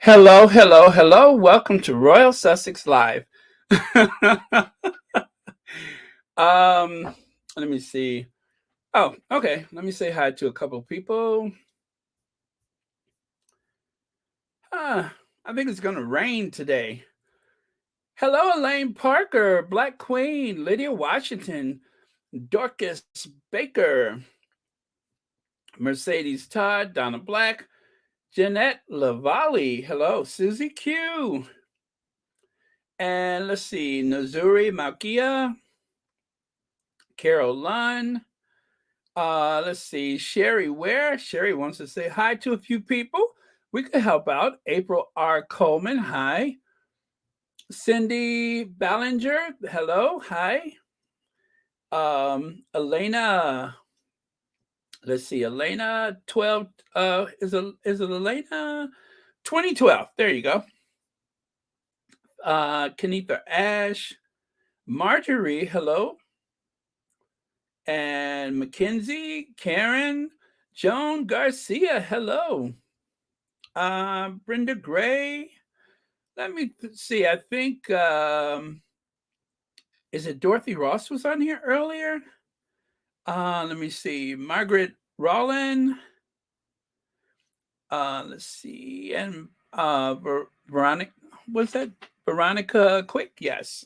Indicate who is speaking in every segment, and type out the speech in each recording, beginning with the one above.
Speaker 1: Hello, hello, hello. Welcome to Royal Sussex Live. um, Let me see. Oh, okay. Let me say hi to a couple of people. I think it's going to rain today. Hello, Elaine Parker, Black Queen, Lydia Washington, Dorcas Baker, Mercedes Todd, Donna Black, Jeanette Lavalle. Hello, Susie Q. And let's see, Nazuri Malkia, Carol Lunn. Let's see, Sherry Ware. Sherry wants to say hi to a few people. We could help out. April R. Coleman, hi. Cindy Ballinger, hello, hi. Elena, let's see, Elena 12, is it Elena? 2012, there you go. Kenitha Ash, Marjorie, hello. And Mackenzie, Karen, Joan Garcia, hello. Brenda Gray. Let me see. I think is it Dorothy Ross was on here earlier? Let me see. Margaret Rollin. Let's see. And Veronica, was that Veronica Quick? Yes.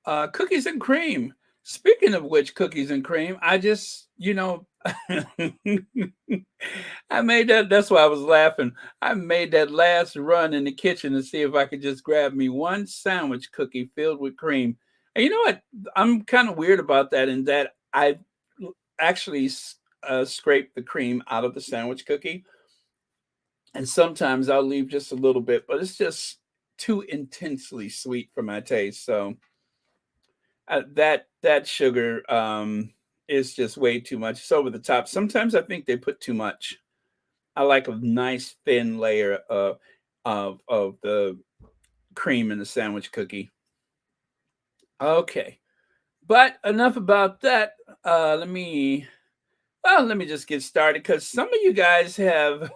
Speaker 1: Cookies and cream. Speaking of which, cookies and cream, I just, I made that. That's why I was laughing. I made that last run in the kitchen to see if I could just grab me one sandwich cookie filled with cream. And you know what? I'm kind of weird about that in that I actually scrape the cream out of the sandwich cookie. And sometimes I'll leave just a little bit, but it's just too intensely sweet for my taste. So that sugar is just way too much. It's over the top. Sometimes I think they put too much. I like a nice thin layer of the cream in the sandwich cookie. Okay, but enough about that. Let me just get started because some of you guys have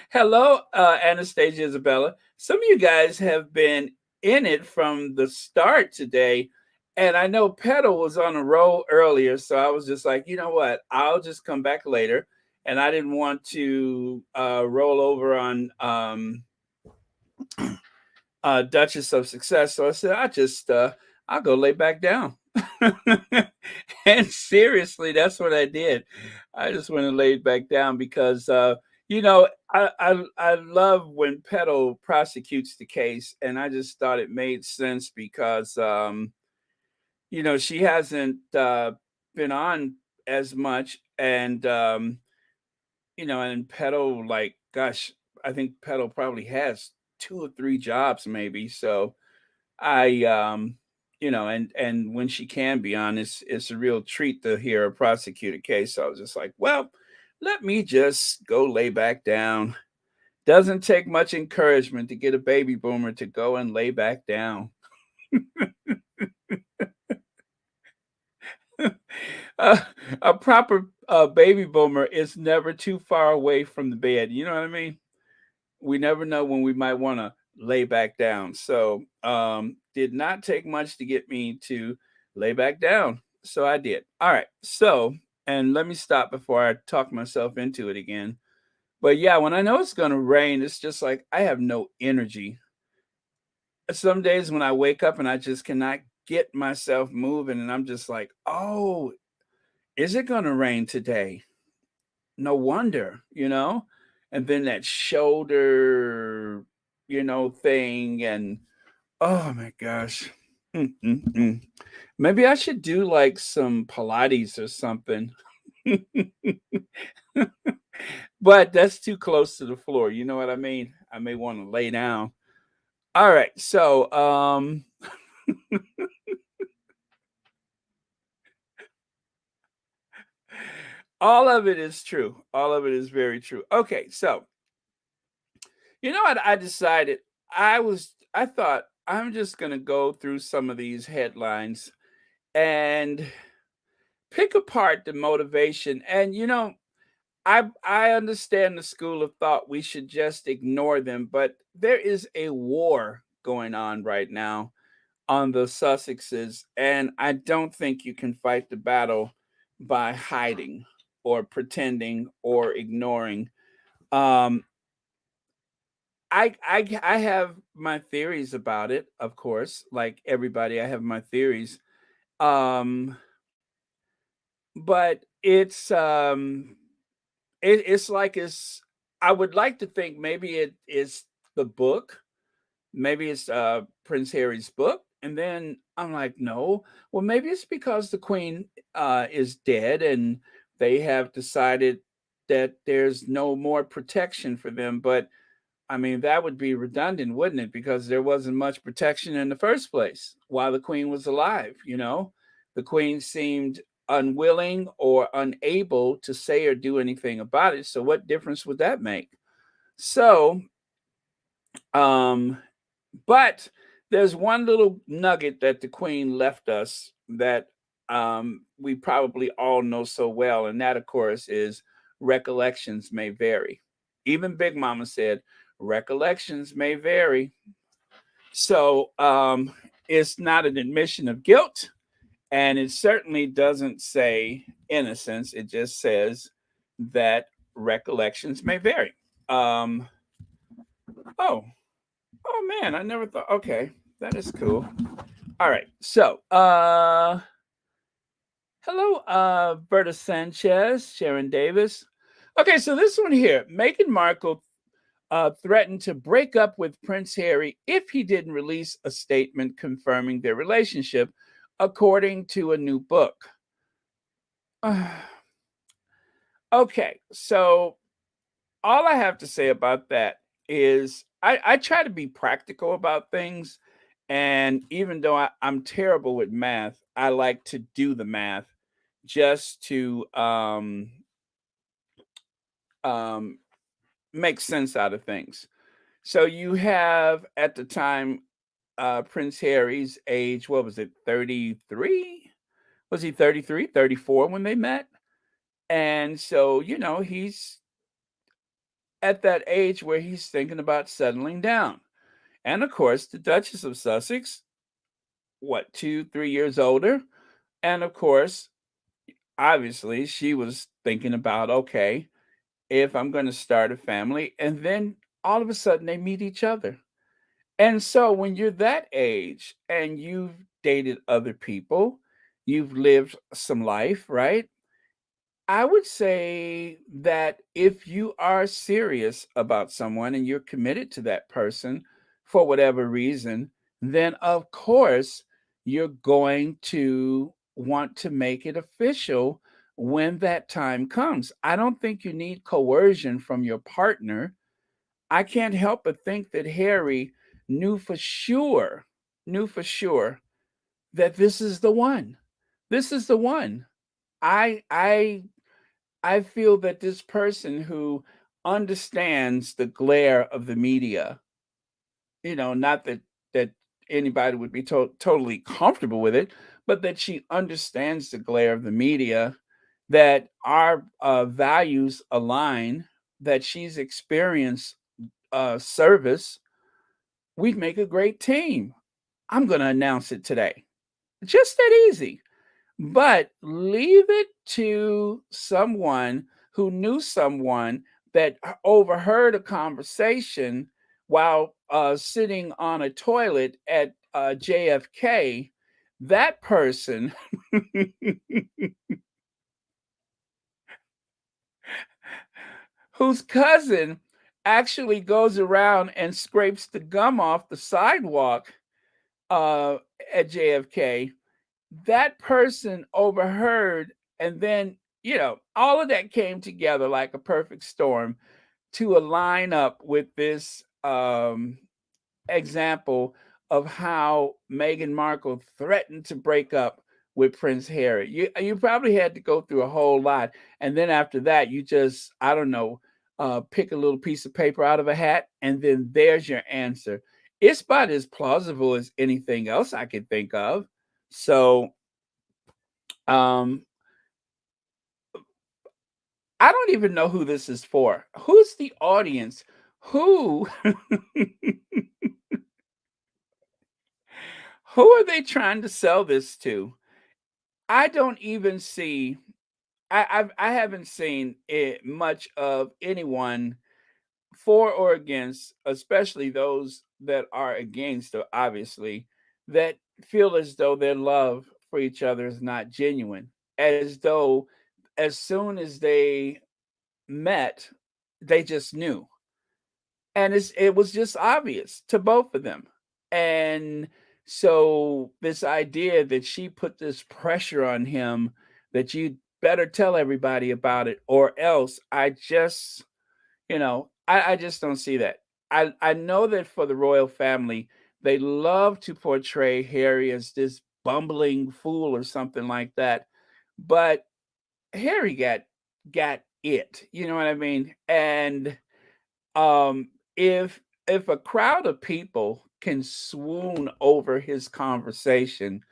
Speaker 1: hello, Anastasia Isabella. Some of you guys have been in it from the start today. And I know Pedal was on a roll earlier, so I was just like, you know what? I'll just come back later. And I didn't want to roll over on Duchess of Success, so I said, I'll go lay back down. And seriously, that's what I did. I just went and laid back down because I love when Petal prosecutes the case, and I just thought it made sense because she hasn't been on as much, and Petal, like, gosh, I think Petal probably has 2 or 3 jobs, maybe. So I and when she can be on, it's a real treat to hear her prosecute a case. So I was just like, well, let me just go lay back down. Doesn't take much encouragement to get a baby boomer to go and lay back down. uh, a proper baby boomer is never too far away from the bed. You know what I mean? We never know when we might want to lay back down. So did not take much to get me to lay back down. So I did. All right. So, and let me stop before I talk myself into it again. But yeah, when I know it's going to rain, it's just like I have no energy. Some days when I wake up and I just cannot get myself moving, and I'm just like, oh, is it going to rain today? No wonder, and then that shoulder, thing, and oh my gosh. Mm-mm-mm. Maybe I should do like some Pilates or something. But that's too close to the floor. You know what I mean? I may want to lay down. All right. So, all of it is true. All of it is very true. Okay. So, you know what I decided? I thought I'm just going to go through some of these headlines and pick apart the motivation. And I understand the school of thought we should just ignore them, but there is a war going on right now on the Sussexes, and I don't think you can fight the battle by hiding or pretending or ignoring. Um, I have my theories about it, of course, like everybody. I have my theories. Um, but it's like it's. I would like to think maybe it is the book. Maybe it's Prince Harry's book, and then I'm like, no. Well, maybe it's because the Queen is dead, and they have decided that there's no more protection for them. But I mean, that would be redundant, wouldn't it? Because there wasn't much protection in the first place while the Queen was alive. The Queen seemed unwilling or unable to say or do anything about it. So, what difference would that make? So, um, but there's one little nugget that the Queen left us that we probably all know so well, and that, of course, is recollections may vary. Even Big Mama said recollections may vary. So it's not an admission of guilt, and it certainly doesn't say innocence. It just says that recollections may vary. Um, oh, oh man, I never thought. Okay, that is cool. All right. So, hello, Berta Sanchez, Sharon Davis. Okay, so this one here, Meghan Markle threatened to break up with Prince Harry if he didn't release a statement confirming their relationship, according to a new book. Okay, so all I have to say about that is I try to be practical about things. And even though I'm terrible with math, I like to do the math just to um, make sense out of things. So you have at the time Prince Harry's age, what was it, 33? Was he 33, 34 when they met? And so, he's at that age where he's thinking about settling down. And of course, the Duchess of Sussex, what, 2, 3 years older? And of course, obviously, she was thinking about, okay, if I'm going to start a family, and then all of a sudden they meet each other. And so when you're that age and you've dated other people, you've lived some life, right? I would say that if you are serious about someone and you're committed to that person for whatever reason, then of course you're going to want to make it official when that time comes. I don't think you need coercion from your partner. I can't help but think that Harry knew for sure, knew for sure that this is the one. This is the one. I I I feel that this person who understands the glare of the media, not that anybody would be totally comfortable with it, but that she understands the glare of the media, that our values align, that she's experienced service, we'd make a great team. I'm going to announce it today. Just that easy. But leave it to someone who knew someone that overheard a conversation while sitting on a toilet at JFK. That person whose cousin actually goes around and scrapes the gum off the sidewalk uh, at JFK, that person overheard, and then all of that came together like a perfect storm to align up with this example of how Meghan Markle threatened to break up with Prince Harry. You probably had to go through a whole lot, and then after that, you just, I don't know, pick a little piece of paper out of a hat, and then there's your answer. It's about as plausible as anything else I could think of. So, um, I don't even know who this is for. Who's the audience? Who who are they trying to sell this to? I don't even see I haven't seen it much of anyone for or against, especially those that are against, obviously, that feel as though their love for each other is not genuine, as though as soon as they met, they just knew. And it was just obvious to both of them. And so this idea that she put this pressure on him that you better tell everybody about it or else I just don't see that. I know that for the royal family, they love to portray Harry as this bumbling fool or something like that. But Harry got it. You know what I mean? And if a crowd of people can swoon over his conversation,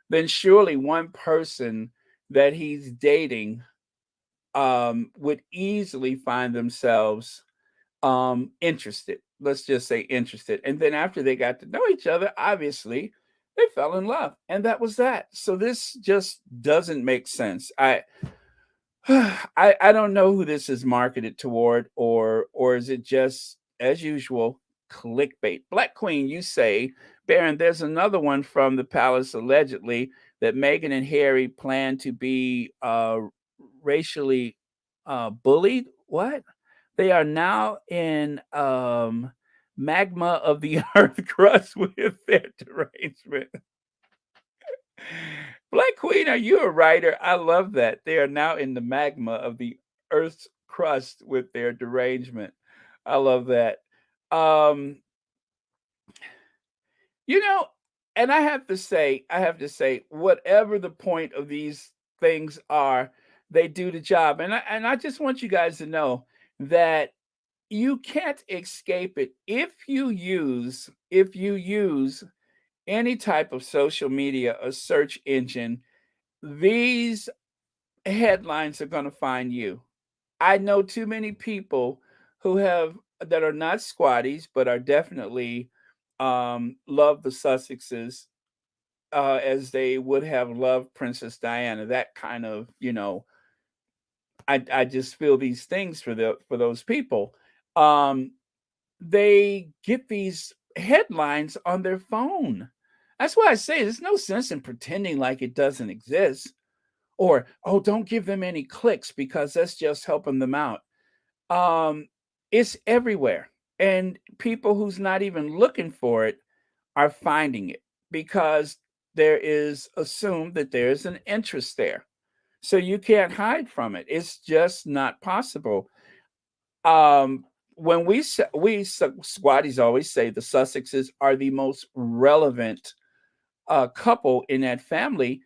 Speaker 1: then surely one person that he's dating would easily find themselves interested. Let's just say interested. And then after they got to know each other, obviously they fell in love. And that was that. So this just doesn't make sense. I don't know who this is marketed toward, or is it just as usual clickbait? Black Queen, you say, Baron, there's another one from the palace allegedly that Meghan and Harry plan to be racially bullied. What? They are now in magma of the earth crust with their derangement. Black Queen, are you a writer? I love that. They are now in the magma of the Earth's crust with their derangement. I love that. Um, you know, and I have to say, whatever the point of these things are, they do the job. And I just want you guys to know that you can't escape it if you use any type of social media or search engine. These headlines are going to find you. I know too many people who have that are not squatties, but are definitely love the Sussexes as they would have loved Princess Diana. That kind of, I just feel these things for those people. Um, they get these headlines on their phone. That's why I say there's no sense in pretending like it doesn't exist. Or, "Oh, don't give them any clicks because that's just helping them out." Um, it's everywhere, and people who's not even looking for it are finding it because there is assumed that there's an interest there. So you can't hide from it. It's just not possible. Um, when squatties always say the Sussexes are the most relevant couple in that family,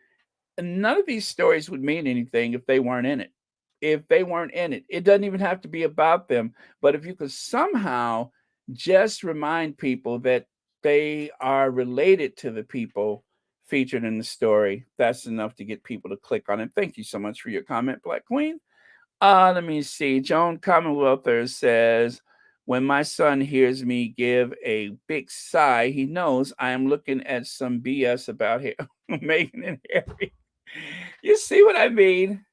Speaker 1: none of these stories would mean anything if they weren't in it. If they weren't in it, it doesn't even have to be about them. But if you could somehow just remind people that they are related to the people featured in the story, that's enough to get people to click on it. Thank you so much for your comment, Black Queen. Let me see. Joan Commonwealther says, when my son hears me give a big sigh, he knows I am looking at some BS about him, Meghan and Harry. You see what I mean?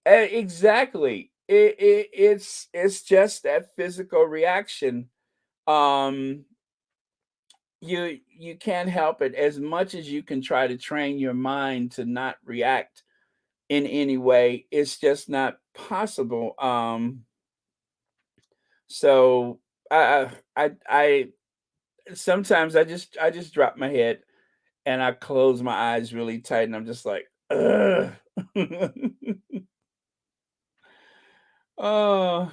Speaker 1: Exactly. It's just that physical reaction. Um, you can't help it. As much as you can try to train your mind to not react in any way, it's just not possible. So I sometimes I just drop my head and I close my eyes really tight and I'm just like, ugh. Oh,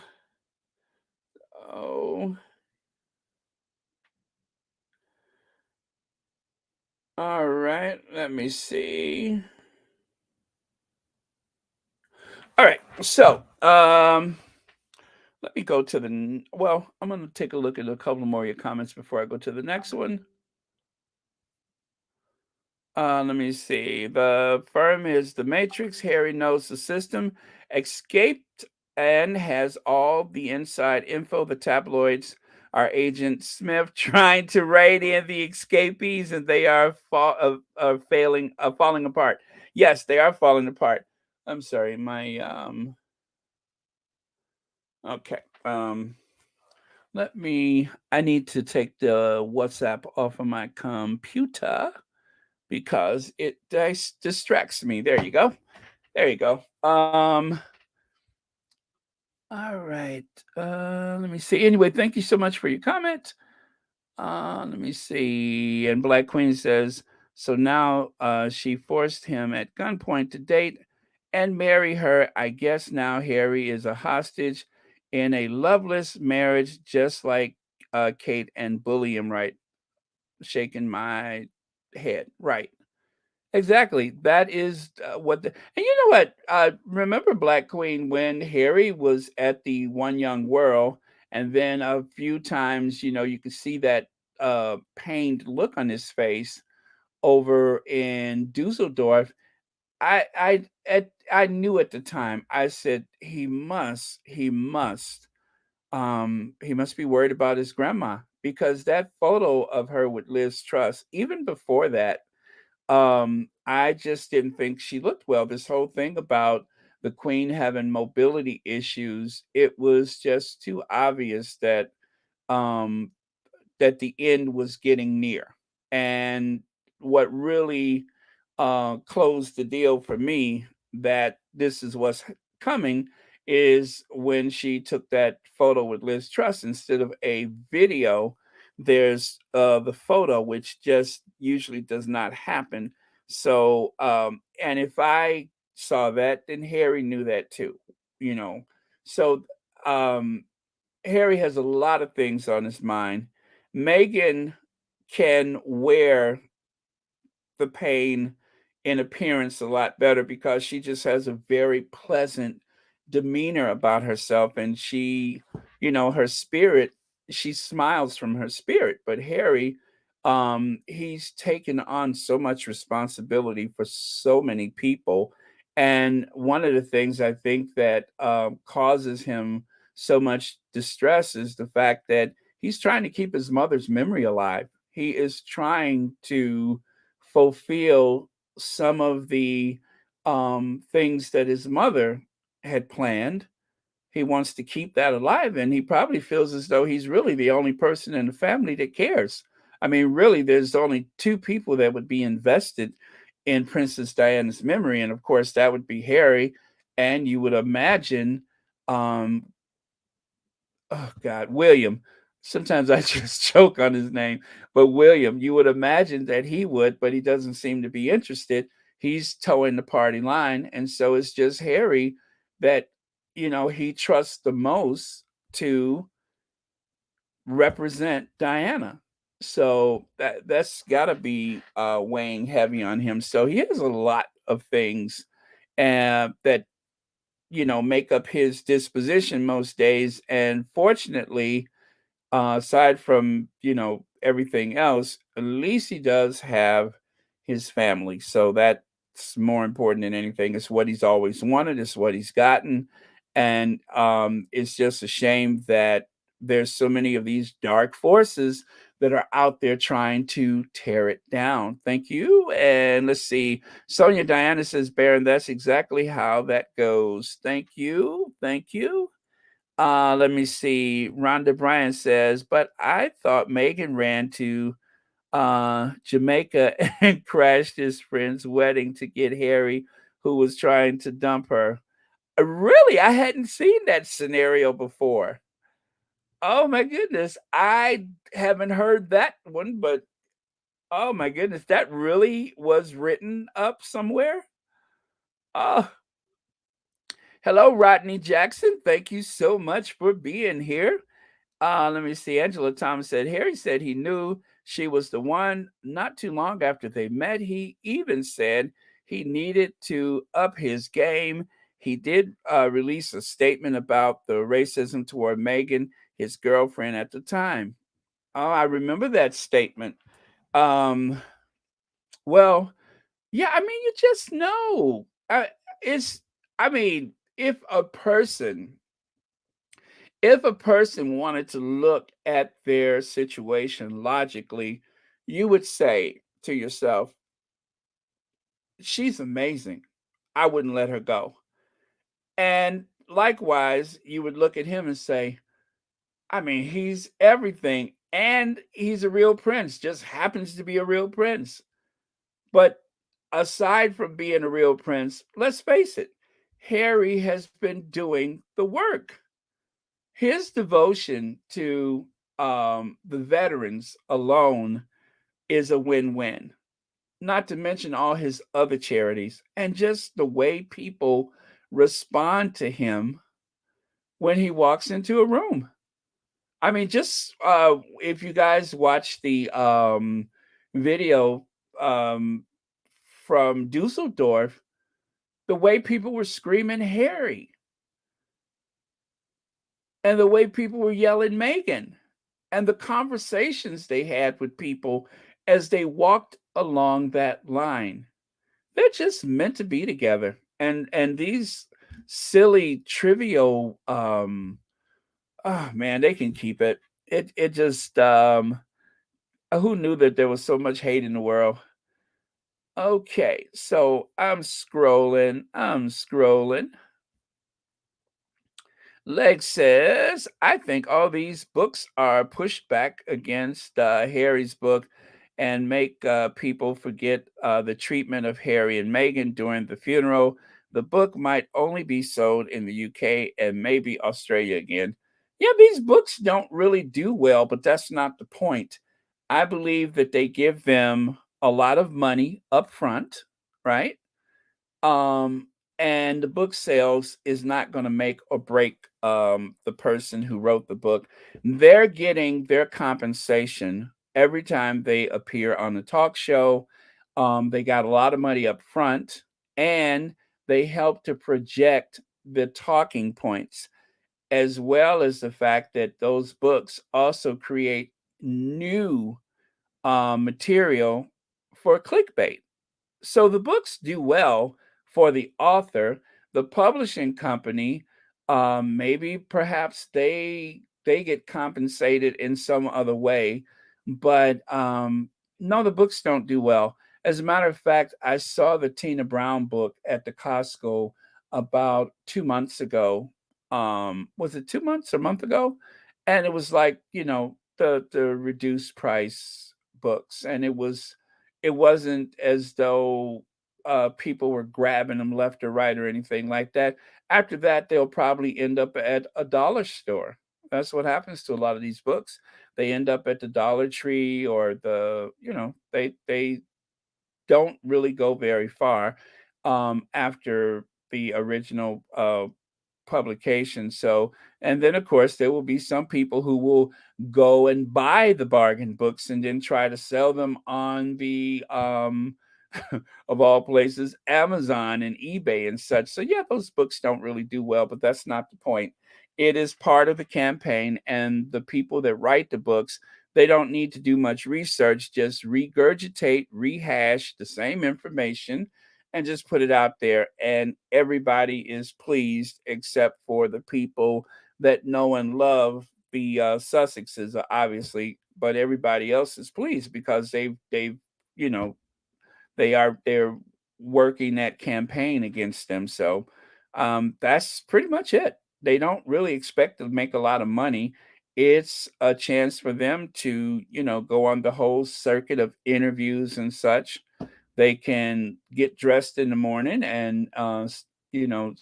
Speaker 1: oh. All right, let me see. All right, so let me go to well, I'm gonna take a look at a couple more of your comments before I go to the next one. Let me see. The firm is the Matrix. Harry knows the system. Escaped and has all the inside info. The tabloids are Agent Smith trying to raid in the escapees, and they are falling apart. Yes, they are falling apart. I'm sorry, my okay. Let me. I need to take the WhatsApp off of my computer because it distracts me. There you go. There you go. All right. Let me see. Anyway, thank you so much for your comment. Let me see. And Black Queen says, so now she forced him at gunpoint to date and marry her. I guess now Harry is a hostage in a loveless marriage, just like Kate and bully him, right? Shaking my head. Right. Exactly. That is what and you know what? Remember Black Queen when Harry was at the One Young World, and then a few times, you could see that pained look on his face over in Dusseldorf. I knew at the time. I said he must be worried about his grandma because that photo of her with Liz Truss, even before that, I just didn't think she looked well. This whole thing about the queen having mobility issues, it was just too obvious um that the end was getting near. And what really closed the deal for me that this is what's coming is when she took that photo with Liz Truss instead of a video. There's the photo, which just usually does not happen. So, and if I saw that, then Harry knew that too, you know. So, um, Harry has a lot of things on his mind. Meghan can wear the pain in appearance a lot better because she just has a very pleasant demeanor about herself, and her spirit, she smiles from her spirit. But Harry, he's taken on so much responsibility for so many people, and one of the things I think that causes him so much distress is the fact that he's trying to keep his mother's memory alive. He is trying to fulfill some of the things that his mother had planned. He wants to keep that alive, and he probably feels as though he's really the only person in the family that cares. I mean, really, there's only two people that would be invested in Princess Diana's memory, and of course, that would be Harry. And you would imagine um, oh God, William. Sometimes I just choke on his name, but William, you would imagine that he would, but he doesn't seem to be interested. He's towing the party line, and so it's just Harry that he trusts the most to represent Diana. So that's got to be weighing heavy on him. So he has a lot of things that make up his disposition most days. And fortunately, aside from everything else, at least he does have his family. So that's more important than anything. It's what he's always wanted. It's what he's gotten, and it's just a shame that there's so many of these dark forces that are out there trying to tear it down. Thank you. And let's see. Sonia Diana says, Baron, that's exactly how that goes. Thank you. Thank you. Let me see. Rhonda Bryan says, but I thought Meghan ran to Jamaica and crashed his friend's wedding to get Harry, who was trying to dump her. Really? I hadn't seen that scenario before. Oh my goodness. I haven't heard that one, but oh my goodness, that really was written up somewhere? Oh, hello, Rodney Jackson. Thank you so much for being here. Let me see. Angela Thomas said Harry said he knew she was the one not too long after they met. He even said he needed to up his game. He did release a statement about the racism toward Meghan, his girlfriend at the time. Oh, I remember that statement. Um, well, yeah, I mean, you just know. It's, I mean, if a person If a person wanted to look at their situation logically, you would say to yourself, she's amazing. I wouldn't let her go. And likewise, you would look at him and say, I mean, he's everything. And he's a real prince, just happens to be a real prince. But aside from being a real prince, let's face it, Harry has been doing the work. His devotion to the veterans alone is a win-win, not to mention all his other charities and just the way people respond to him when he walks into a room. I mean, just if you guys watch the video um, from Dusseldorf, the way people were screaming Harry and the way people were yelling Meghan and the conversations they had with people as they walked along that line. They're just meant to be together. And these silly trivial oh man, they can keep it. It just who knew that there was so much hate in the world? Okay, so I'm scrolling. Leg says, I think all these books are pushed back against Harry's book and make people forget the treatment of Harry and Meghan during the funeral. The book might only be sold in the UK and maybe Australia again. Yeah, these books don't really do well, but that's not the point. I believe that they give them a lot of money up front, right? Um, and the book sales is not gonna make or break, the person who wrote the book. They're getting their compensation every time they appear on the talk show. They got a lot of money up front, and they help to project the talking points, as well as the fact that those books also create new, material for clickbait. So the books do well for the author. The publishing company, maybe perhaps they get compensated in some other way, but no, the books don't do well. As a matter of fact, I saw the Tina Brown book at the Costco about 2 months ago. Was it 2 months or a month ago? And it was like, the reduced price books, and it wasn't as though, people were grabbing them left or right or anything like that. After that, they'll probably end up at a dollar store. That's what happens to a lot of these books. They end up at the Dollar Tree or they don't really go very far, after the original, publication. So, and then of course there will be some people who will go and buy the bargain books and then try to sell them on the of all places, Amazon and eBay and such. So yeah, those books don't really do well, but that's not the point. It is part of the campaign, and the people that write the books, they don't need to do much research, just regurgitate, rehash the same information and just put it out there, and everybody is pleased except for the people that know and love the Sussexes, obviously, but everybody else is pleased because they've you know they're working that campaign against them. So that's pretty much it. They don't really expect to make a lot of money. It's a chance for them to go on the whole circuit of interviews and such. They can get dressed in the morning and, you know,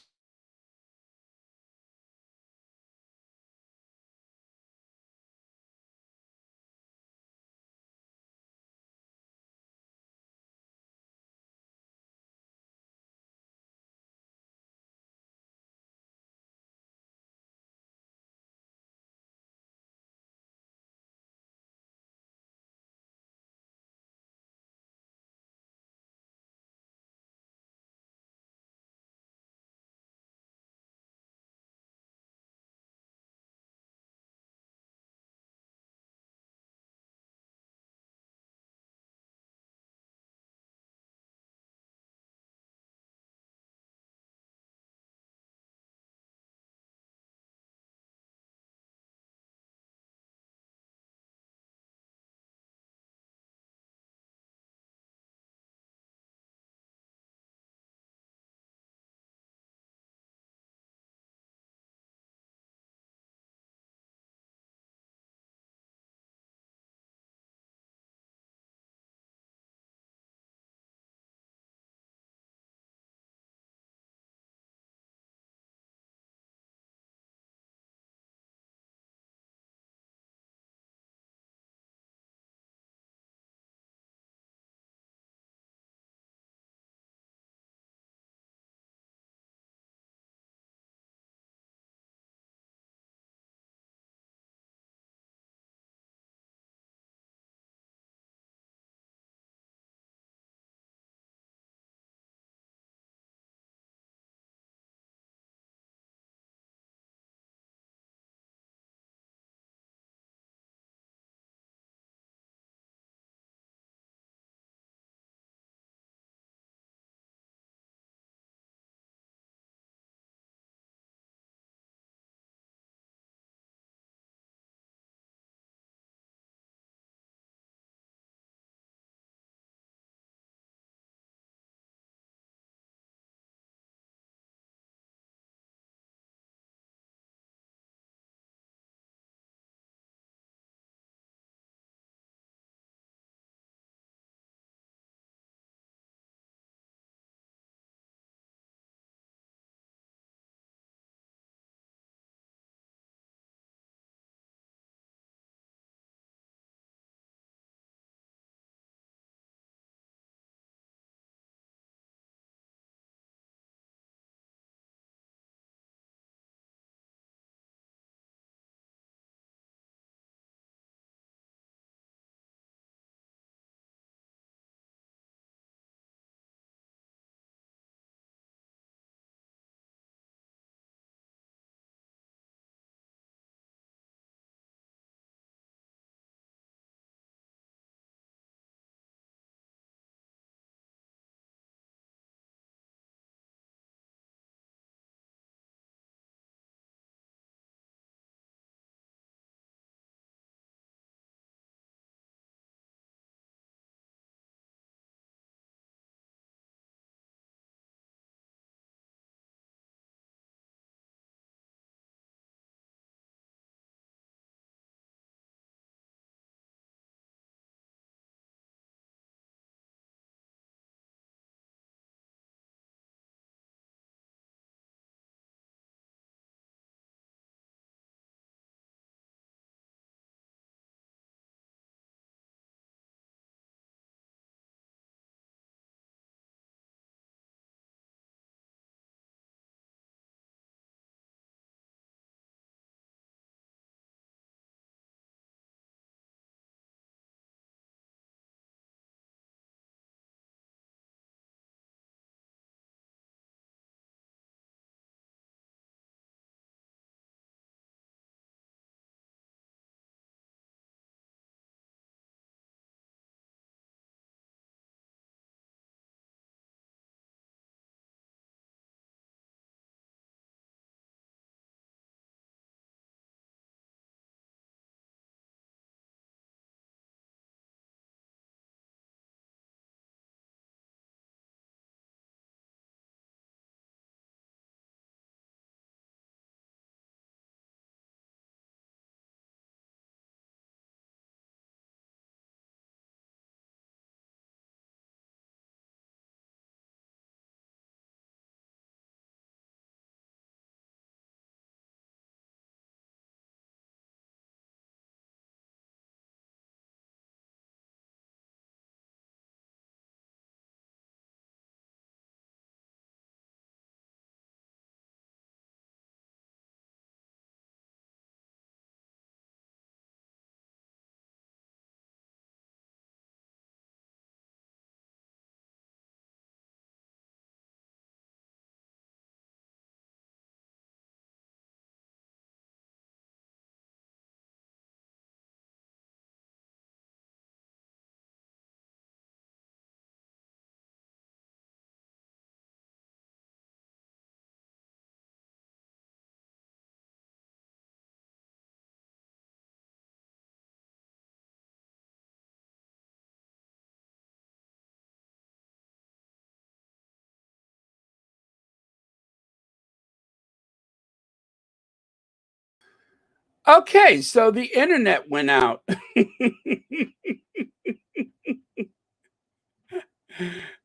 Speaker 1: Okay, so the internet went out.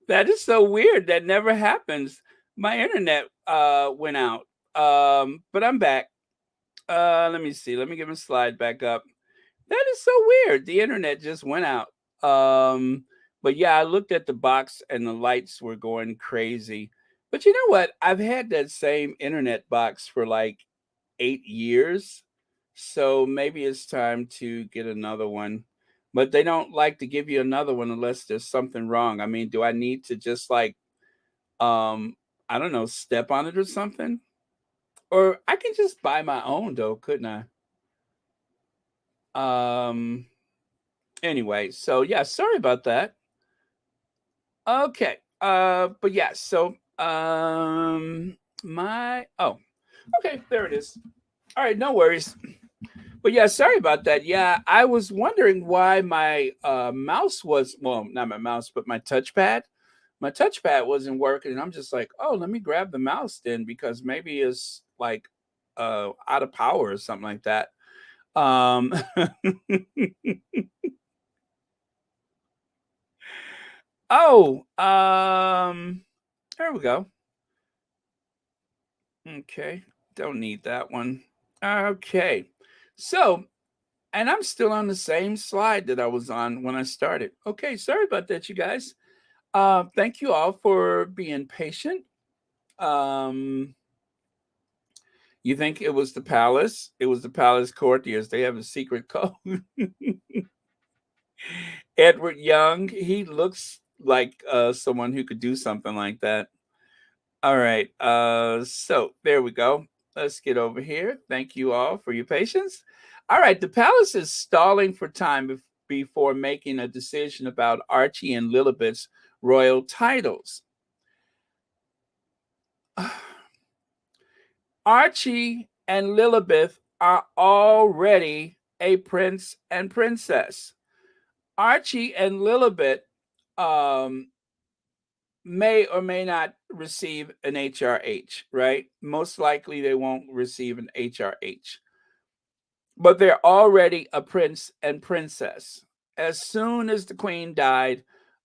Speaker 1: That is so weird. That never happens. My internet went out. But I'm back. Let me see. Let me get my slide back up. That is so weird. The internet just went out. But yeah, I looked at the box and the lights were going crazy. But you know what? I've had that same internet box for like 8 years. So maybe it's time to get another one. But they don't like to give you another one unless there's something wrong. I mean, do I need to just like um I don't know, step on it or something? Or I can just buy my own though, couldn't I? Anyway, so yeah, sorry about that. Okay. But yeah, so my oh, okay, there it is. All right, no worries. But yeah, sorry about that. Yeah, I was wondering why my mouse was, well, not my mouse, but my touchpad. My touchpad wasn't working, and I'm just like, oh, let me grab the mouse then because maybe it's like out of power or something like that. Um oh, there we go. Okay. Don't need that one. Okay. So, and I'm still on the same slide that I was on when I started. Okay, sorry about that, you guys. Thank you all for being patient. Um, you think it was the palace? It was the palace courtiers. They have a secret code. Edward Young, he looks like someone who could do something like that. All right. So there we go. Let's get over here. Thank you all for your patience. All right. The palace is stalling for time before making a decision about Archie and Lilibet's royal titles. Archie and Lilibet are already a prince and princess. Archie and Lilibet um, may or may not receive an HRH, right? Most likely they won't receive an HRH, but they're already a prince and princess. As soon as the queen died,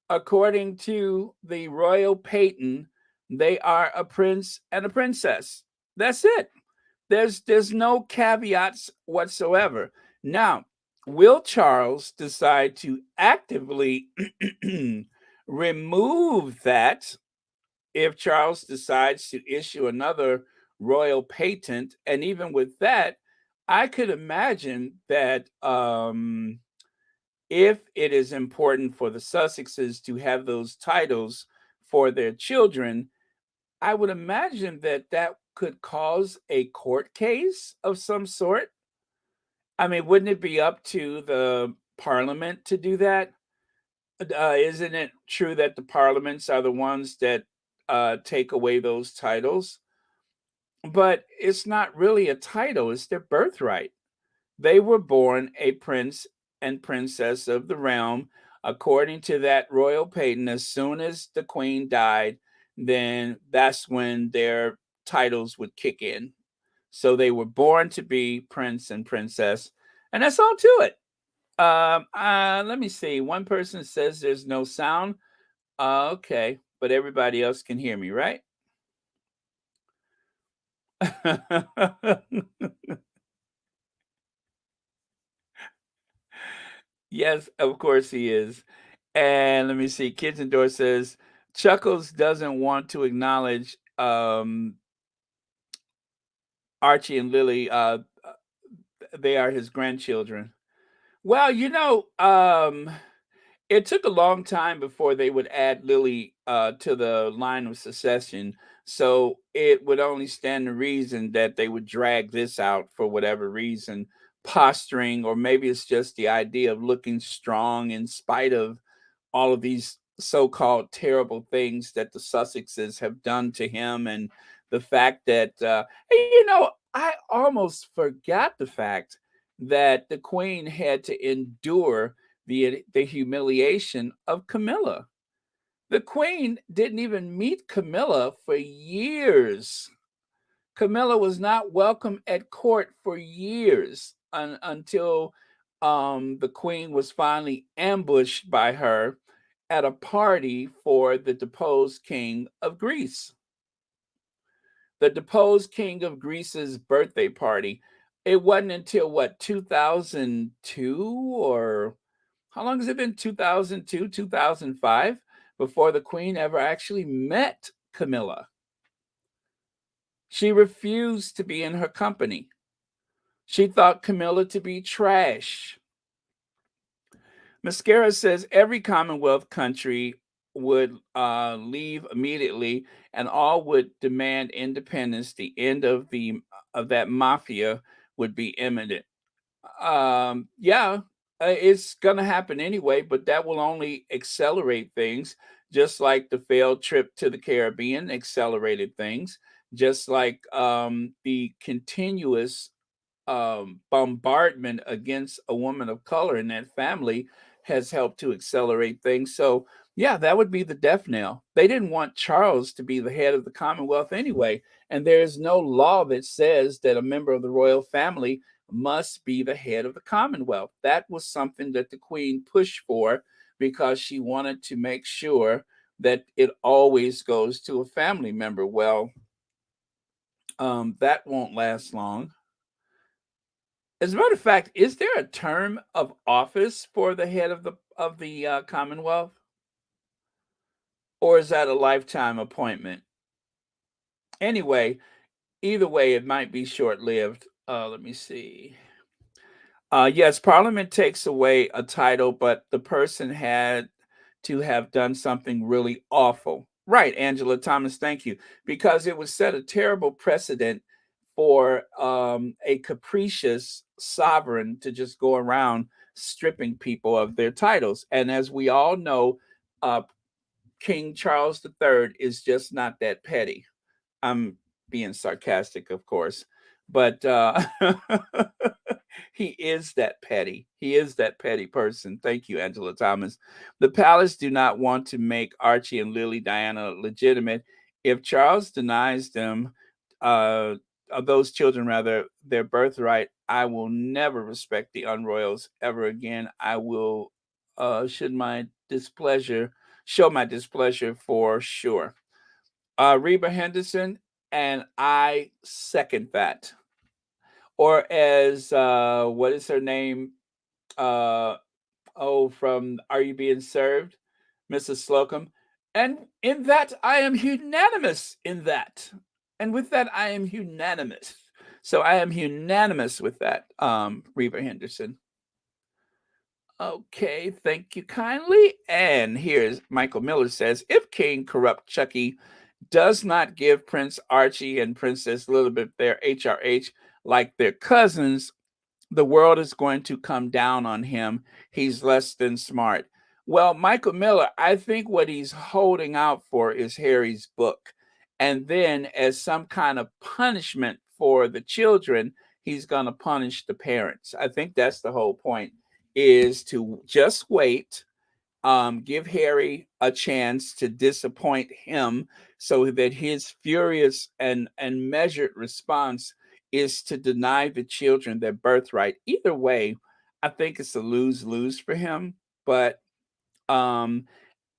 Speaker 1: according to the royal patent, they are a prince and a princess. That's it. There's no caveats whatsoever. Now, will Charles decide to actively remove that if Charles decides to issue another royal patent? And even with that, I could imagine that if it is important for the Sussexes to have those titles for their children, I would imagine that that could cause a court case of some sort. I mean, wouldn't it be up to the parliament to do that? Isn't it true that the parliaments are the ones that take away those titles? But it's not really a title, it's their birthright. They were born a prince and princess of the realm. According to that royal patent, as soon as the queen died, then that's when their titles would kick in. So they were born to be prince and princess, and that's all to it. Let me see. One person says there's no sound. Okay, but everybody else can hear me, right? Yes, of course he is. And let me see. Kids Indoor says Chuckles doesn't want to acknowledge Archie and Lily. They are his grandchildren. Well, it took a long time before they would add Lily to the line of succession. So it would only stand to reason that they would drag this out for whatever reason, posturing, or maybe it's just the idea of looking strong in spite of all of these so-called terrible things that the Sussexes have done to him, and the fact that I almost forgot the fact that the Queen had to endure the humiliation of Camilla. The Queen didn't even meet Camilla for years. Camilla was not welcome at court for years. until the queen was finally ambushed by her at a party for the deposed king of Greece. The deposed king of Greece's birthday party. It wasn't until what, 2002, or how long has it been? 2002, 2005 before the queen ever actually met Camilla. She refused to be in her company. She thought Camilla to be trash. Mascara says every Commonwealth country would leave immediately, and all would demand independence. The end of that mafia would be imminent. Yeah, it's gonna happen anyway, but that will only accelerate things. Just like the failed trip to the Caribbean accelerated things. Just like the continuous bombardment against a woman of color in that family has helped to accelerate things. So, yeah, that would be the death knell. They didn't want Charles to be the head of the Commonwealth anyway. And there is no law that says that a member of the royal family must be the head of the Commonwealth. That was something that the Queen pushed for because she wanted to make sure that it always goes to a family member. Well, that won't last long. As a matter of fact, is there a term of office for the head of the Commonwealth, or is that a lifetime appointment? Anyway, either way, it might be short lived. Let me see. Yes, Parliament takes away a title, but the person had to have done something really awful. Right, Angela Thomas, thank you. Because it would set a terrible precedent for a capricious sovereign to just go around stripping people of their titles. And as we all know, uh, King Charles III is just not that petty. I'm being sarcastic, of course, but he is that petty. He is that petty person. Thank you, Angela Thomas. The palace do not want to make Archie and Lily Diana legitimate. If Charles denies them, of those children rather, their birthright, I will never respect the unroyals ever again. I will should my displeasure show my displeasure for sure. Reba Henderson, and I second that. Or as what is her name? Uh, from Are You Being Served, Mrs. Slocum. And in that, I am unanimous in that. And with that, I am unanimous. So I am unanimous with that, Reba Henderson. Okay, thank you kindly. And here's Michael Miller says, if King Corrupt Chucky does not give Prince Archie and Princess Elizabeth their HRH like their cousins, the world is going to come down on him. He's less than smart. Well, Michael Miller, I think what he's holding out for is Harry's book. And then, as some kind of punishment for the children, he's going to punish the parents. I think that's the whole point, is to just wait, give Harry a chance to disappoint him so that his furious and measured response is to deny the children their birthright. Either way, I think it's a lose-lose for him. But um,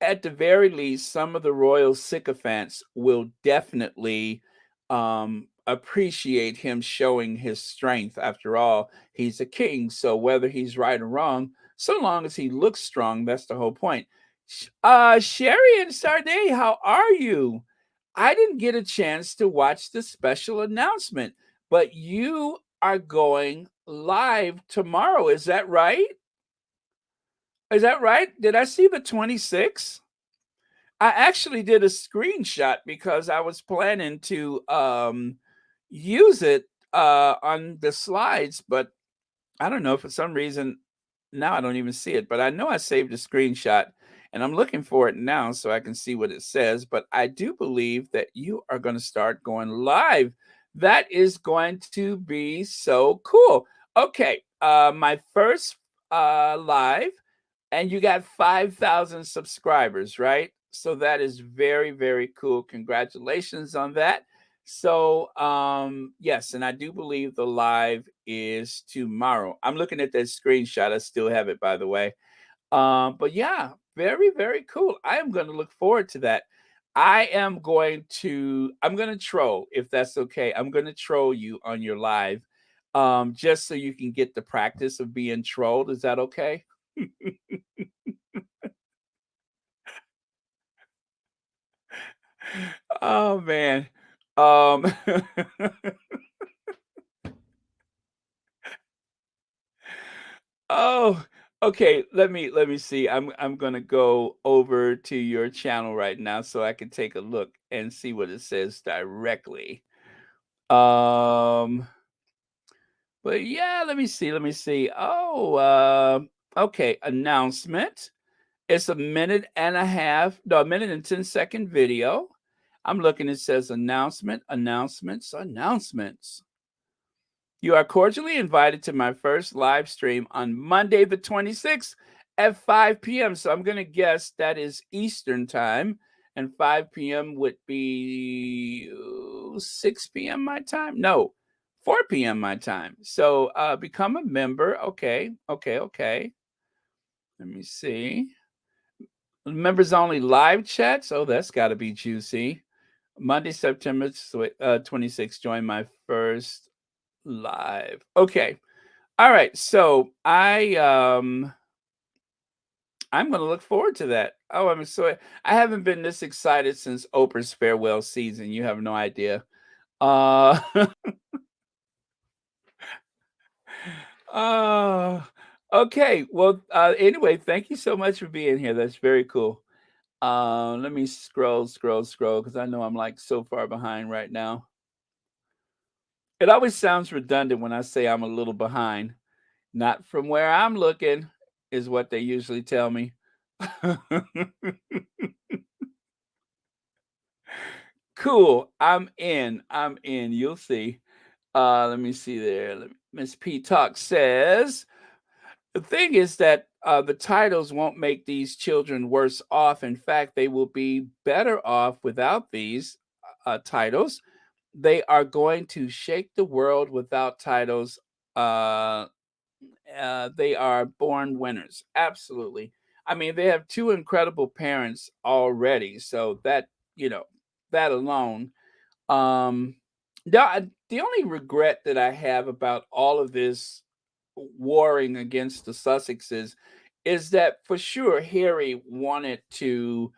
Speaker 1: at the very least, some of the royal sycophants will definitely appreciate him showing his strength. After all, he's a king. So whether he's right or wrong, so long as he looks strong, that's the whole point. Sherry and Sade, how are you? I didn't get a chance to watch the special announcement, but you are going live tomorrow. Is that right? Is that right? Did I see the 26th? I actually did a screenshot because I was planning to use it on the slides, but I don't know, for some reason now I don't even see it. But I know I saved a screenshot and I'm looking for it now so I can see what it says. But I do believe that you are going to start going live. That is going to be so cool. Okay, my first live, and you got 5,000 subscribers, right? So that is very, very cool. Congratulations on that. So, yes, and I do believe the live is tomorrow. I'm looking at that screenshot. I still have it, by the way. But yeah, very, very cool. I am going to look forward to that. I'm going to troll if that's okay. I'm going to troll you on your live, just so you can get the practice of being trolled. Is that okay? Oh man. Um Oh, okay. Let me see. I'm gonna go over to your channel right now so I can take a look and see what it says directly. Um, but yeah, let me see. Oh, okay. Announcement. It's a minute and a half, no, a minute and 10-second video. I'm looking, it says announcement, announcements, announcements. You are cordially invited to my first live stream on Monday, the 26th at 5 p.m. So I'm going to guess that is Eastern time, and 5 p.m. would be 6 p.m. my time. No, 4 p.m. my time. So become a member. Okay, okay, okay. Let me see. Members only live chats. Oh, that's got to be juicy. Monday, September 26th. Join my first live. Okay. All right, so I'm gonna look forward to that. Oh, I haven't been this excited since Oprah's farewell season. You have no idea. Uh uh okay. Well, anyway, thank you so much for being here. That's very cool. Let me scroll because I know I'm like so far behind right now. It always sounds redundant when I say I'm a little behind. Not from where I'm looking, is what they usually tell me. Cool. I'm in. I'm in. You'll see. Let me see there. Miss P Talk says the thing is that the titles won't make these children worse off. In fact, they will be better off without these titles. They are going to shake the world without titles. Uh, they are born winners. Absolutely. I mean, they have two incredible parents already. So that alone, um, the only regret that I have about all of this warring against the Sussexes is that for sure Harry wanted to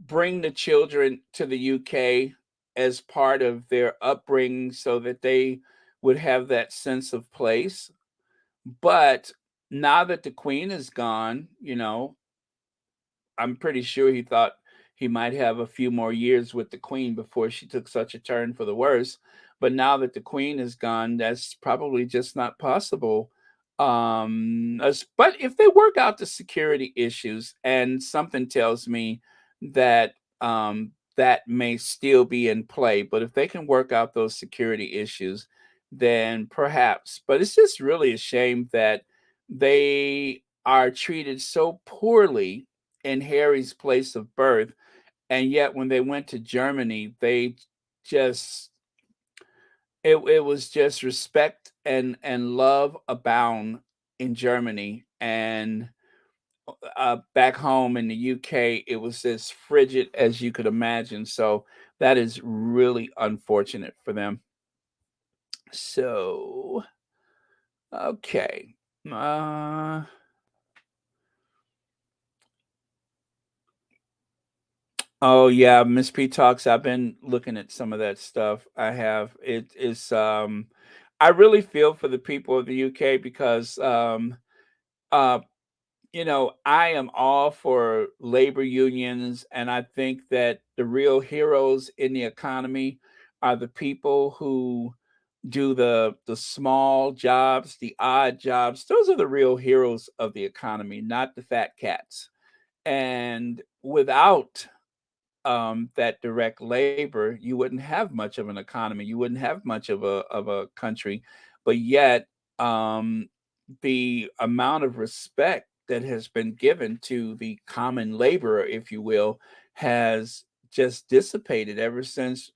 Speaker 1: bring the children to the UK as part of their upbringing so that they would have that sense of place. But now that the Queen is gone, I'm pretty sure he thought he might have a few more years with the Queen before she took such a turn for the worse. But now that the Queen is gone, that's probably just not possible. But if they work out the security issues, and something tells me that that may still be in play, but if they can work out those security issues, then perhaps. But it's just really a shame that they are treated so poorly in Harry's place of birth, and yet when they went to Germany, they just it was just respect and love abound in Germany, and back home in the UK, it was as frigid as you could imagine. So that is really unfortunate for them. So okay. Uh Oh yeah, Miss P Talks. I've been looking at some of that stuff. I have. It is I really feel for the people of the UK because uh I am all for labor unions, and I think that the real heroes in the economy are the people who do the small jobs, the odd jobs. Those are the real heroes of the economy, not the fat cats. And without that direct labor, you wouldn't have much of an economy. You wouldn't have much of a country. But yet, the amount of respect that has been given to the common laborer, if you will, has just dissipated ever since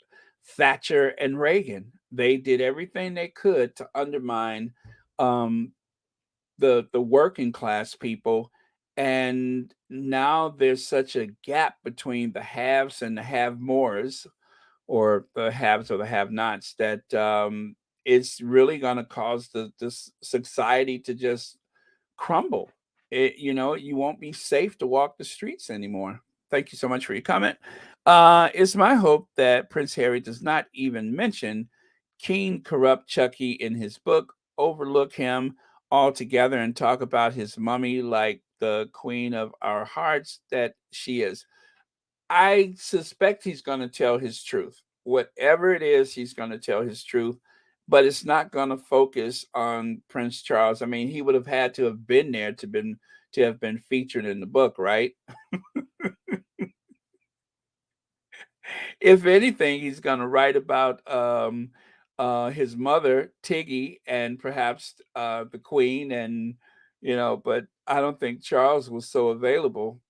Speaker 1: Thatcher and Reagan. They did everything they could to undermine um, the working class people, and now there's such a gap between the haves and the have mores, or the haves or the have nots, that it's really going to cause the this society to just crumble. You won't be safe to walk the streets anymore. Thank you so much for your comment. It's my hope that Prince Harry does not even mention King Corrupt Chucky in his book, overlook him altogether, and talk about his mummy like the queen of our hearts that she is. I suspect he's going to tell his truth. Whatever it is, he's going to tell his truth, but it's not going to focus on Prince Charles. I mean, he would have had to have been there to have been featured in the book, right? If anything, he's going to write about his mother, Tiggy, and perhaps the Queen, and but I don't think Charles was so available.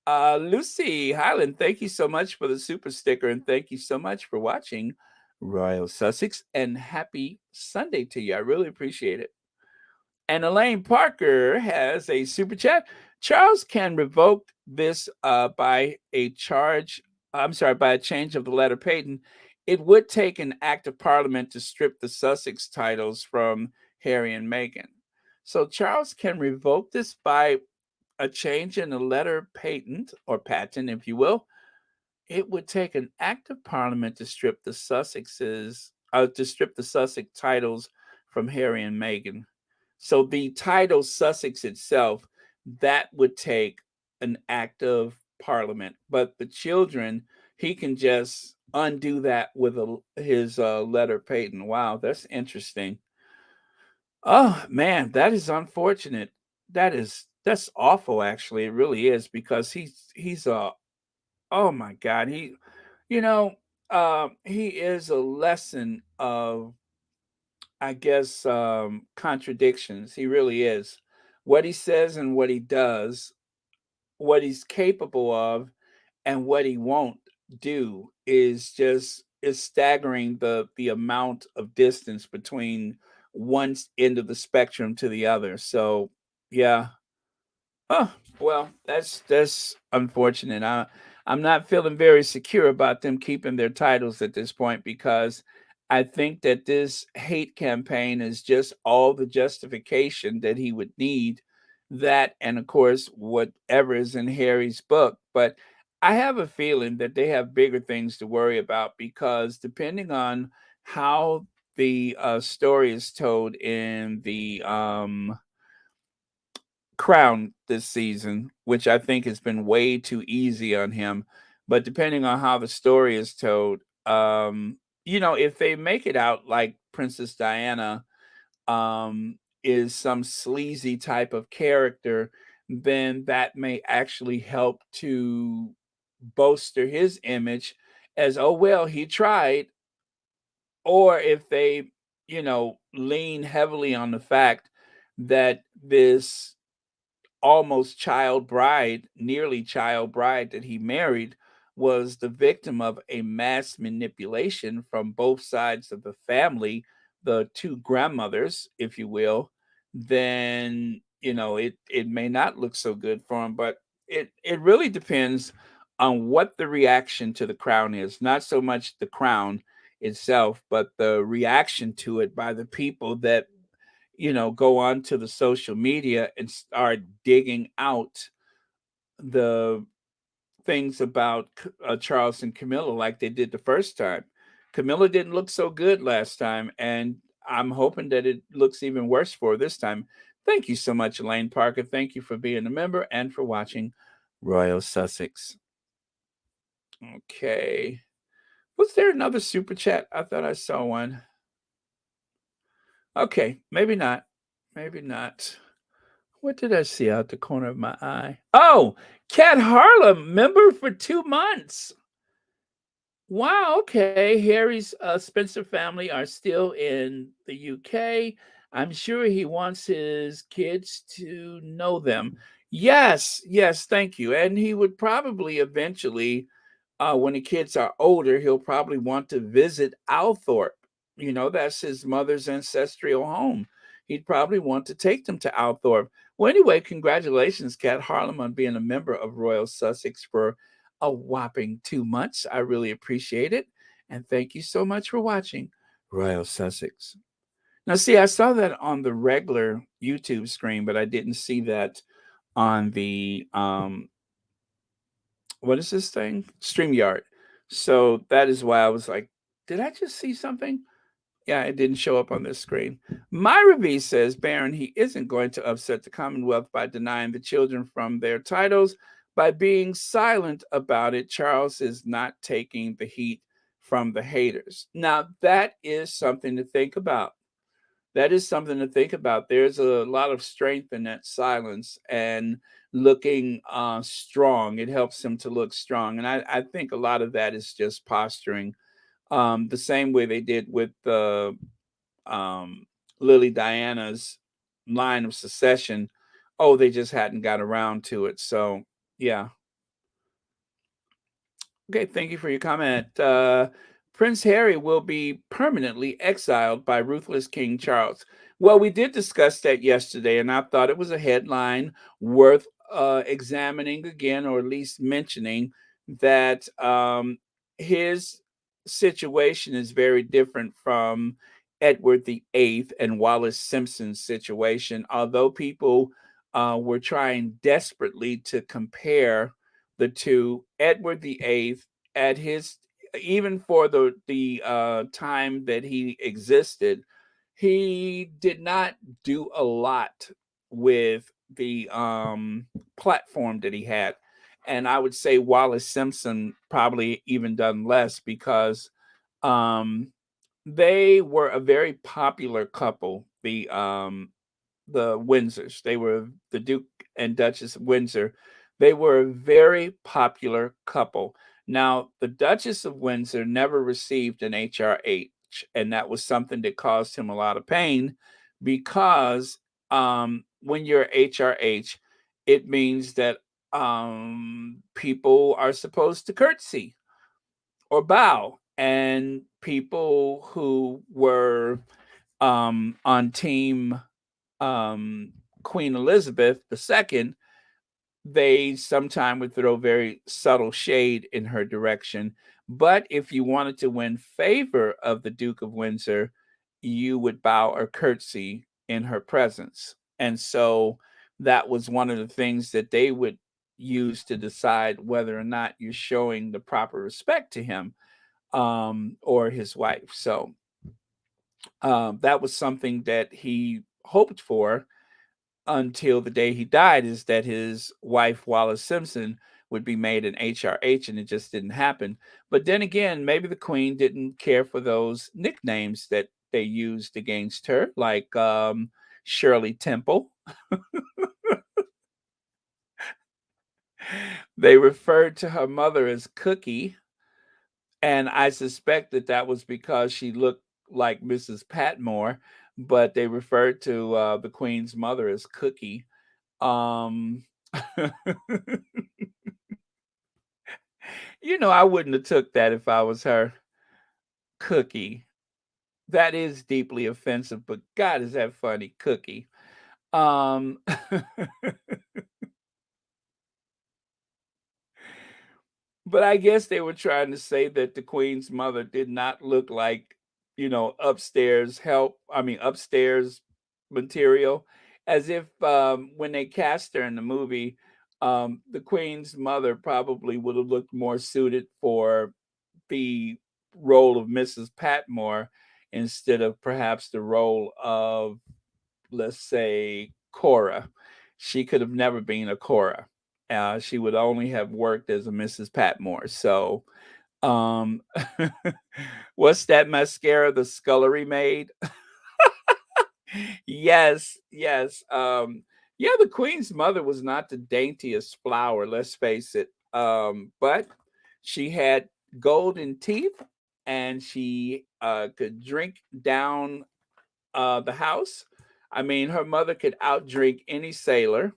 Speaker 1: Lucy Highland, thank you so much for the super sticker, and thank you so much for watching Royal Sussex, and happy Sunday to you. I really appreciate it. And Elaine Parker has a super chat. Charles can revoke this by a charge. I'm sorry, by a change of the letter patent. It would take an act of parliament to strip the Sussex titles from Harry and Meghan. So Charles can revoke this by a change in the letter patent, or patent, if you will. It would take an act of parliament to strip the Sussex titles from Harry and Meghan. So the title Sussex itself, that would take an act of parliament, but the children, he can just undo that with his letter patent. Wow, that's interesting. Oh man, that is unfortunate. That's awful. Actually, it really is, because he's a oh my God, you know he is a lesson of, I guess, contradictions. He really is. What he says and what he does, what he's capable of, and what he won't do is staggering, the amount of distance between one end of the spectrum to the other. So yeah. Oh, well, that's unfortunate. I'm not feeling very secure about them keeping their titles at this point, because I think that this hate campaign is just all the justification that he would need. That, and of course whatever is in Harry's book. But I have a feeling that they have bigger things to worry about, because depending on how the story is told in the Crown this season, which I think has been way too easy on him. But depending on how the story is told, if they make it out like Princess Diana is some sleazy type of character, then that may actually help to bolster his image as, oh well, he tried. Or if they, lean heavily on the fact that this almost child bride, nearly child bride that he married, was the victim of a mass manipulation from both sides of the family, the two grandmothers, if you will, then it may not look so good for him. But it really depends on what the reaction to the crown is. Not so much the crown itself, but the reaction to it by the people that go on to the social media and start digging out the things about Charles and Camilla, like they did the first time. Camilla didn't look so good last time, and I'm hoping that it looks even worse for her this time. Thank you so much, Elaine Parker. Thank you for being a member and for watching Royal Sussex. Okay. Was there another super chat? I thought I saw one. Okay, maybe not. Maybe not. What did I see out the corner of my eye? Oh, Cat Harlem, member for 2 months. Wow, okay. Harry's Spencer family are still in the UK. I'm sure he wants his kids to know them. Yes, yes, thank you. And he would probably eventually when the kids are older, he'll probably want to visit Althorpe. You know, that's his mother's ancestral home. He'd probably want to take them to Althorpe. Well, anyway, congratulations, Kat Harlem, on being a member of Royal Sussex for a whopping 2 months. I really appreciate it. And thank you so much for watching Royal Sussex. Now, see, I saw that on the regular YouTube screen, but I didn't see that on the what is this thing? StreamYard. So that is why I was like, did I just see something? Yeah, it didn't show up on this screen. Myra V says, Baron, he isn't going to upset the Commonwealth by denying the children from their titles. By being silent about it, Charles is not taking the heat from the haters. Now, that is something to think about. That is something to think about. There's a lot of strength in that silence and looking strong. It helps him to look strong. And I think a lot of that is just posturing. The same way they did with um, Lily Diana's line of secession. Oh, they just hadn't got around to it. So, yeah. Okay, thank you for your comment. Prince Harry will be permanently exiled by ruthless King Charles. Well, we did discuss that yesterday, and I thought it was a headline worth examining again, or at least mentioning that his situation is very different from Edward the Eighth and Wallace Simpson's situation. Although people were trying desperately to compare the two, Edward the Eighth, at his, even for the time that he existed, he did not do a lot with the platform that he had. And I would say Wallace Simpson probably even done less, because um, they were a very popular couple. The Windsors. They were the Duke and Duchess of Windsor. They were a very popular couple. Now, the Duchess of Windsor never received an HRH, and that was something that caused him a lot of pain, because when you're HRH, it means that people are supposed to curtsy or bow, and people who were on team Queen Elizabeth II, they sometimes would throw very subtle shade in her direction. But if you wanted to win favor of the Duke of Windsor, you would bow or curtsy in her presence. And so that was one of the things that they would use to decide whether or not you're showing the proper respect to him or his wife. So that was something that he hoped for until the day he died, is that his wife, Wallace Simpson, would be made an HRH, and it just didn't happen. But then again, maybe the Queen didn't care for those nicknames that they used against her, like Shirley Temple. They referred to her mother as Cookie, and I suspect that that was because she looked like Mrs. Patmore, but they referred to the Queen's mother as Cookie. Um, I wouldn't have took that if I was her. Cookie. That is deeply offensive, but God, is that funny? Cookie. Um, but I guess they were trying to say that the Queen's mother did not look like, upstairs material, as if when they cast her in the movie, the Queen's mother probably would have looked more suited for the role of Mrs. Patmore instead of perhaps the role of, let's say, Cora. She could have never been a Cora. She would only have worked as a Mrs. Patmore. So, um, what's that mascara the scullery made? Yes, yes. Yeah, the Queen's mother was not the daintiest flower, let's face it. But she had golden teeth, and she could drink down the house. I mean, her mother could outdrink any sailor.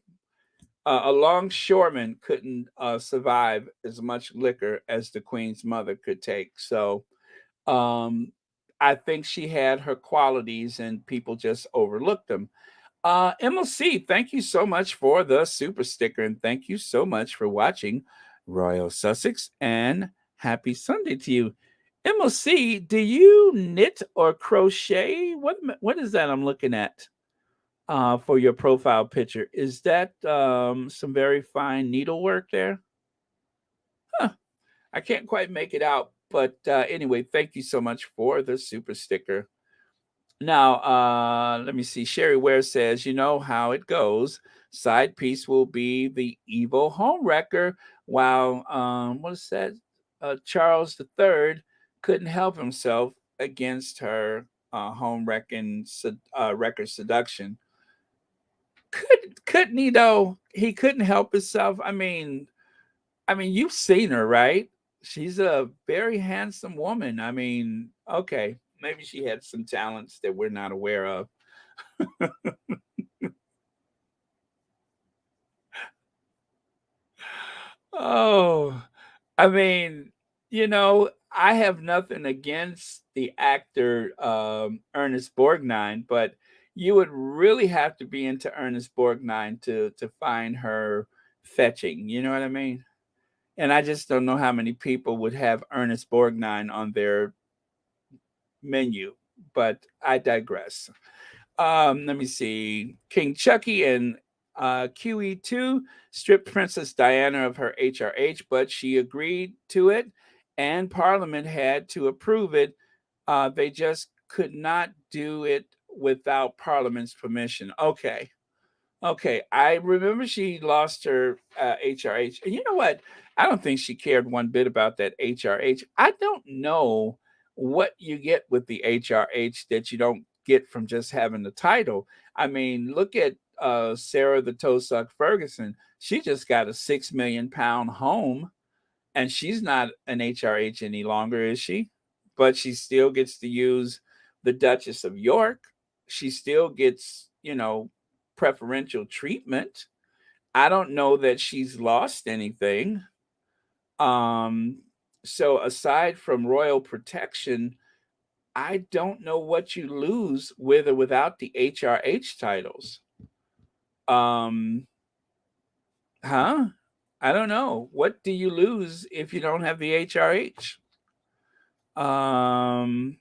Speaker 1: A longshoreman couldn't survive as much liquor as the Queen's mother could take. So um, I think she had her qualities, and people just overlooked them. MLC, thank you so much for the super sticker, and thank you so much for watching Royal Sussex. And happy Sunday to you. MLC, do you knit or crochet? What is that I'm looking at for your profile picture? Is that some very fine needlework there? Huh, I can't quite make it out, but anyway, thank you so much for the super sticker. Now, let me see. Sherry Ware says, you know how it goes. Side piece will be the evil home wrecker, while what is that? Charles III couldn't help himself against her home wrecking wrecker seduction. Couldn't he though? He couldn't help himself. I mean, you've seen her, right? She's a very handsome woman. I mean, okay, maybe she had some talents that we're not aware of. Oh, I mean, I have nothing against the actor Ernest Borgnine, but you would really have to be into Ernest Borgnine to find her fetching. You know what I mean? And I just don't know how many people would have Ernest Borgnine on their menu, but I digress. Let me see. King Chucky and QE2 stripped Princess Diana of her HRH, but she agreed to it, and Parliament had to approve it. They just could not do it without Parliament's permission. Okay. Okay, I remember she lost her HRH, and you know what? I don't think she cared one bit about that HRH. I don't know what you get with the HRH that you don't get from just having the title. I mean, look at Sarah the Toe Suck Ferguson. She just got a £6 million home, and she's not an HRH any longer, is she? But she still gets to use the Duchess of York. She still gets, preferential treatment. I don't know that she's lost anything. Um, so aside from royal protection, I don't know what you lose with or without the HRH titles. Um, huh? I don't know. What do you lose if you don't have the HRH? Um,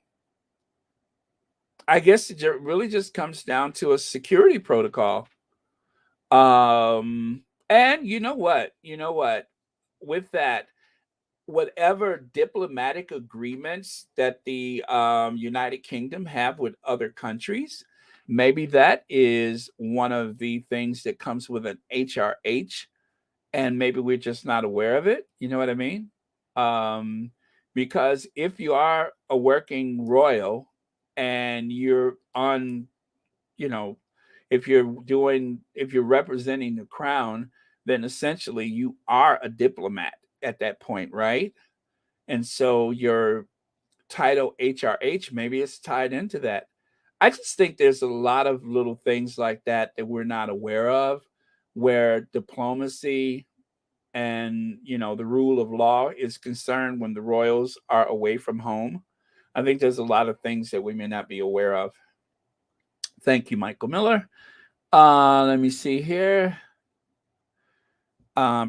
Speaker 1: I guess really just comes down to a security protocol. And you know what? You know what? With that, whatever diplomatic agreements that the United Kingdom have with other countries, maybe that is one of the things that comes with an HRH, and maybe we're just not aware of it. You know what I mean? Um, because if you are a working royal and you're on, you know, if you're representing the crown, then essentially you are a diplomat at that point, right? And so your title HRH, maybe it's tied into that. I just think there's a lot of little things like that that we're not aware of, where diplomacy and the rule of law is concerned when the royals are away from home. I think there's a lot of things that we may not be aware of. Thank you, Michael Miller. Let me see here.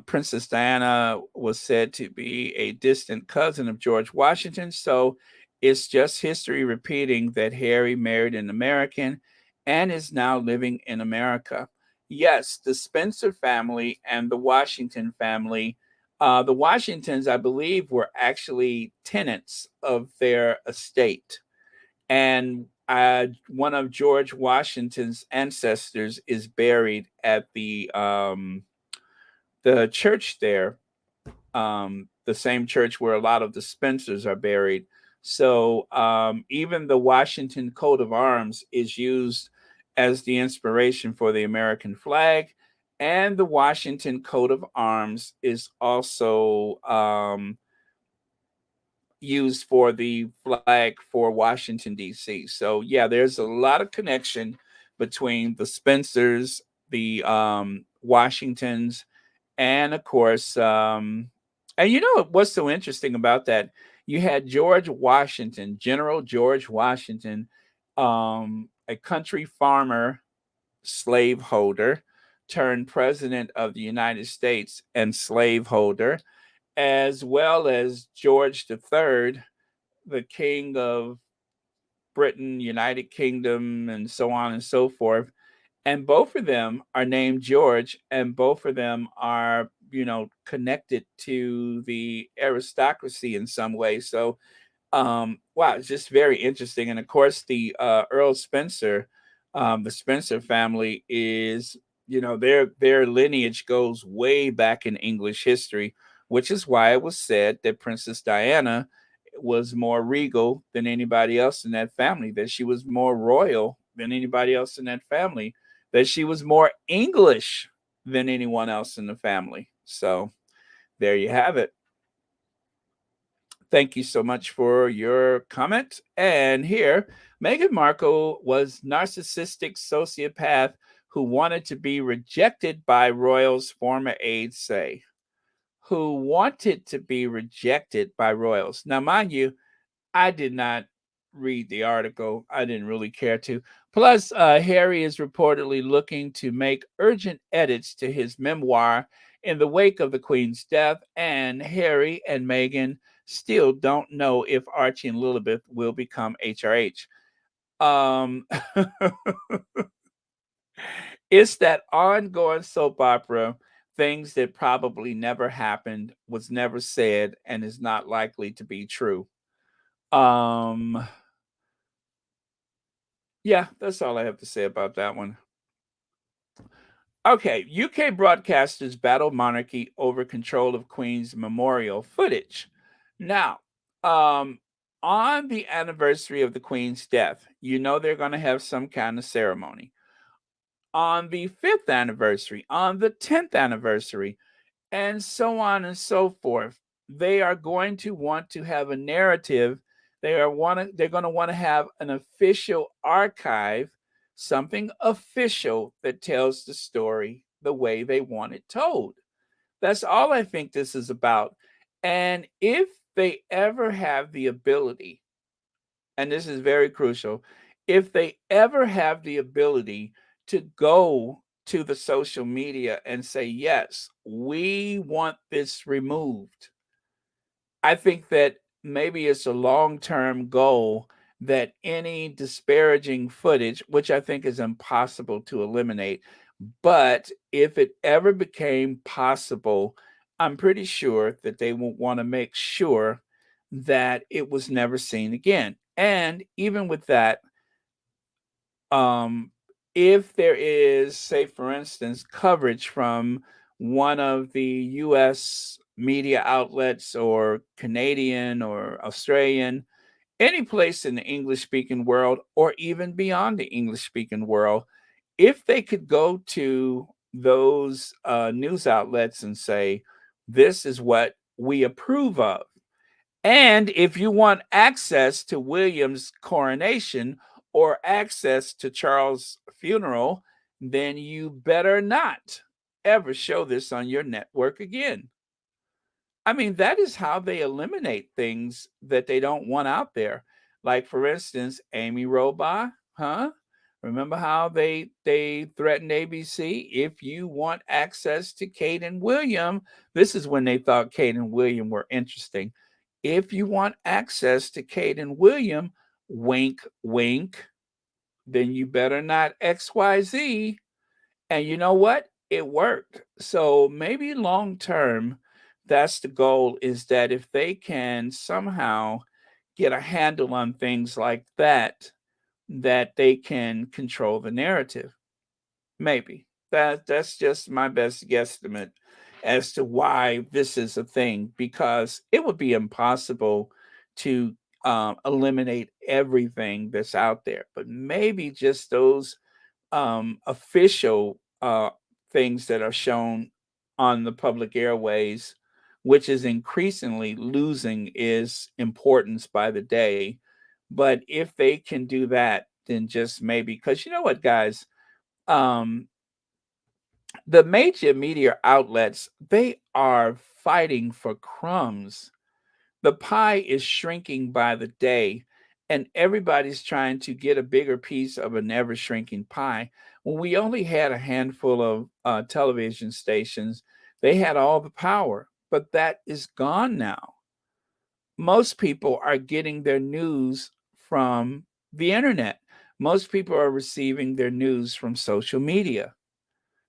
Speaker 1: Princess Diana was said to be a distant cousin of George Washington, so it's just history repeating that Harry married an American and is now living in America. Yes, the Spencer family and the Washington family. The Washingtons, I believe, were actually tenants of their estate. And one of George Washington's ancestors is buried at the church there, the same church where a lot of the Spencers are buried. So even the Washington coat of arms is used as the inspiration for the American flag. And the Washington coat of arms is also used for the flag for Washington, D.C. So, yeah, there's a lot of connection between the Spencers, the Washingtons, and of course, and you know what's so interesting about that? You had George Washington, General George Washington, a country farmer, slaveholder, turned president of the United States and slaveholder, as well as George III, the king of Britain, United Kingdom, and so on and so forth. And both of them are named George, and both of them are, connected to the aristocracy in some way. So wow, it's just very interesting. And of course, the Earl Spencer, the Spencer family is, their lineage goes way back in English history, which is why it was said that Princess Diana was more regal than anybody else in that family, that she was more royal than anybody else in that family, that she was more English than anyone else in the family. So there you have it. Thank you so much for your comment. And here, Meghan Markle was narcissistic sociopath who wanted to be rejected by royals, former aides say. Who wanted to be rejected by royals. Now, mind you, I did not read the article. I didn't really care to. Plus, Harry is reportedly looking to make urgent edits to his memoir in the wake of the Queen's death, and Harry and Meghan still don't know if Archie and Lilibet will become HRH. Um, it's that ongoing soap opera, things that probably never happened, was never said, and is not likely to be true. Um, Yeah, that's all I have to say about that one. Okay, UK broadcasters battle monarchy over control of Queen's memorial footage. Now, um, on the anniversary of the Queen's death, they're going to have some kind of ceremony. On the 5th anniversary, on the 10th anniversary, and so on and so forth. They are going to want to have a narrative. They're going to want to have an official archive, something official that tells the story the way they want it told. That's all I think this is about. And if they ever have the ability, and this is very crucial, if they ever have the ability to go to the social media and say, yes, we want this removed, I think that maybe it's a long term goal that any disparaging footage, which I think is impossible to eliminate, but if it ever became possible, I'm pretty sure that they will want to make sure that it was never seen again. And even with that, um, if there is, say, for instance, coverage from one of the US media outlets or Canadian or Australian, any place in the English speaking world or even beyond the English speaking world, if they could go to those news outlets and say, this is what we approve of. And if you want access to William's coronation or access to Charles' funeral, then you better not ever show this on your network again. I mean, that is how they eliminate things that they don't want out there. Like, for instance, Amy Robach, huh? Remember how they threatened ABC? If you want access to Kate and William, this is when they thought Kate and William were interesting. If you want access to Kate and William, wink, wink, then you better not XYZ. And you know what? It worked. So maybe long term, that's the goal, is that if they can somehow get a handle on things like that, that they can control the narrative. Maybe. That's just my best guesstimate as to why this is a thing, because it would be impossible to eliminate everything that's out there. But maybe just those official things that are shown on the public airways, which is increasingly losing its importance by the day. But if they can do that, then just maybe, because you know what, guys, um, The major media outlets, they are fighting for crumbs. The pie is shrinking by the day, and everybody's trying to get a bigger piece of an ever shrinking pie. When we only had a handful of television stations, they had all the power, but that is gone now. Most people are getting their news from the internet. Most people are receiving their news from social media.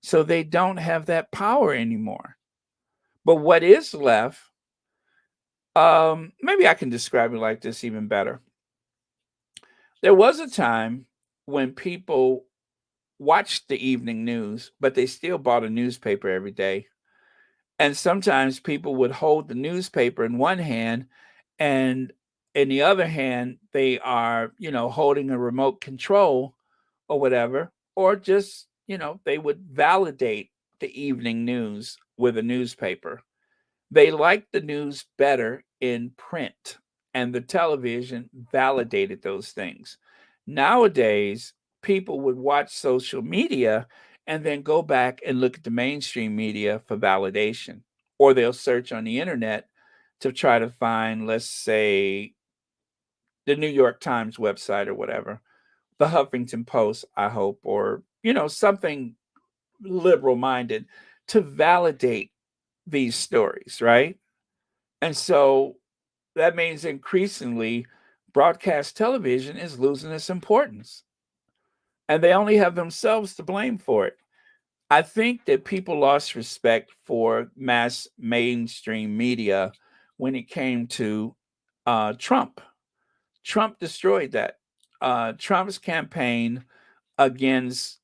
Speaker 1: So they don't have that power anymore. But what is left, maybe I can describe it like this even better. There was a time when people watched the evening news, but they still bought a newspaper every day. And sometimes people would hold the newspaper in one hand, and in the other hand, they are, holding a remote control or whatever, or just, they would validate the evening news with a newspaper. They liked the news better in print, and the television validated those things. Nowadays, people would watch social media and then go back and look at the mainstream media for validation, or they'll search on the internet to try to find, let's say, the New York Times website or whatever, the Huffington Post, I hope, or, something liberal minded to validate these stories, right? And so that means increasingly broadcast television is losing its importance, and they only have themselves to blame for it. I think that people lost respect for mass mainstream media when it came to Trump. Trump destroyed that. Trump's campaign against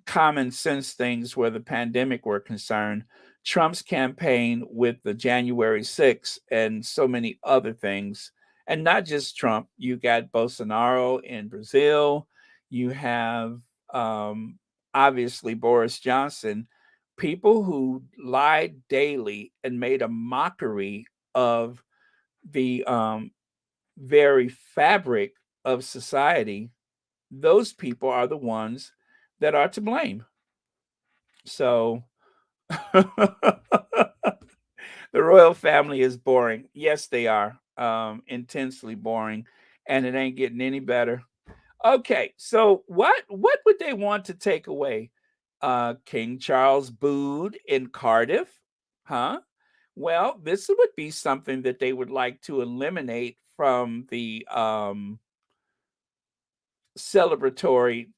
Speaker 1: common sense things where the pandemic were concerned, Trump's campaign with the January 6th and so many other things, and not just Trump. You got Bolsonaro in Brazil. You have obviously Boris Johnson, people who lied daily and made a mockery of the very fabric of society. Those people are the ones that are to blame. So the royal family is boring. Yes, they are. Intensely boring, and it ain't getting any better. Okay, so what would they want to take away? King Charles booed in Cardiff, huh? Well, this would be something that they would like to eliminate from the celebratory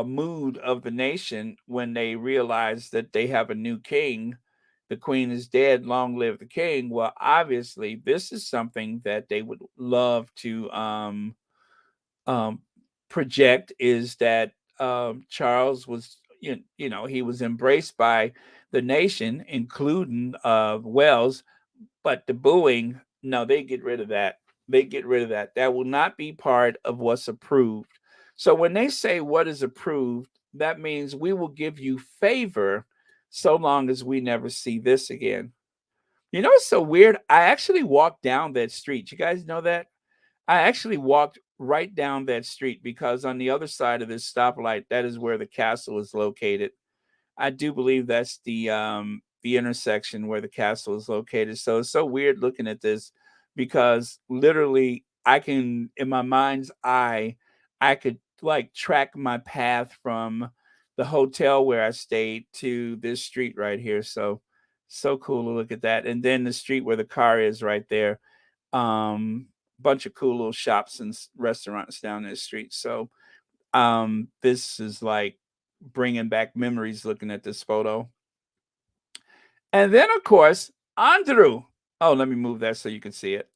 Speaker 1: mood of the nation when they realize that they have a new king. The queen is dead, long live the king. Well, obviously, this is something that they would love to um, project, is that Charles was, he was embraced by the nation, including Wales, but the booing, no, they get rid of that. They get rid of that. That will not be part of what's approved. So when they say what is approved, that means we will give you favor so long as we never see this again. You know, it's so weird. I actually walked down that street. You guys know that? I actually walked right down that street because on the other side of this stoplight, that is where the castle is located. I do believe that's the intersection where the castle is located. So it's so weird looking at this because literally I can, in my mind's eye, I could like track my path from the hotel where I stayed to this street right here. So so cool to look at that. And then the street where the car is right there. Bunch of cool little shops and restaurants down the street. So this is like bringing back memories looking at this photo. And then, of course, Andrew. Oh, let me move that so you can see it.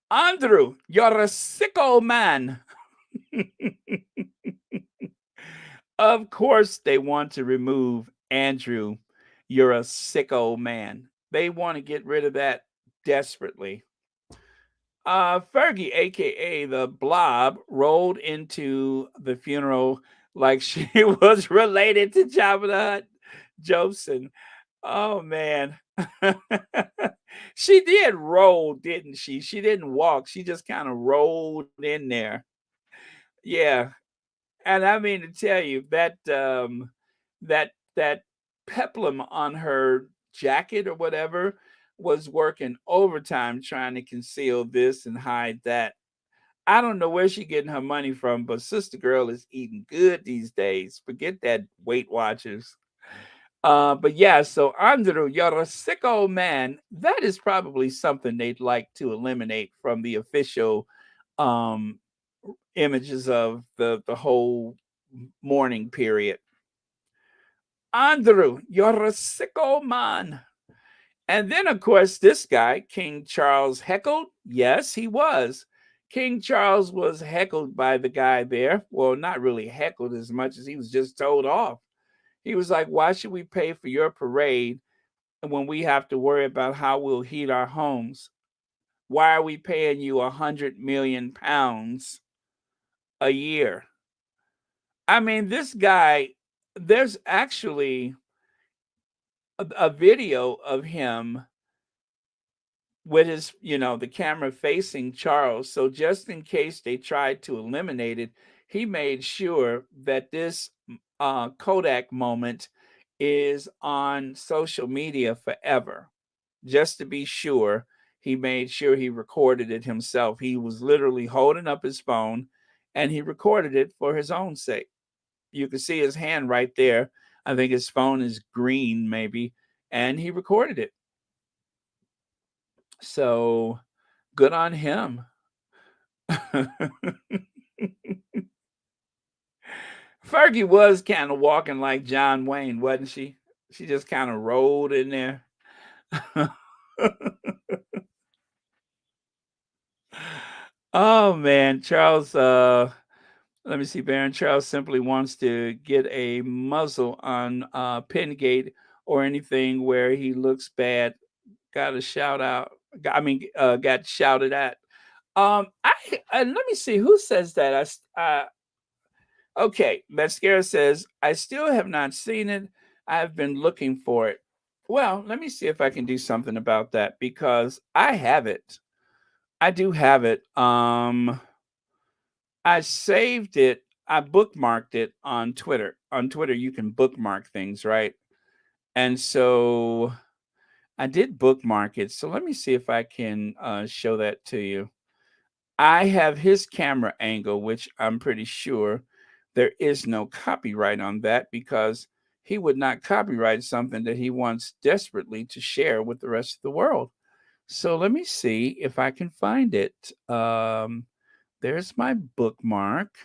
Speaker 1: Andrew, you're a sicko man. Of course, they want to remove Andrew. You're a sicko man. They want to get rid of that desperately. Fergie, aka the Blob, rolled into the funeral like she was related to Jabba the Hutt. Jobson. Oh man. She did roll, didn't she? She didn't walk. She just kind of rolled in there. Yeah. And I mean to tell you that that peplum on her jacket or whatever was working overtime trying to conceal this and hide that. I don't know where she getting her money from, but Sister Girl is eating good these days. Forget that Weight Watchers. But yeah, so Andrew, you're a sicko man. That is probably something they'd like to eliminate from the official um images of the whole mourning period. Andrew, you're a sicko man. And then, of course, this guy, King Charles, heckled. Yes, he was. King Charles was heckled by the guy there. Well, not really heckled as much as he was just told off. He was like, why should we pay for your parade when we have to worry about how we'll heat our homes? Why are we paying you 100 million pounds a year? I mean, this guy, there's actually a video of him with his, the camera facing Charles. So just in case they tried to eliminate it, he made sure that this Kodak moment is on social media forever. Just to be sure, he made sure he recorded it himself. He was literally holding up his phone and he recorded it for his own sake. You can see his hand right there. I think his phone is green, maybe, and he recorded it. So good on him. Fergie was kind of walking like John Wayne, wasn't she? She just kind of rolled in there. Oh man, Charles, let me see, Baron Charles simply wants to get a muzzle on Pingate or anything where he looks bad. Got a shout out. Got shouted at. I and let me see who says that. Okay, Mascara says I still have not seen it. I've been looking for it. Well, let me see if I can do something about that because I have it. I do have it. I saved it. I bookmarked it on Twitter. On Twitter, you can bookmark things, right? And so I did bookmark it. So let me see if I can show that to you. I have his camera angle, which I'm pretty sure there is no copyright on that because he would not copyright something that he wants desperately to share with the rest of the world. So let me see if I can find it. There's my bookmark.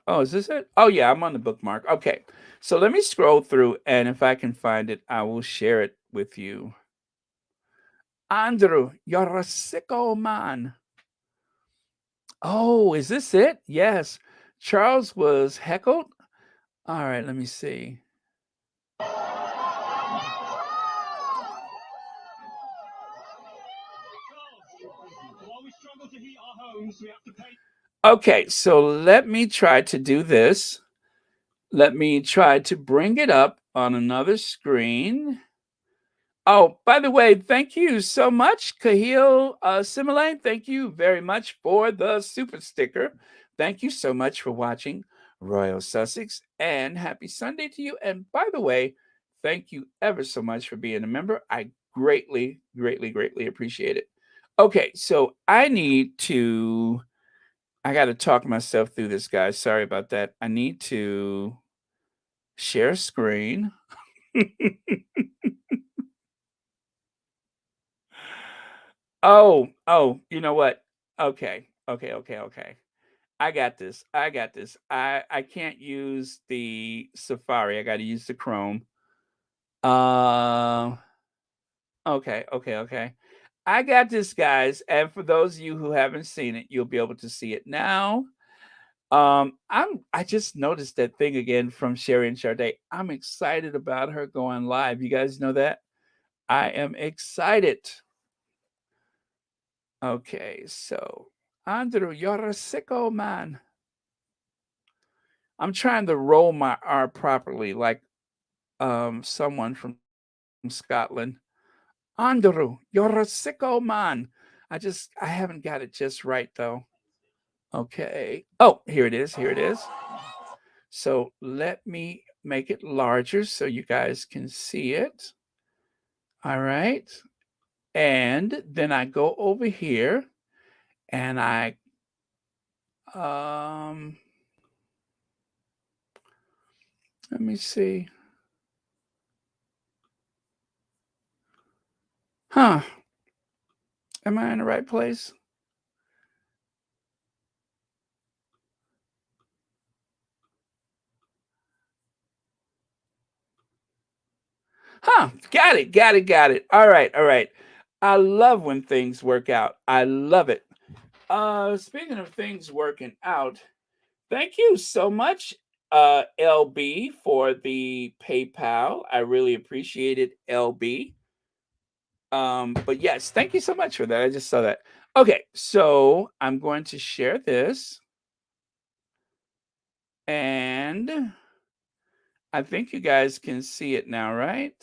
Speaker 1: Oh, is this it? Oh, yeah, I'm on the bookmark. Okay. So let me scroll through, and if I can find it, I will share it with you. Andrew, you're a sicko man. Oh, is this it? Yes. Charles was heckled. All right, let me see. Okay, so let me try to do this. Let me try to bring it up on another screen. Oh, by the way, thank you so much, Kahil Simile. Thank you very much for the super sticker. Thank you so much for watching Royal Sussex, and happy Sunday to you. And by the way, thank you ever so much for being a member. I greatly, greatly, greatly appreciate it. Okay, so I got to talk myself through this, guys. Sorry about that. I need to share screen. Oh, you know what? Okay. I got this. I can't use the Safari. I got to use the Chrome. Uh, okay. I got this, guys. And for those of you who haven't seen it, you'll be able to see it now. I just noticed that thing again from Sherry and Sade. I'm excited about her going live. You guys know that? I am excited. Okay, so Andrew, you're a sicko man. I'm trying to roll my R properly, like someone from Scotland. Andrew, you're a sicko man. I haven't got it just right though. Okay. Oh, here it is. So let me make it larger so you guys can see it. All right. And then I go over here and I let me see. Huh. Am I in the right place? Huh. Got it. All right. I love when things work out. I love it. Speaking of things working out, thank you so much, LB, for the PayPal. I really appreciate it, LB. But yes, thank you so much for that. I just saw that. Okay, so I'm going to share this. And I think you guys can see it now, right?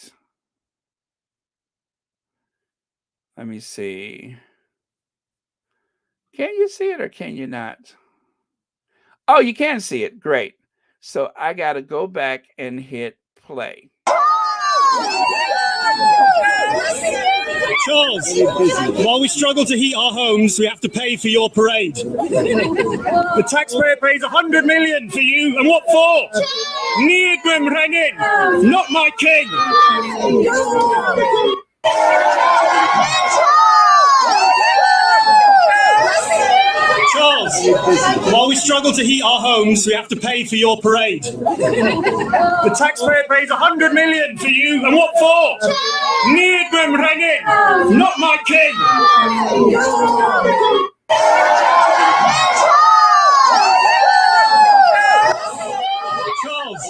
Speaker 1: Let me see. Can you see it or can you not? Oh, you can see it. Great. So I got to go back and hit play.
Speaker 2: Charles, while we struggle to heat our homes, we have to pay for your parade. The taxpayer pays 100 million for you, and what for? Neagrim Renin, not my king. Charles, while we struggle to heat our homes, we have to pay for your parade. The taxpayer pays 100 million for you, and what for? Neagrim Renin, not my king. Charles,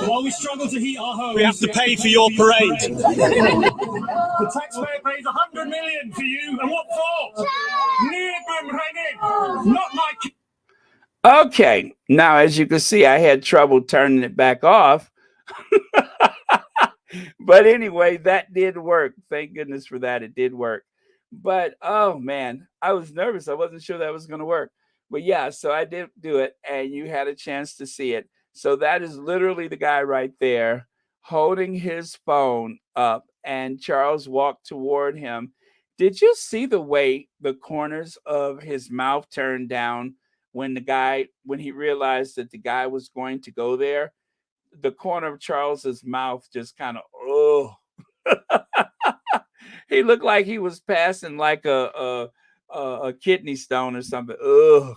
Speaker 2: while we struggle to heat our homes, we have to pay for your parade. The taxpayer pays 100 million for you, and what for? Neagrim Renin, not my king.
Speaker 1: Okay, now as you can see, I had trouble turning it back off. But anyway, that did work. Thank goodness for that. It did work. But oh man, I was nervous. I wasn't sure that was going to work. But yeah, so I did do it and you had a chance to see it. So that is literally the guy right there holding his phone up and Charles walked toward him. Did you see the way the corners of his mouth turned down when he realized that the guy was going to go there? The corner of Charles's mouth just kind of he looked like he was passing like a kidney stone or something. Ugh.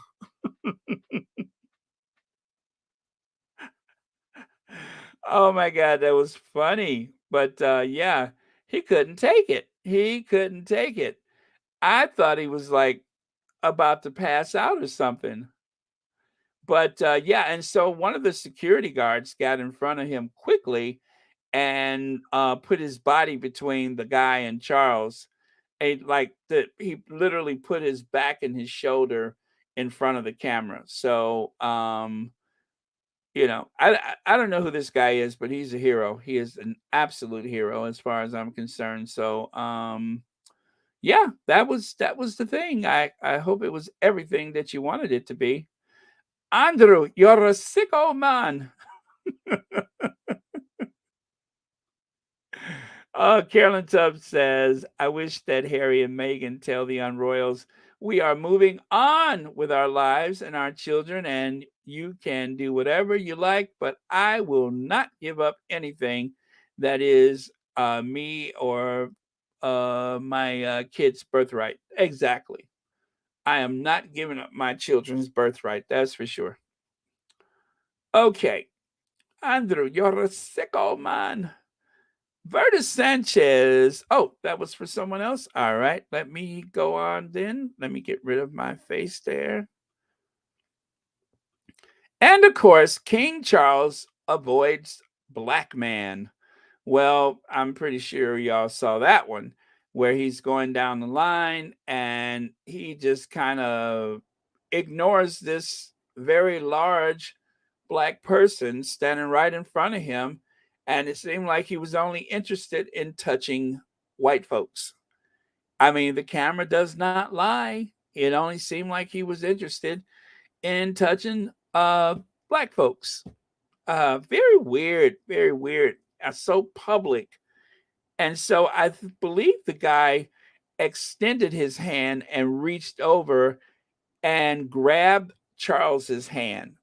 Speaker 1: Oh my god, that was funny. But yeah, he couldn't take it. He couldn't take it. I thought he was like about to pass out or something. But yeah, and so one of the security guards got in front of him quickly and put his body between the guy and Charles. And he literally put his back and his shoulder in front of the camera. So I don't know who this guy is, but he's a hero. He is an absolute hero as far as I'm concerned. So yeah, that was the thing. I hope it was everything that you wanted it to be. Andrew, you're a sicko man. Carolyn Tubbs says, I wish that Harry and Meghan tell the Unroyals we are moving on with our lives and our children, and you can do whatever you like, but I will not give up anything that is me or my kid's birthright. Exactly. I am not giving up my children's birthright. That's for sure. Okay. Andrew, you're a sicko man. Verda Sanchez. Oh, that was for someone else. All right. Let me go on then. Let me get rid of my face there. And of course, King Charles avoids black man. Well, I'm pretty sure y'all saw that one where he's going down the line and he just kind of ignores this very large black person standing right in front of him. And it seemed like he was only interested in touching white folks. I mean, the camera does not lie. It only seemed like he was interested in touching black folks. Very weird, very weird. So public. And so I believe the guy extended his hand and reached over and grabbed Charles's hand.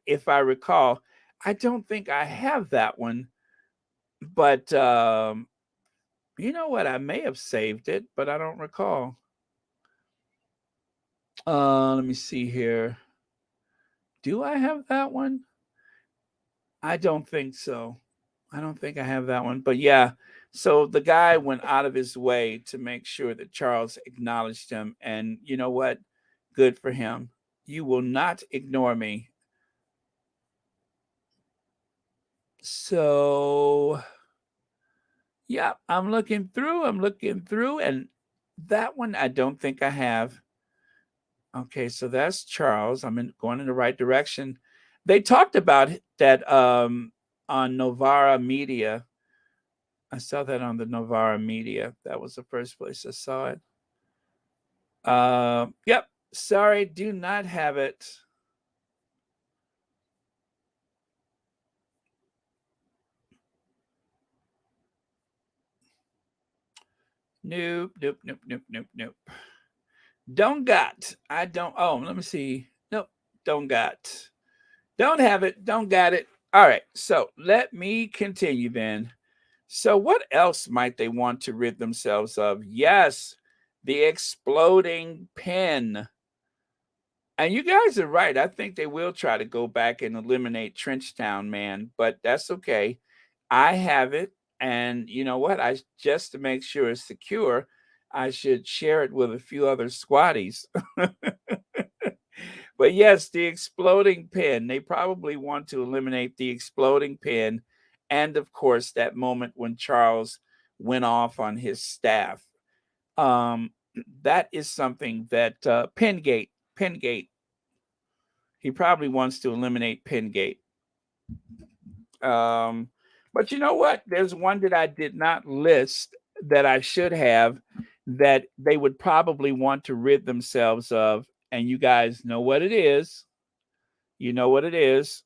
Speaker 1: If I recall, I don't think I have that one, but you know what? I may have saved it, but I don't recall. Let me see here. Do I have that one? I don't think so. I don't think I have that one. But yeah, so the guy went out of his way to make sure that Charles acknowledged him. And you know what? Good for him. You will not ignore me. So, yeah, I'm looking through, and that one I don't think I have. Okay, so that's Charles. Going in the right direction. They talked about that on Novara Media. I saw that on the Novara Media. That was the first place I saw it. Yep. Sorry, do not have it. Nope. Don't got. I don't. Oh, let me see. Nope. Don't got. Don't have it. Don't got it. All right. So let me continue then. So what else might they want to rid themselves of? Yes, the exploding pen. And you guys are right. I think they will try to go back and eliminate Trenchtown, man. But that's okay. I have it. And you know what? Just to make sure it's secure, I should share it with a few other squatties. But yes, the exploding pen. They probably want to eliminate the exploding pen. And of course, that moment when Charles went off on his staff. That is something that Pengate. He probably wants to eliminate Pengate. But you know what? There's one that I did not list that I should have that they would probably want to rid themselves of. And you guys know what it is. You know what it is.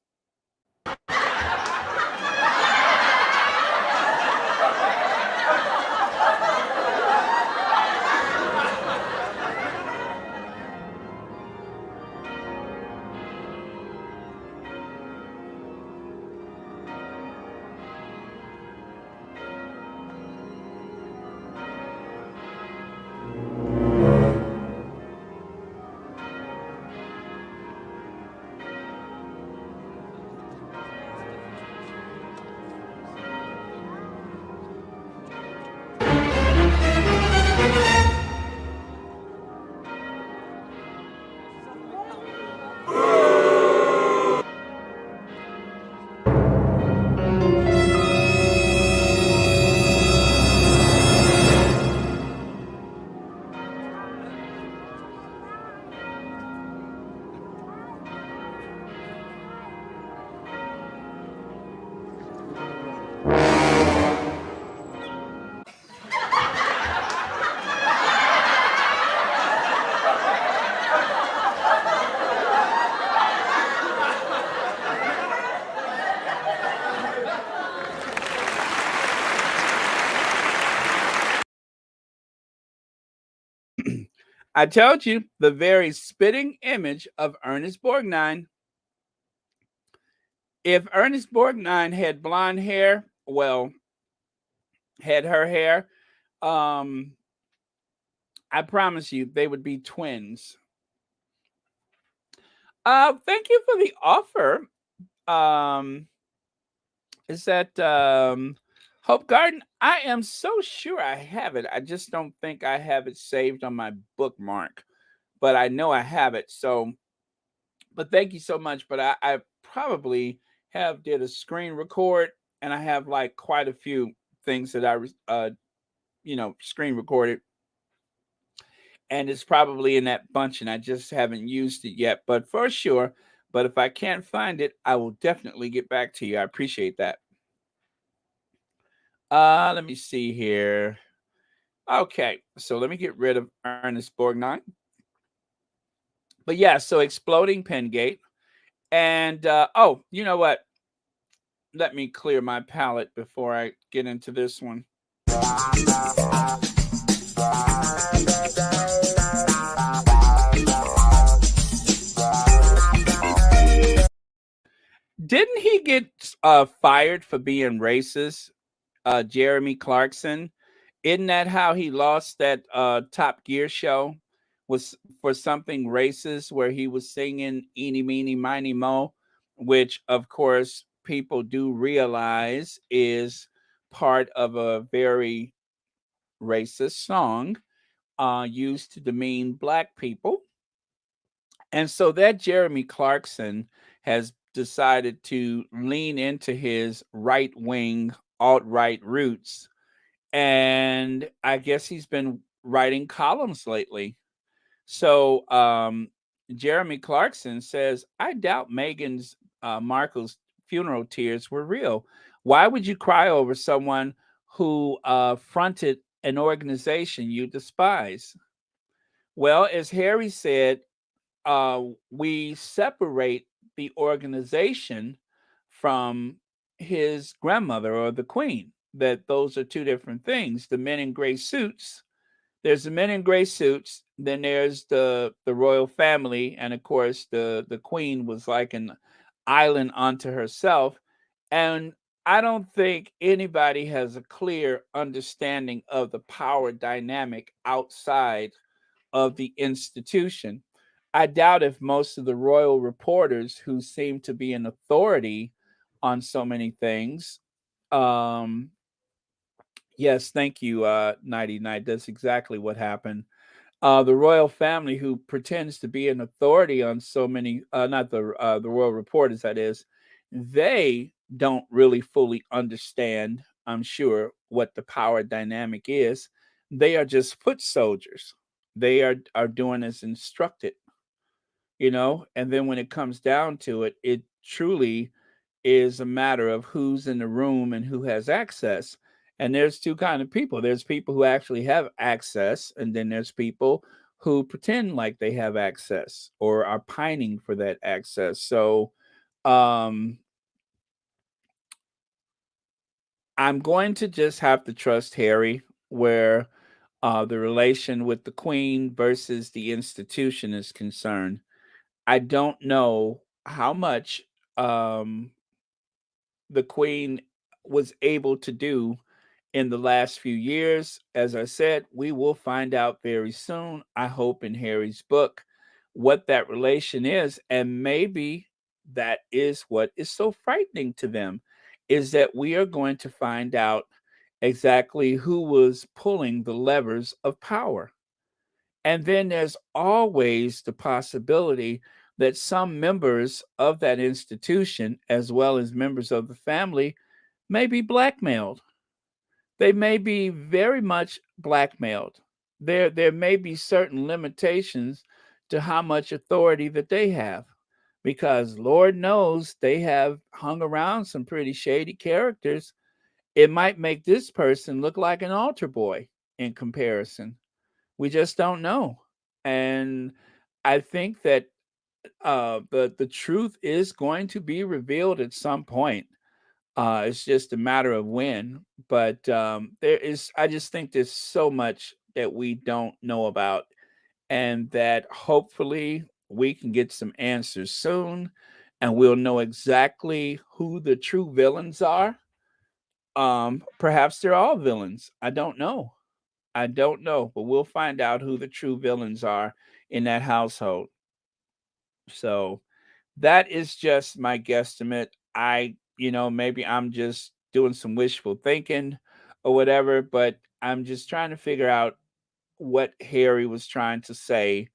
Speaker 1: I told you, the very spitting image of Ernest Borgnine. If Ernest Borgnine had blonde hair, well, had her hair, I promise you they would be twins. Thank you for the offer. Is that Hope Garden? I am so sure I have it. I just don't think I have it saved on my bookmark, but I know I have it. So, but thank you so much. But I probably did a screen record, and I have like quite a few things that I screen recorded, and it's probably in that bunch, and I just haven't used it yet. But for sure. But if I can't find it, I will definitely get back to you. I appreciate that. Let me see here. Okay, so let me get rid of Ernest Borgnine. But yeah, so exploding Pengate. And oh, you know what? let me clear my palate before I get into this one. Didn't he get fired for being racist? Jeremy Clarkson. Isn't that how he lost that Top Gear show? Was for something racist where he was singing "Eeny Meeny Miny Mo," which of course people do realize is part of a very racist song used to demean black people. And so that Jeremy Clarkson has decided to lean into his right wing, alt right roots. And I guess he's been writing columns lately. So Jeremy Clarkson says, I doubt Meghan's Markle's funeral tears were real. Why would you cry over someone who fronted an organization you despise? Well, as Harry said, we separate the organization from his grandmother or the queen. That those are two different things. The men in gray suits. There's the men in gray suits. Then there's the royal family, and of course the queen was like an island unto herself. And I don't think anybody has a clear understanding of the power dynamic outside of the institution. I doubt if most of the royal reporters who seem to be an authority on so many things. Um, yes, thank you, 99. That's exactly what happened. The royal family, who pretends to be an authority on so many, not the royal reporters, that is, they don't really fully understand, I'm sure, what the power dynamic is. They are just foot soldiers. They are doing as instructed, and then when it comes down to it, it truly is a matter of who's in the room and who has access. And there's two kind of people. There's people who actually have access, and then there's people who pretend like they have access or are pining for that access. So um I'm going to just have to trust Harry, where the relation with the queen versus the institution is concerned. I don't know how much um, the Queen was able to do in the last few years. As I said, we will find out very soon, I hope, in Harry's book, what that relation is. And maybe that is what is so frightening to them, is that we are going to find out exactly who was pulling the levers of power. And then there's always the possibility that some members of that institution, as well as members of the family, may be blackmailed. They may be very much blackmailed. There may be certain limitations to how much authority that they have, because Lord knows they have hung around some pretty shady characters. It might make this person look like an altar boy in comparison. We just don't know. And I think that the truth is going to be revealed at some point. It's just a matter of when. But I just think there's so much that we don't know about, and that hopefully we can get some answers soon, and we'll know exactly who the true villains are. Perhaps they're all villains. I don't know. I don't know, but we'll find out who the true villains are in that household. So that is just my guesstimate. Maybe I'm just doing some wishful thinking or whatever, but I'm just trying to figure out what Harry was trying to say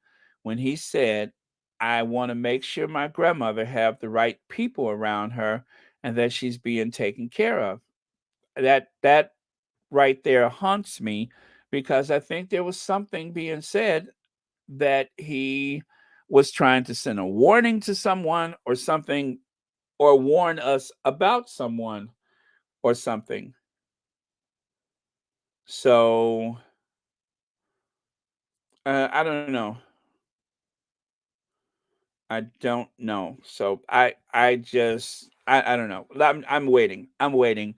Speaker 1: when he said, I want to make sure my grandmother have the right people around her and that she's being taken care of. That right there haunts me, because I think there was something being said that he was trying to send a warning to someone or something, or warn us about someone or something. So I don't know. I don't know. So I just I don't know. I'm waiting. I'm waiting.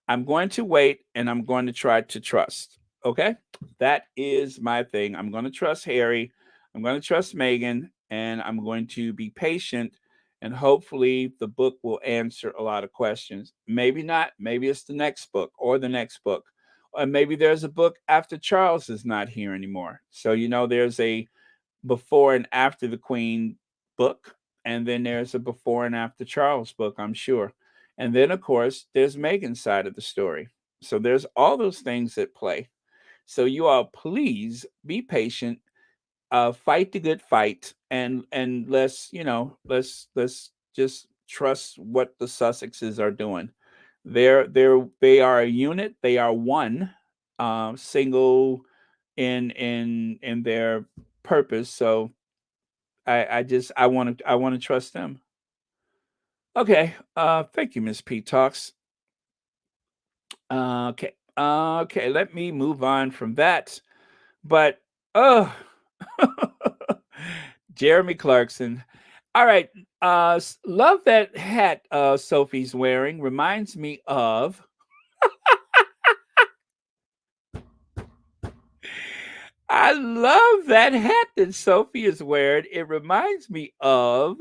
Speaker 1: I'm going to wait, and I'm going to try to trust. Okay, that is my thing. I'm going to trust Harry. I'm going to trust Meghan, and I'm going to be patient. And hopefully, the book will answer a lot of questions. Maybe not. Maybe it's the next book or the next book, or maybe there's a book after Charles is not here anymore. So there's a before and after the Queen book, and then there's a before and after Charles book, I'm sure. And then, of course, there's Meghan's side of the story. So there's all those things at play. So you all, please be patient, fight the good fight, and let's just trust what the Sussexes are doing. They are a unit. They are one, single in their purpose. So I want to trust them. Okay. Thank you, Miss P Talks. Okay. Okay. Let me move on from that. But oh, Jeremy Clarkson. All right. Love that hat Sophie's wearing. Reminds me of. I love that hat that Sophie is wearing. It reminds me of.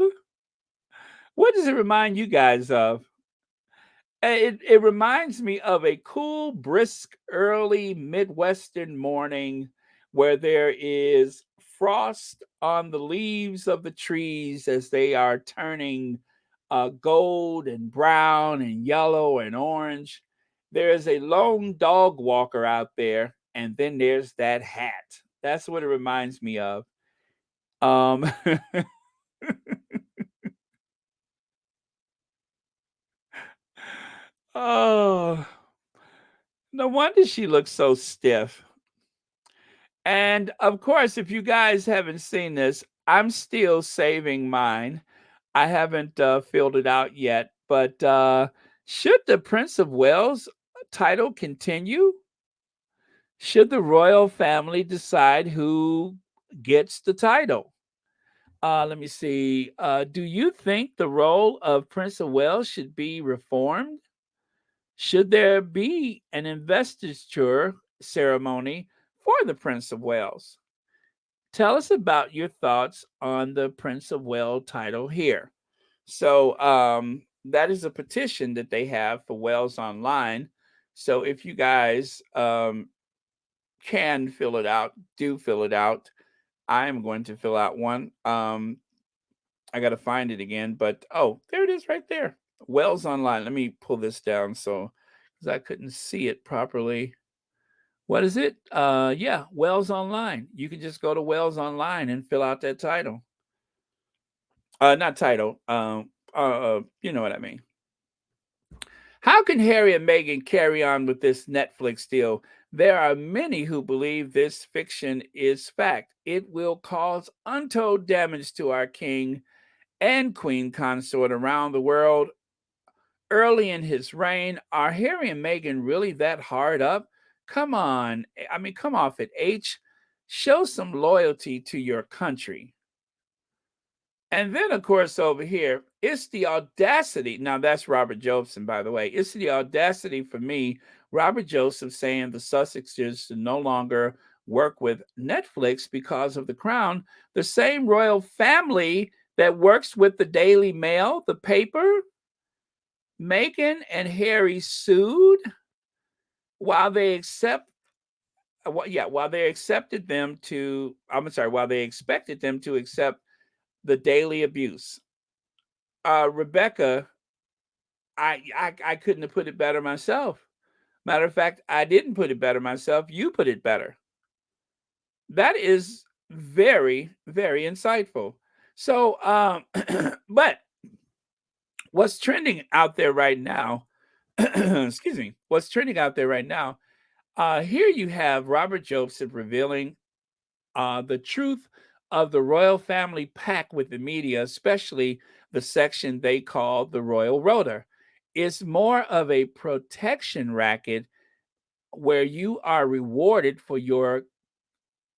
Speaker 1: What does it remind you guys of? It reminds me of a cool, brisk, early Midwestern morning where there is frost on the leaves of the trees as they are turning gold and brown and yellow and orange. There is a lone dog walker out there, and then there's that hat. That's what it reminds me of. Um, oh, no wonder she looks so stiff. And of course, if you guys haven't seen this, I'm still saving mine. I haven't filled it out yet. But should the Prince of Wales title continue? Should the royal family decide who gets the title? Let me see. Do you think the role of Prince of Wales should be reformed? Should there be an investiture ceremony for the Prince of Wales? Tell us about your thoughts on the Prince of Wales title here. So that is a petition that they have for Wales Online. So if you guys can fill it out, do fill it out. I am going to fill out one. I got to find it again, but oh, there it is right there. Wales Online. Let me pull this down so because I couldn't see it properly. What is it? Yeah, Wales Online. You can just go to Wales Online and fill out that title. Not title. You know what I mean. How can Harry and Meghan carry on with this Netflix deal? There are many who believe this fiction is fact. It will cause untold damage to our king and queen consort around the world early in his reign. Are Harry and Meghan really that hard up? Come on. I mean, come off it, H. Show some loyalty to your country. And then, of course, over here, it's the audacity. Now, that's Robert Joseph, by the way. It's the audacity for me, Robert Joseph, saying the Sussexes should no longer work with Netflix because of the crown. The same royal family that works with the Daily Mail, the paper, Meghan and Harry sued while they while they accepted them to, while they expected them to accept the daily abuse. Rebecca, I couldn't have put it better myself. Matter of fact, I didn't put it better myself. You put it better. That is very, very insightful. So, but what's trending out there right now, excuse me, what's trending out there right now, here you have Robert Joseph revealing the truth of the royal family pact with the media, especially the section they call the Royal Rota. It's more of a protection racket where you are rewarded for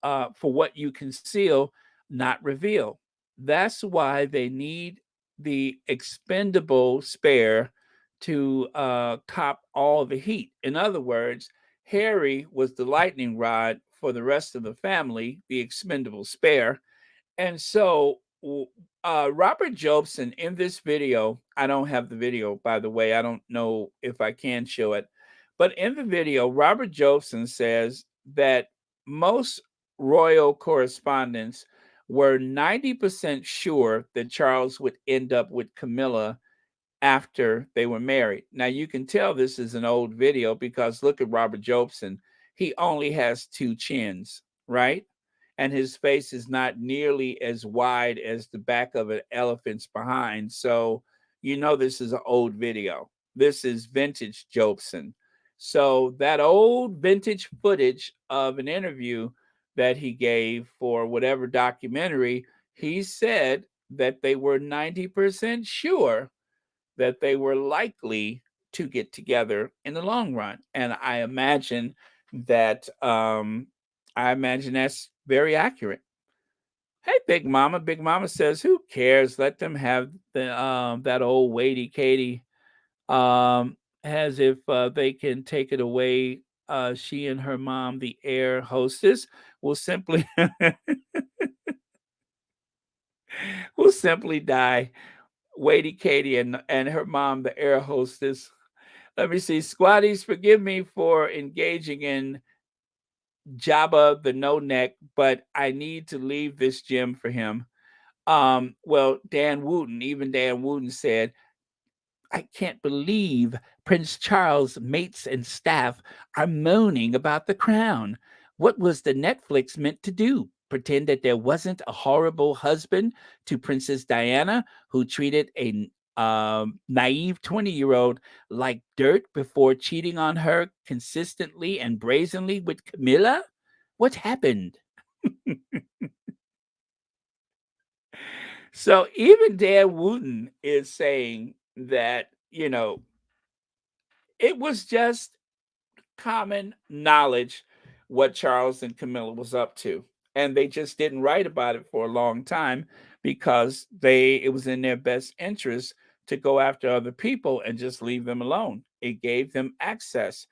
Speaker 1: for what you conceal, not reveal. That's why they need the expendable spare to cop all the heat. In other words, Harry was the lightning rod for the rest of the family, the expendable spare. And so Robert Jobson in this video, I don't have the video, by the way. I don't know if I can show it. But in the video, Robert Jobson says that most royal correspondents were 90% sure that Charles would end up with Camilla after they were married. Now you can tell this is an old video because look at Robert Jobson. He only has two chins, right? And his face is not nearly as wide as the back of an elephant's behind. So you know this is an old video. This is vintage Jobson. So that old vintage footage of an interview that he gave for whatever documentary, he said that they were 90% sure that they were likely to get together in the long run. And I imagine that's very accurate. Hey, Big Mama. Big Mama says, who cares? Let them have that old Wadey Katie. As if they can take it away. She and her mom, the air hostess, will simply will simply die. Wadey Katie and her mom, the air hostess. Let me see. Squatties, forgive me for engaging in Jabba the No Neck, but I need to leave this gym for him. Well, even Dan Wooten said, I can't believe Prince Charles' mates and staff are moaning about the crown. What was the Netflix meant to do? Pretend that there wasn't a horrible husband to Princess Diana who treated a naive 20-year-old like dirt before cheating on her consistently and brazenly with Camilla? What happened? So even Dan Wooten is saying that, it was just common knowledge what Charles and Camilla was up to. And they just didn't write about it for a long time because it was in their best interest to go after other people and just leave them alone. It gave them access.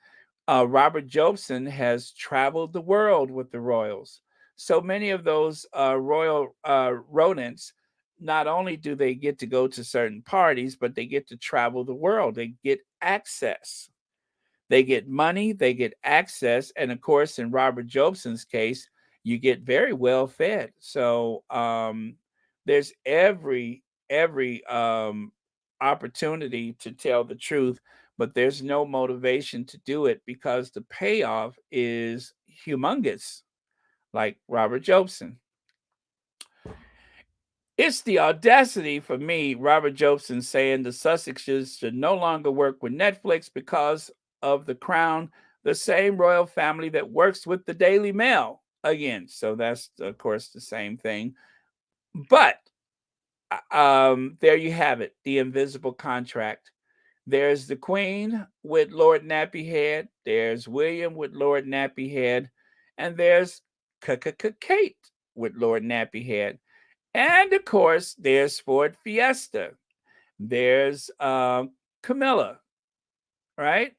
Speaker 1: Robert Jobson has traveled the world with the royals. So many of those royal rodents, not only do they get to go to certain parties, but they get to travel the world. They get access. They get money, they get access, and of course, in Robert Jobson's case, you get very well fed. So there's every opportunity to tell the truth, but there's no motivation to do it because the payoff is humongous, like Robert Jobson. It's the audacity for me, Robert Jobson saying the Sussexes should no longer work with Netflix because of the crown, the same royal family that works with the Daily Mail. Again, so that's, of course, the same thing. But there you have it, the invisible contract. There's the Queen with Lord Nappyhead. There's William with Lord Nappyhead. And there's Kate with Lord Nappyhead. And of course, there's Ford Fiesta. There's Camilla, right?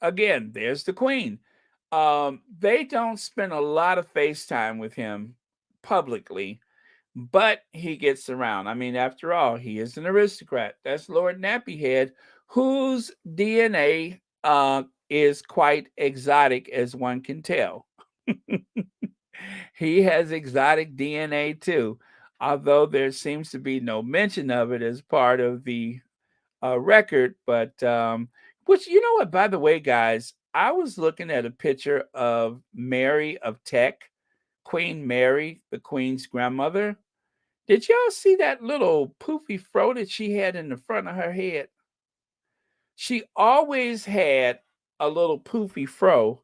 Speaker 1: Again, there's the Queen. They don't spend a lot of FaceTime with him publicly, but he gets around. I mean, after all, he is an aristocrat. That's Lord Nappyhead, whose DNA is quite exotic, as one can tell. He has exotic DNA too, although there seems to be no mention of it as part of the record. But which, you know what, by the way, guys, I was looking at a picture of Mary of Tech, Queen Mary, the Queen's grandmother. Did y'all see that little poofy fro that she had in the front of her head? She always had a little poofy fro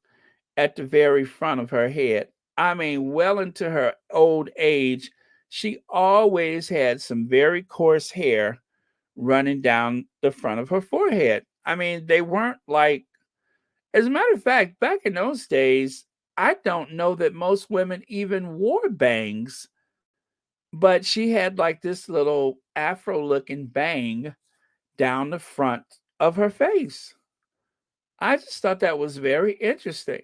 Speaker 1: at the very front of her head. I mean, well into her old age, she always had some very coarse hair running down the front of her forehead. I mean, they weren't like, as a matter of fact, back in those days, I don't know that most women even wore bangs but she had like this little afro looking bang down the front of her face. I just thought that was very interesting.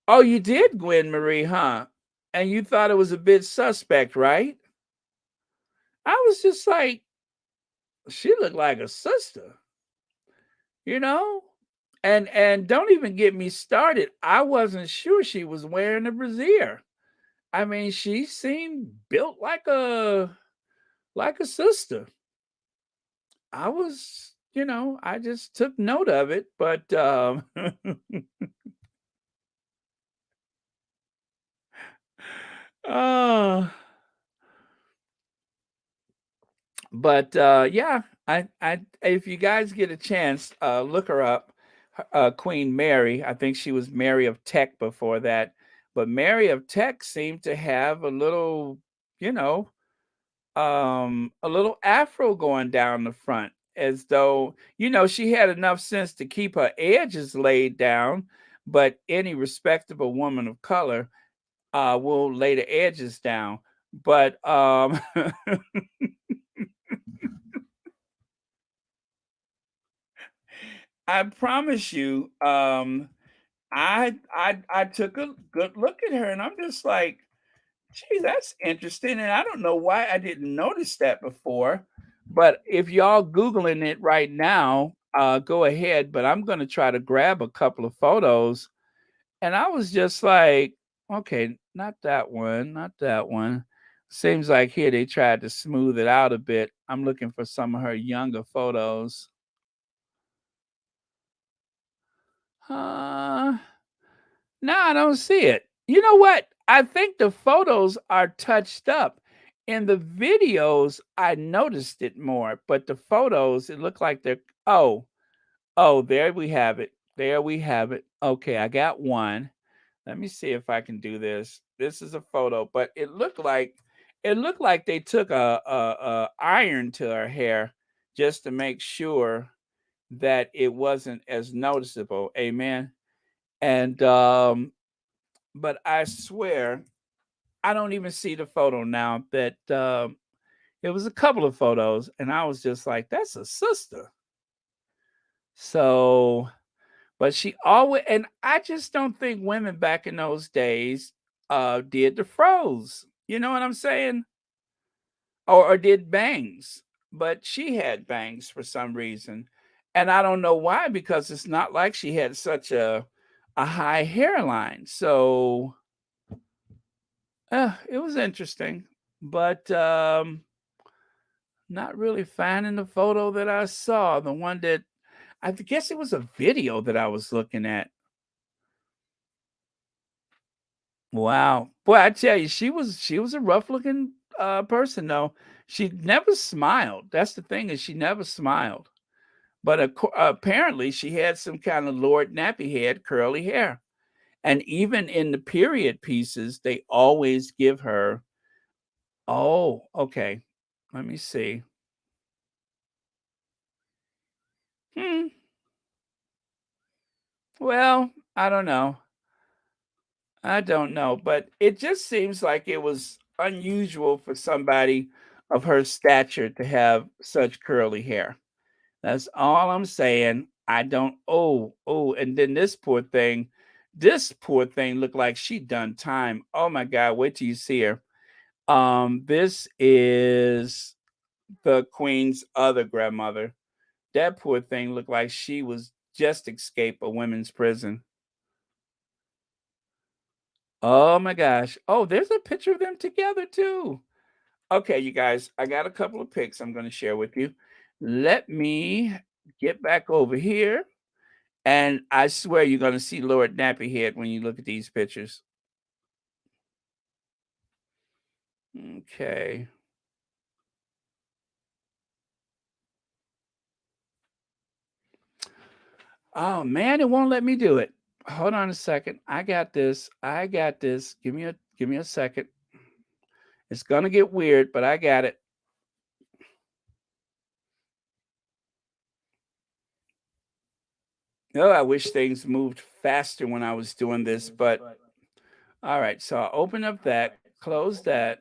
Speaker 1: Oh, you did, Gwen Marie, huh? And you thought it was a bit suspect, right? I was just like, she looked like a sister, you know? And don't even get me started. I wasn't sure she was wearing a brassiere. I mean, she seemed built like a sister. I was, I just took note of it, but uh but yeah, I if you guys get a chance, look her up. Queen Mary. I think she was Mary of Tech before that. But Mary of Tech seemed to have a little, you know, a little afro going down the front, as though, she had enough sense to keep her edges laid down, but any respectable woman of color will lay the edges down. But I promise you, I took a good look at her and I'm just like, gee, that's interesting. And I don't know why I didn't notice that before. But if y'all Googling it right now, go ahead. But I'm gonna try to grab a couple of photos. And I was just like, okay, not that one, not that one. Seems like here they tried to smooth it out a bit. I'm looking for some of her younger photos. Uh No, I don't see it. You know what? I think the photos are touched up. In the videos, I noticed it more, but the photos, it looked like they're oh, there we have it. There we have it. Okay, I got one. Let me see if I can do this. This is a photo, but it looked like they took a iron to her hair just to make sure that it wasn't as noticeable. Amen. And but I swear I don't even see the photo now. That it was a couple of photos, and I was just like, "That's a sister." So, but she always, and I just don't think women back in those days did the froze. You know what I'm saying? Or did bangs, but she had bangs for some reason, and I don't know why because it's not like she had such a high hairline. So it was interesting, but not really finding the photo that I saw. The one that I guess it was a video that I was looking at. Wow, boy, I tell you, she was a rough looking person though. She never smiled. That's the thing is she never smiled. But apparently she had some kind of Lord Nappy head curly hair. And even in the period pieces, they always give her. Oh, okay. Let me see. Hmm. Well, I don't know. I don't know, but it just seems like it was unusual for somebody of her stature to have such curly hair. That's all I'm saying. I don't and then this poor thing looked like she done time. Oh my God, wait till you see her. This is the queen's other grandmother. That poor thing looked like she was just escaped a women's prison. Oh my gosh. Oh, there's a picture of them together too. Okay, you guys, I got a couple of pics I'm going to share with you. Let me get back over here. And I swear you're going to see Lord Nappyhead when you look at these pictures. Okay. Oh man, it won't let me do it. Hold on a second. I got this. I got this. Give me a second. It's gonna get weird, but I got it. Oh, I wish things moved faster when I was doing this, but all right. So I'll open up that. Close that.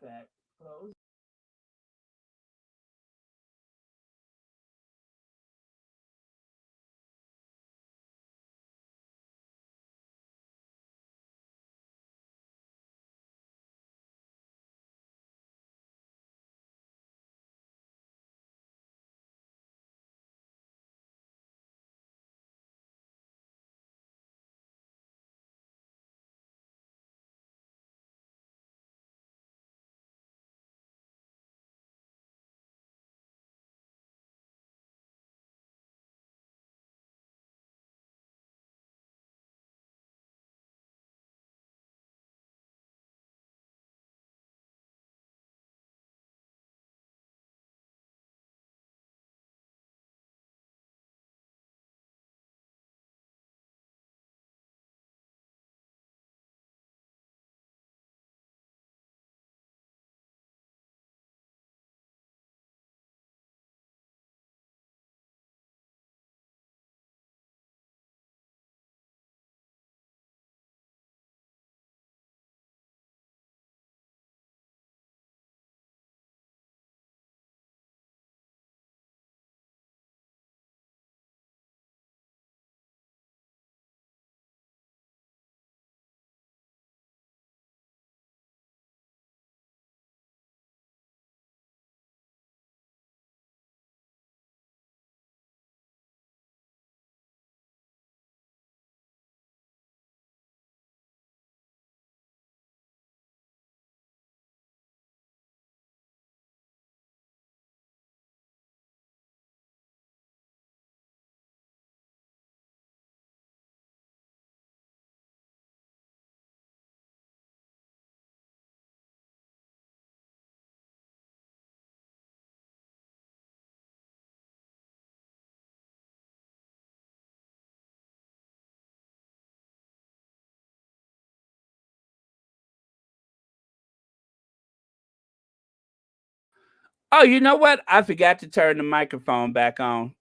Speaker 1: Oh, you know what? I forgot to turn the microphone back on.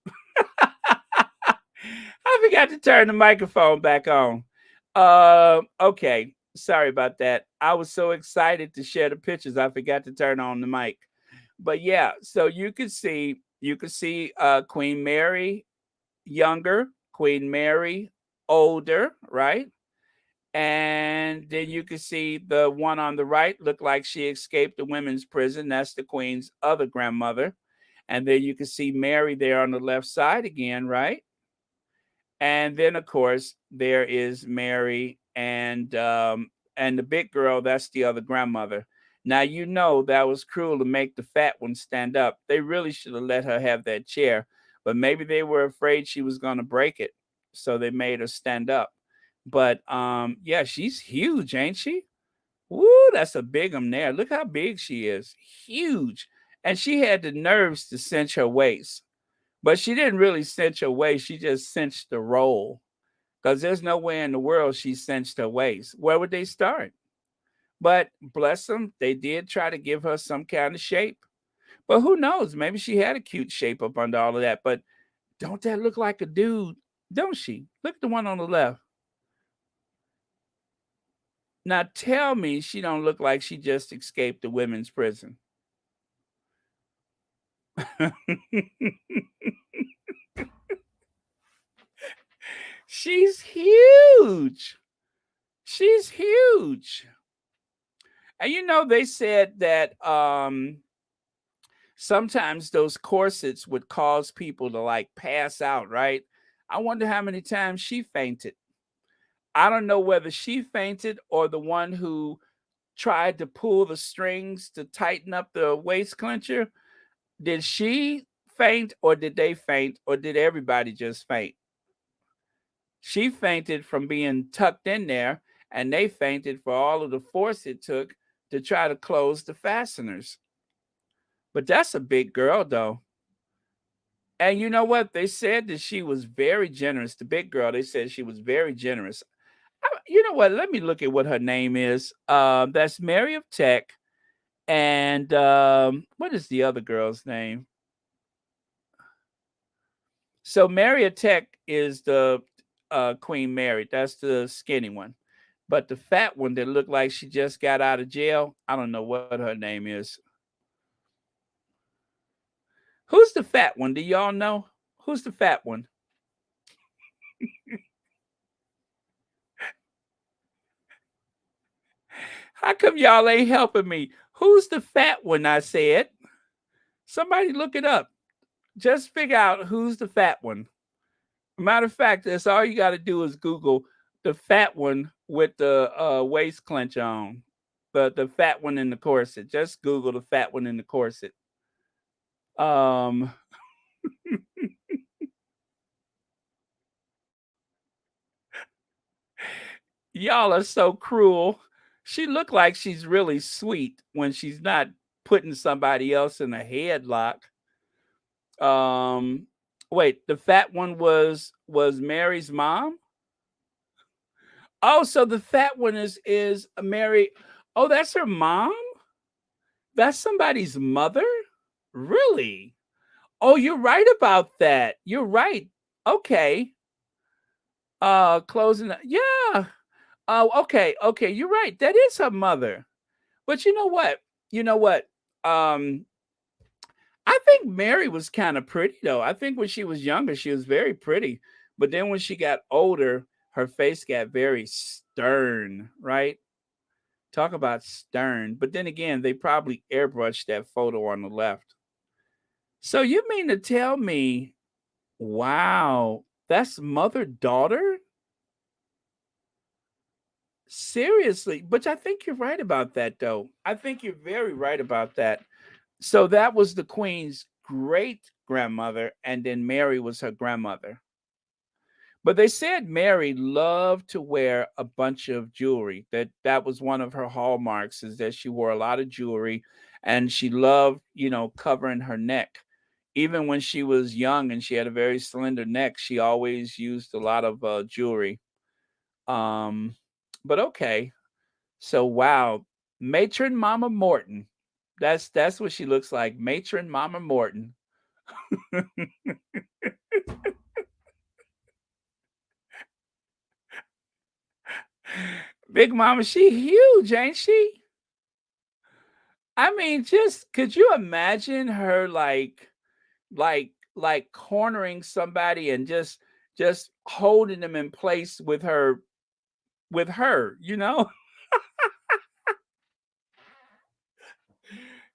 Speaker 1: I forgot to turn the microphone back on. Okay. Sorry about that. I was so excited to share the pictures, I forgot to turn on the mic. But yeah, so you could see Queen Mary younger, Queen Mary older, right? And then you can see the one on the right look like she escaped the women's prison. That's the Queen's other grandmother. And then you can see Mary there on the left side again, right? And then of course there is Mary and the big girl, that's the other grandmother. Now you know that was cruel to make the fat one stand up. They really should have let her have that chair, but maybe they were afraid she was going to break it, so they made her stand up. But yeah, she's huge, ain't she? Woo, that's a big one there. Look how big she is. Huge. And she had the nerves to cinch her waist. But she didn't really cinch her waist, she just cinched the roll. Because there's no way in the world she cinched her waist. Where would they start? But bless them, they did try to give her some kind of shape. But who knows? Maybe she had a cute shape up under all of that. But don't that look like a dude? Don't she? Look at the one on the left. Now tell me she don't look like she just escaped the women's prison. She's huge. She's huge. And you know, they said that sometimes those corsets would cause people to like pass out, right? I wonder how many times she fainted. I don't know whether she fainted or the one who tried to pull the strings to tighten up the waist clencher. Did she faint or did they faint or did everybody just faint? She fainted from being tucked in there, and they fainted for all of the force it took to try to close the fasteners. But that's a big girl, though. And you know what? They said that she was very generous. The big girl, they said she was very generous. You know what? Let me look at what her name is. That's Mary of Tech. And what is the other girl's name? So Mary of Tech is the Queen Mary. That's the skinny one. But the fat one that looked like she just got out of jail, I don't know what her name is. Who's the fat one? Do y'all know? Who's the fat one? How come y'all ain't helping me? Who's the fat one? I said. Somebody look it up. Just figure out who's the fat one. Matter of fact, that's all you got to do is Google the fat one with the waist clench on. The fat one in the corset. Just Google the fat one in the corset. Um, y'all are so cruel. She looked like she's really sweet when she's not putting somebody else in a headlock. Um, wait, the fat one was Mary's mom? Oh, so the fat one is Mary. Oh, that's her mom? That's somebody's mother? Really? Oh, you're right about that. You're right. Okay. Closing. Yeah. Oh, okay. Okay, you're right. That is her mother. But you know what? You know what? Um, I think Mary was kind of pretty though. I think when she was younger, she was very pretty. But then when she got older, her face got very stern, right? Talk about stern. But then again, they probably airbrushed that photo on the left. So you mean to tell me, wow, that's mother-daughter? Seriously, but I think you're right about that though. I think you're very right about that. So that was the queen's great grandmother, and then Mary was her grandmother. But they said Mary loved to wear a bunch of jewelry. That was one of her hallmarks, is that she wore a lot of jewelry, and she loved, covering her neck. Even when she was young and she had a very slender neck, she always used a lot of jewelry. Um, but okay, so wow, matron Mama Morton. That's what she looks like, matron Mama Morton. Big Mama, she huge, ain't she? I mean, just could you imagine her like cornering somebody and just holding them in place with her, you know?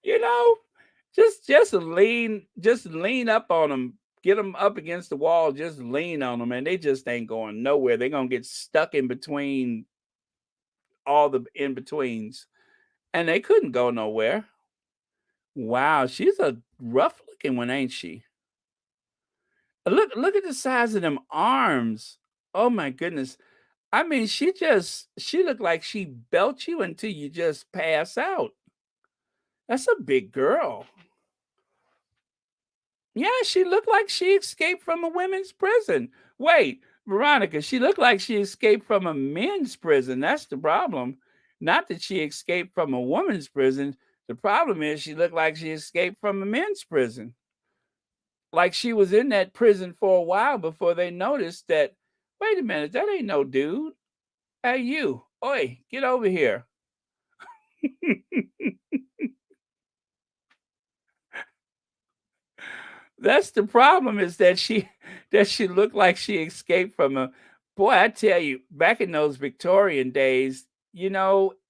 Speaker 1: You know? Just lean up on them, get them up against the wall, just lean on them, and they just ain't going nowhere. They're gonna get stuck in between all the in betweens, and they couldn't go nowhere. Wow, she's a rough looking one, ain't she? Look at the size of them arms. Oh my goodness. I mean, she looked like she belt you until you just pass out. That's a big girl. Yeah, she looked like she escaped from a women's prison. Wait, Veronica, she looked like she escaped from a men's prison. That's the problem. Not that she escaped from a woman's prison. The problem is she looked like she escaped from a men's prison. Like she was in that prison for a while before they noticed that, wait a minute, that ain't no dude. Hey, you. Oi, get over here. That's the problem, is that she looked like she escaped from a, boy, I tell you, back in those Victorian days, what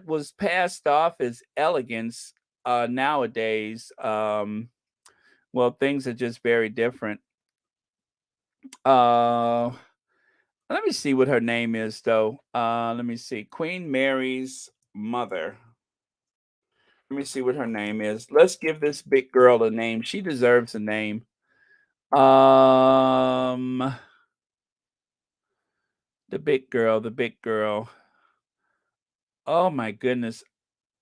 Speaker 1: was passed off as elegance, nowadays, well, things are just very different. Uh Let me see what her name is though. Let me see. Queen Mary's mother. Let me see what her name is. Let's give this big girl a name. She deserves a name. Um, the big girl, the big girl. Oh my goodness.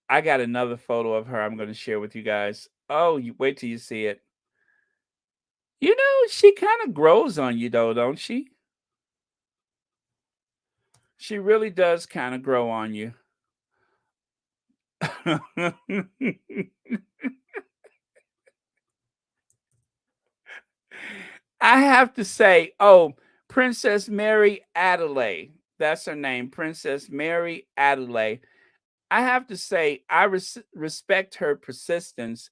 Speaker 1: I got another photo of her I'm going to share with you guys. Oh, you wait till you see it. She kind of grows on you though, don't she? She really does kind of grow on you. I have to say, oh, Princess Mary Adelaide. That's her name, Princess Mary Adelaide. I have to say, I respect her persistence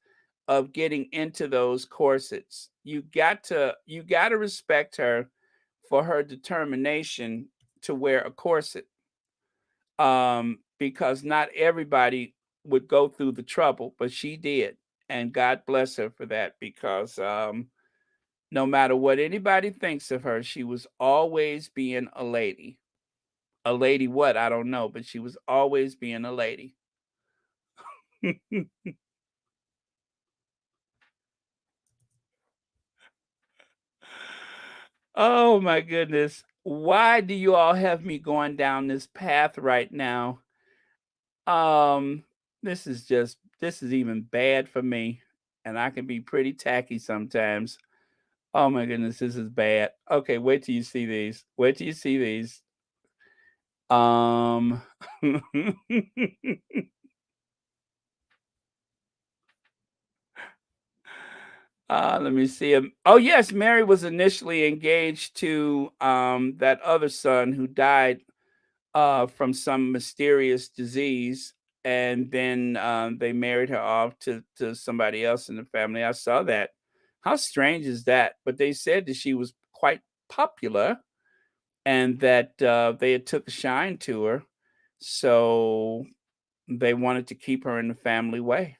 Speaker 1: of getting into those corsets. You got to respect her for her determination to wear a corset. Because not everybody would go through the trouble, but she did, and God bless her for that. Because no matter what anybody thinks of her, she was always being a lady. A lady what? I don't know, but she was always being a lady. Oh my goodness. Why do you all have me going down this path right now? Um, this is even bad for me, and I can be pretty tacky sometimes. Oh my goodness, this is bad. Okay, wait till you see these. Wait till you see these. Um let me see him. Oh yes, Mary was initially engaged to that other son who died from some mysterious disease, and then they married her off to somebody else in the family. I saw that. How strange is that? But they said that she was quite popular, and that they had took a shine to her, so they wanted to keep her in the family way.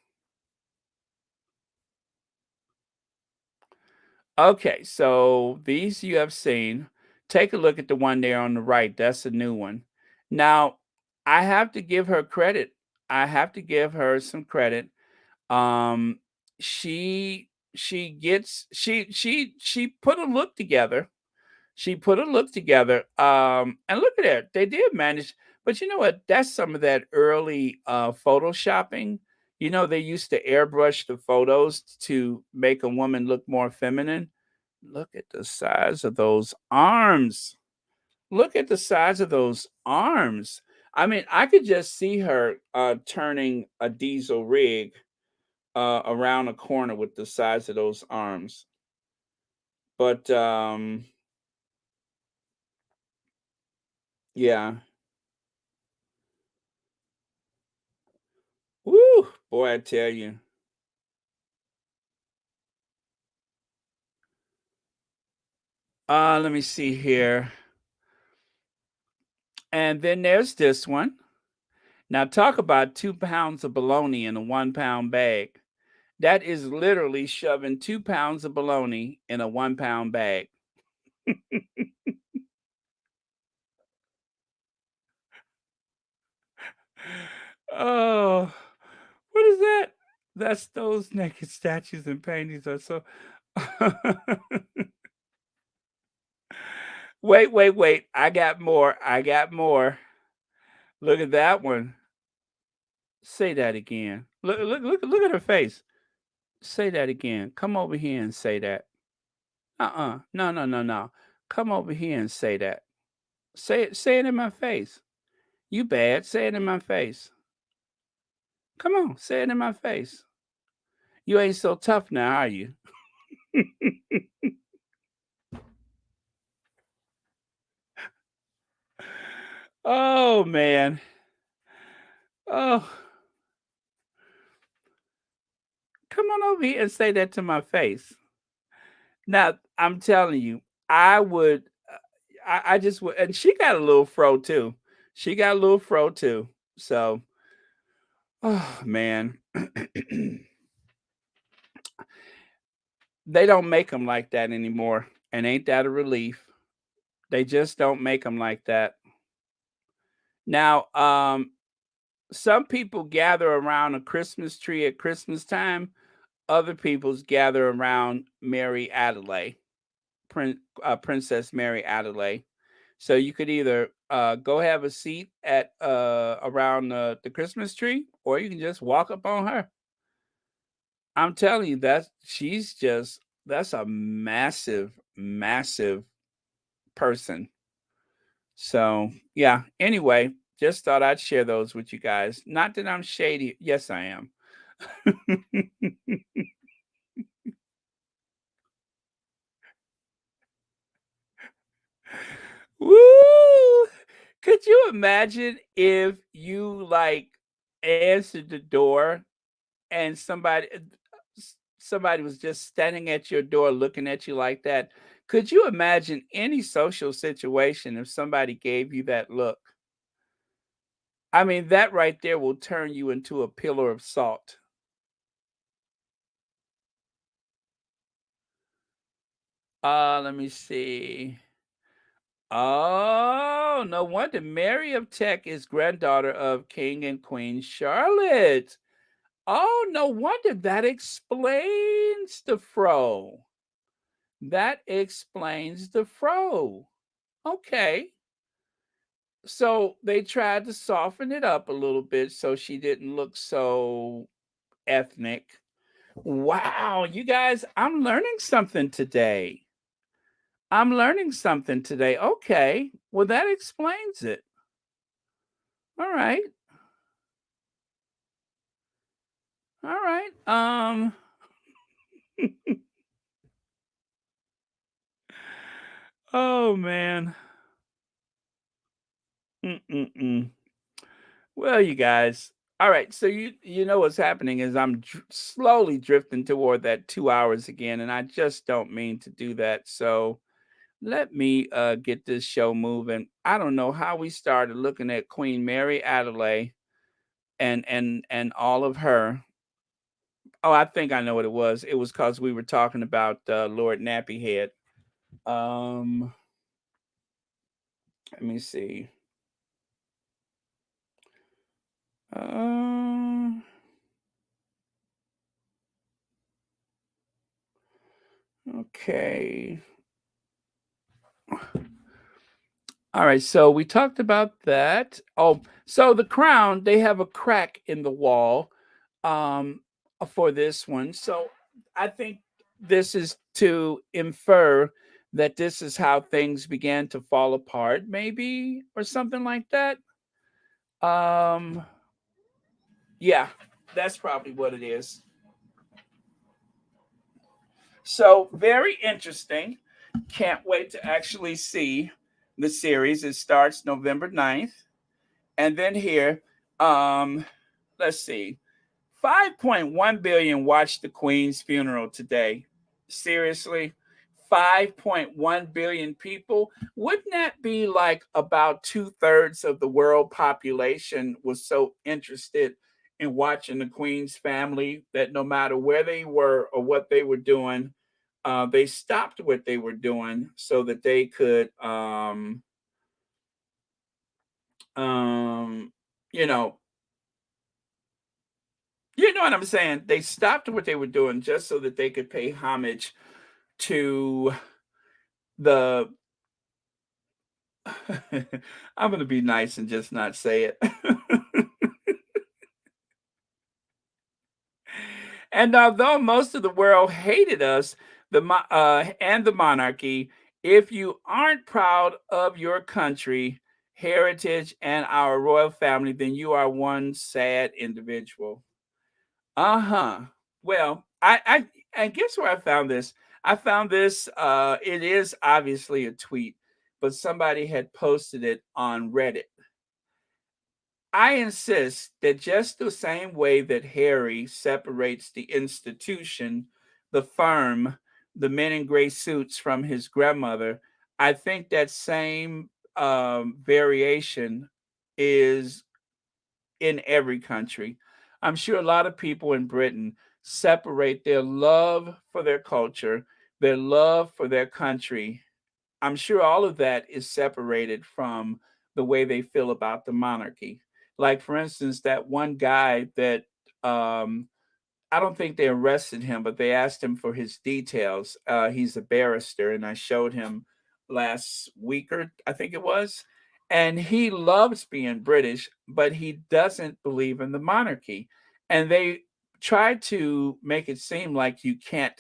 Speaker 1: Okay, so these you have seen. Take a look at the one there on the right. That's a new one. Now, I have to give her credit. I have to give her some credit. Um, she put a look together. She put a look together. And look at that. They did manage. But you know what? That's some of that early photoshopping. You know, they used to airbrush the photos to make a woman look more feminine. Look at the size of those arms. Look at the size of those arms. I mean, I could just see her turning a diesel rig around a corner with the size of those arms. But yeah. Woo, boy, I tell you. Let me see here. And then there's this one. Now talk about 2 pounds of bologna in a 1 pound bag. That is literally shoving 2 pounds of bologna in a 1 pound bag. Oh, what is that? That's those naked statues and paintings are so. Wait, wait, wait. I got more. I got more. Look at that one. Say that again. Look at her face. Say that again. Come over here and say that. No, no, no, no. Come over here and say that. Say it in my face. You bad. Say it in my face. Come on, say it in my face. You ain't so tough now, are you? Oh man. Oh, come on over here and say that to my face. Now, I'm telling you, I would I just would, and she got a little fro too. She got a little fro too. So, oh man. They don't make them like that anymore, and ain't that a relief? They just don't make them like that. Now, some people gather around a Christmas tree at Christmas time. Other people's gather around Mary Adelaide, Princess Mary Adelaide. So you could either go have a seat at around the Christmas tree, or you can just walk up on her. I'm telling you, that's a massive, massive person. So yeah. Anyway, just thought I'd share those with you guys. Not that I'm shady. Yes, I am. Woo! Could you imagine if you like answered the door and somebody was just standing at your door looking at you like that? Could you imagine any social situation if somebody gave you that look? I mean, that right there will turn you into a pillar of salt. Let me see. Oh, no wonder Mary of Tech is granddaughter of King and Queen Charlotte. Oh, no wonder that explains the fro. That explains the fro. Okay. So they tried to soften it up a little bit so she didn't look so ethnic. Wow, you guys, I'm learning something today. I'm learning something today. Okay. Well, that explains it. All right. All right. Oh man. Mm-mm-mm. Well, you guys. All right. So you know what's happening is I'm slowly drifting toward that 2 hours again, and I just don't mean to do that. So let me get this show moving. I don't know how we started looking at Queen Mary Adelaide and all of her. Oh, I think I know what it was. It was because we were talking about Lord Nappyhead. Um, let me see. Uh, okay. All right, so we talked about that. Oh, so the crown, they have a crack in the wall for this one. So I think this is to infer that this is how things began to fall apart, maybe, or something like that. Um, yeah, that's probably what it is. So very interesting. Can't wait to actually see the series. It starts November 9th. And then here, let's see. 5.1 billion watched the Queen's funeral today. Seriously? 5.1 billion people? Wouldn't that be like about two-thirds of the world population was so interested in watching the Queen's family that no matter where they were or what they were doing, they stopped what they were doing so that they could, um, you know, you know what I'm saying? They stopped what they were doing just so that they could pay homage to the I'm gonna be nice and just not say it. And although most of the world hated us, and the monarchy, if you aren't proud of your country, heritage, and our royal family, then you are one sad individual. Uh-huh. Well, and guess where I found this? I found this, it is obviously a tweet, but somebody had posted it on Reddit. I insist that just the same way that Harry separates the institution, the firm, the men in gray suits from his grandmother, I think that same variation is in every country. I'm sure a lot of people in Britain separate their love for their culture, their love for their country. I'm sure all of that is separated from the way they feel about the monarchy. Like, for instance, that one guy that um, I don't think they arrested him, but they asked him for his details. He's a barrister, and I showed him last week, or I think it was. And he loves being British, but he doesn't believe in the monarchy. And they tried to make it seem like you can't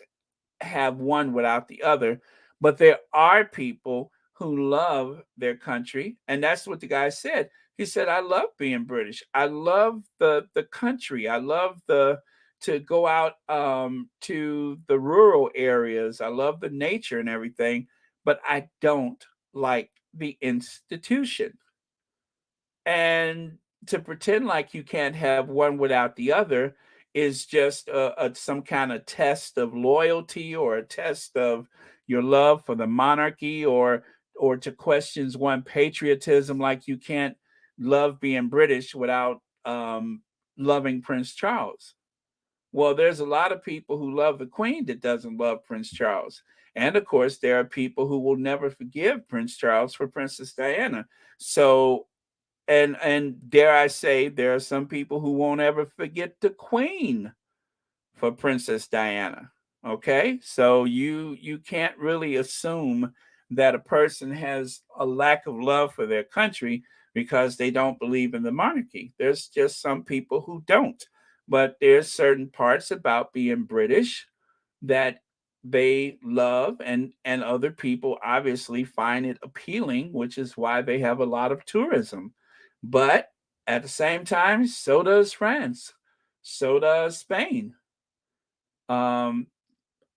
Speaker 1: have one without the other. But there are people who love their country, and that's what the guy said. He said, "I love being British. I love the country. I love the to go out to the rural areas. I love the nature and everything, but I don't like the institution." And to pretend like you can't have one without the other is just some kind of test of loyalty or a test of your love for the monarchy, or to questions one patriotism, like you can't love being British without loving Prince Charles. Well, there's a lot of people who love the Queen that doesn't love Prince Charles. And of course, there are people who will never forgive Prince Charles for Princess Diana. So, and dare I say, there are some people who won't ever forget the Queen for Princess Diana. Okay? So you can't really assume that a person has a lack of love for their country because they don't believe in the monarchy. There's just some people who don't. But there's certain parts about being British that they love, and other people obviously find it appealing, which is why they have a lot of tourism. But at the same time, so does France, so does Spain, um,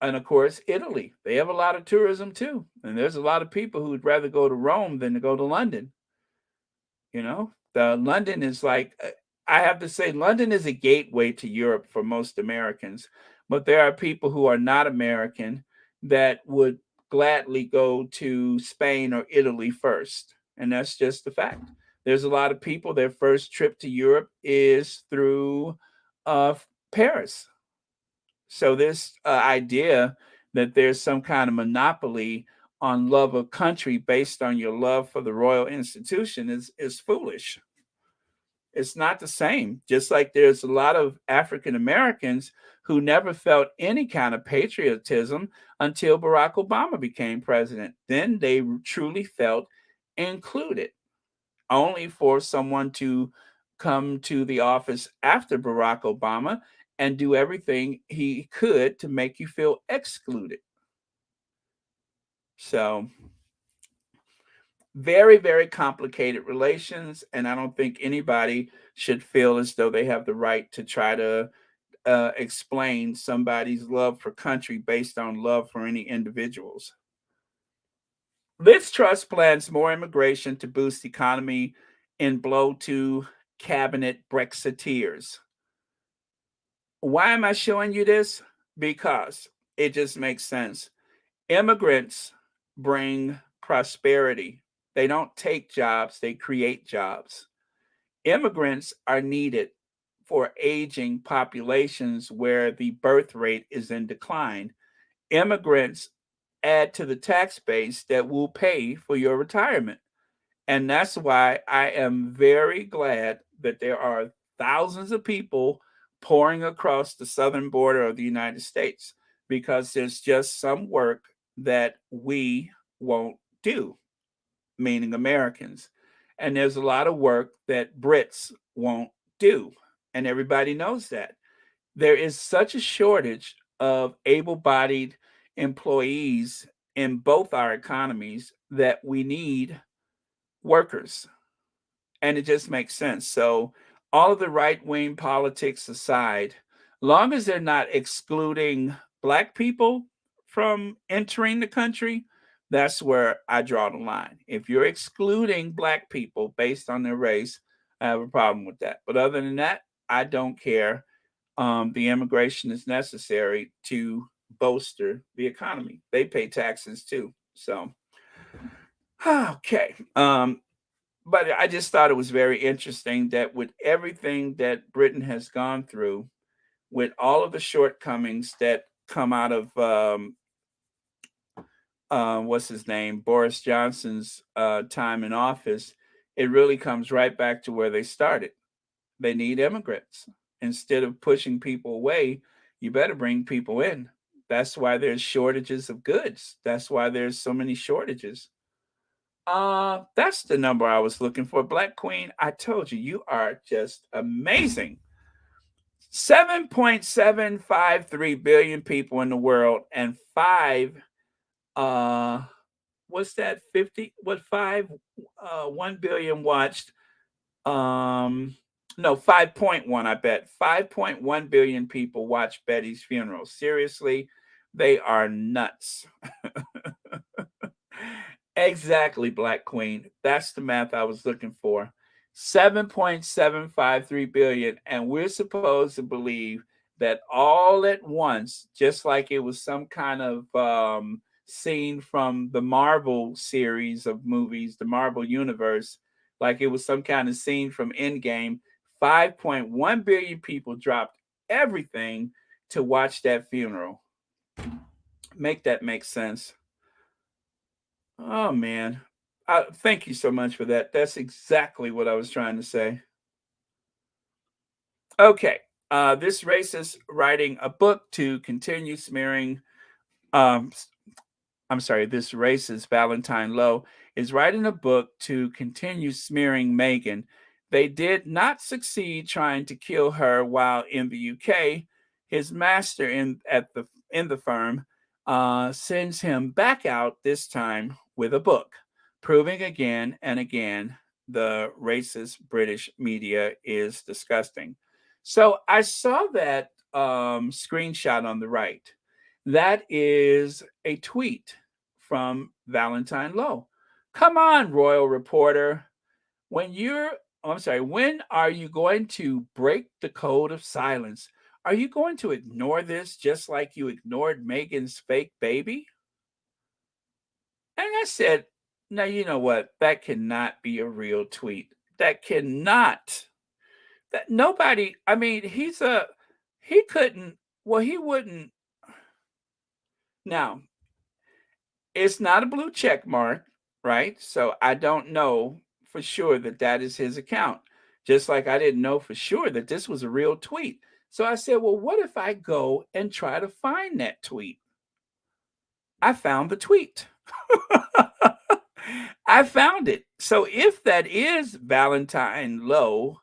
Speaker 1: and of course Italy. They have a lot of tourism too, and there's a lot of people who'd rather go to Rome than to go to London. The London is like, I have to say, London is a gateway to Europe for most Americans, but there are people who are not American that would gladly go to Spain or Italy first, and that's just the fact. There's a lot of people, their first trip to Europe is through uh, Paris. So this idea that there's some kind of monopoly on love of country based on your love for the royal institution is foolish. It's not the same. Just like there's a lot of African Americans who never felt any kind of patriotism until Barack Obama became president. Then they truly felt included, only for someone to come to the office after Barack Obama and do everything he could to make you feel excluded. So, very, very complicated relations. And I don't think anybody should feel as though they have the right to try to explain somebody's love for country based on love for any individuals. Liz Truss plans more immigration to boost economy and blow to cabinet Brexiteers. Why am I showing you this? Because it just makes sense. Immigrants bring prosperity. They don't take jobs, they create jobs. Immigrants are needed for aging populations where the birth rate is in decline. Immigrants add to the tax base that will pay for your retirement. And that's why I am very glad that there are thousands of people pouring across the southern border of the United States, because there's just some work that we won't do, meaning Americans. And there's a lot of work that Brits won't do. And everybody knows that. There is such a shortage of able bodied employees in both our economies that we need workers. And it just makes sense. So, all of the right wing politics aside, long as they're not excluding Black people from entering the country, that's where I draw the line. If you're excluding Black people based on their race, I have a problem with that. But other than that, I don't care. The immigration is necessary to bolster the economy. They pay taxes too. So, okay. But I just thought it was very interesting that with everything that Britain has gone through, with all of the shortcomings that come out of what's his name, Boris Johnson's time in office, it really comes right back to where they started. They need immigrants. Instead of pushing people away, you better bring people in. That's why there's shortages of goods. That's why there's so many shortages. That's the number I was looking for. Black Queen, I told you, you are just amazing. 7.753 billion people in the world, and five, what's that? 50, what, 1 billion watched. No, 5.1, I bet. 5.1 billion people watched Betty's funeral. Seriously, they are nuts. Exactly, Black Queen. That's the math I was looking for. 7.753 billion, and we're supposed to believe that all at once, just like it was some kind of scene from the Marvel series of movies, the Marvel universe, like it was some kind of scene from Endgame. 5.1 billion people dropped everything to watch that funeral. Make that make sense. Oh man. Thank you so much for that. That's exactly what I was trying to say. Okay. This racist writing a book to continue smearing. Um, I'm sorry, this racist Valentine Lowe is writing a book to continue smearing Meghan. They did not succeed trying to kill her while in the UK. His master in the firm sends him back out this time with a book, proving again and again the racist British media is disgusting. So I saw that screenshot on the right. That is a tweet from Valentine Lowe. Come on, Royal Reporter. When are you going to break the code of silence? Are you going to ignore this just like you ignored Meghan's fake baby? And I said, now you know what? That cannot be a real tweet. That cannot. That nobody, I mean, he couldn't, well, he wouldn't. Now, it's not a blue check mark, right? So I don't know for sure that that is his account. Just like I didn't know for sure that this was a real tweet. So I said, well, what if I go and try to find that tweet? I found the tweet. I found it. So if that is Valentine Lowe,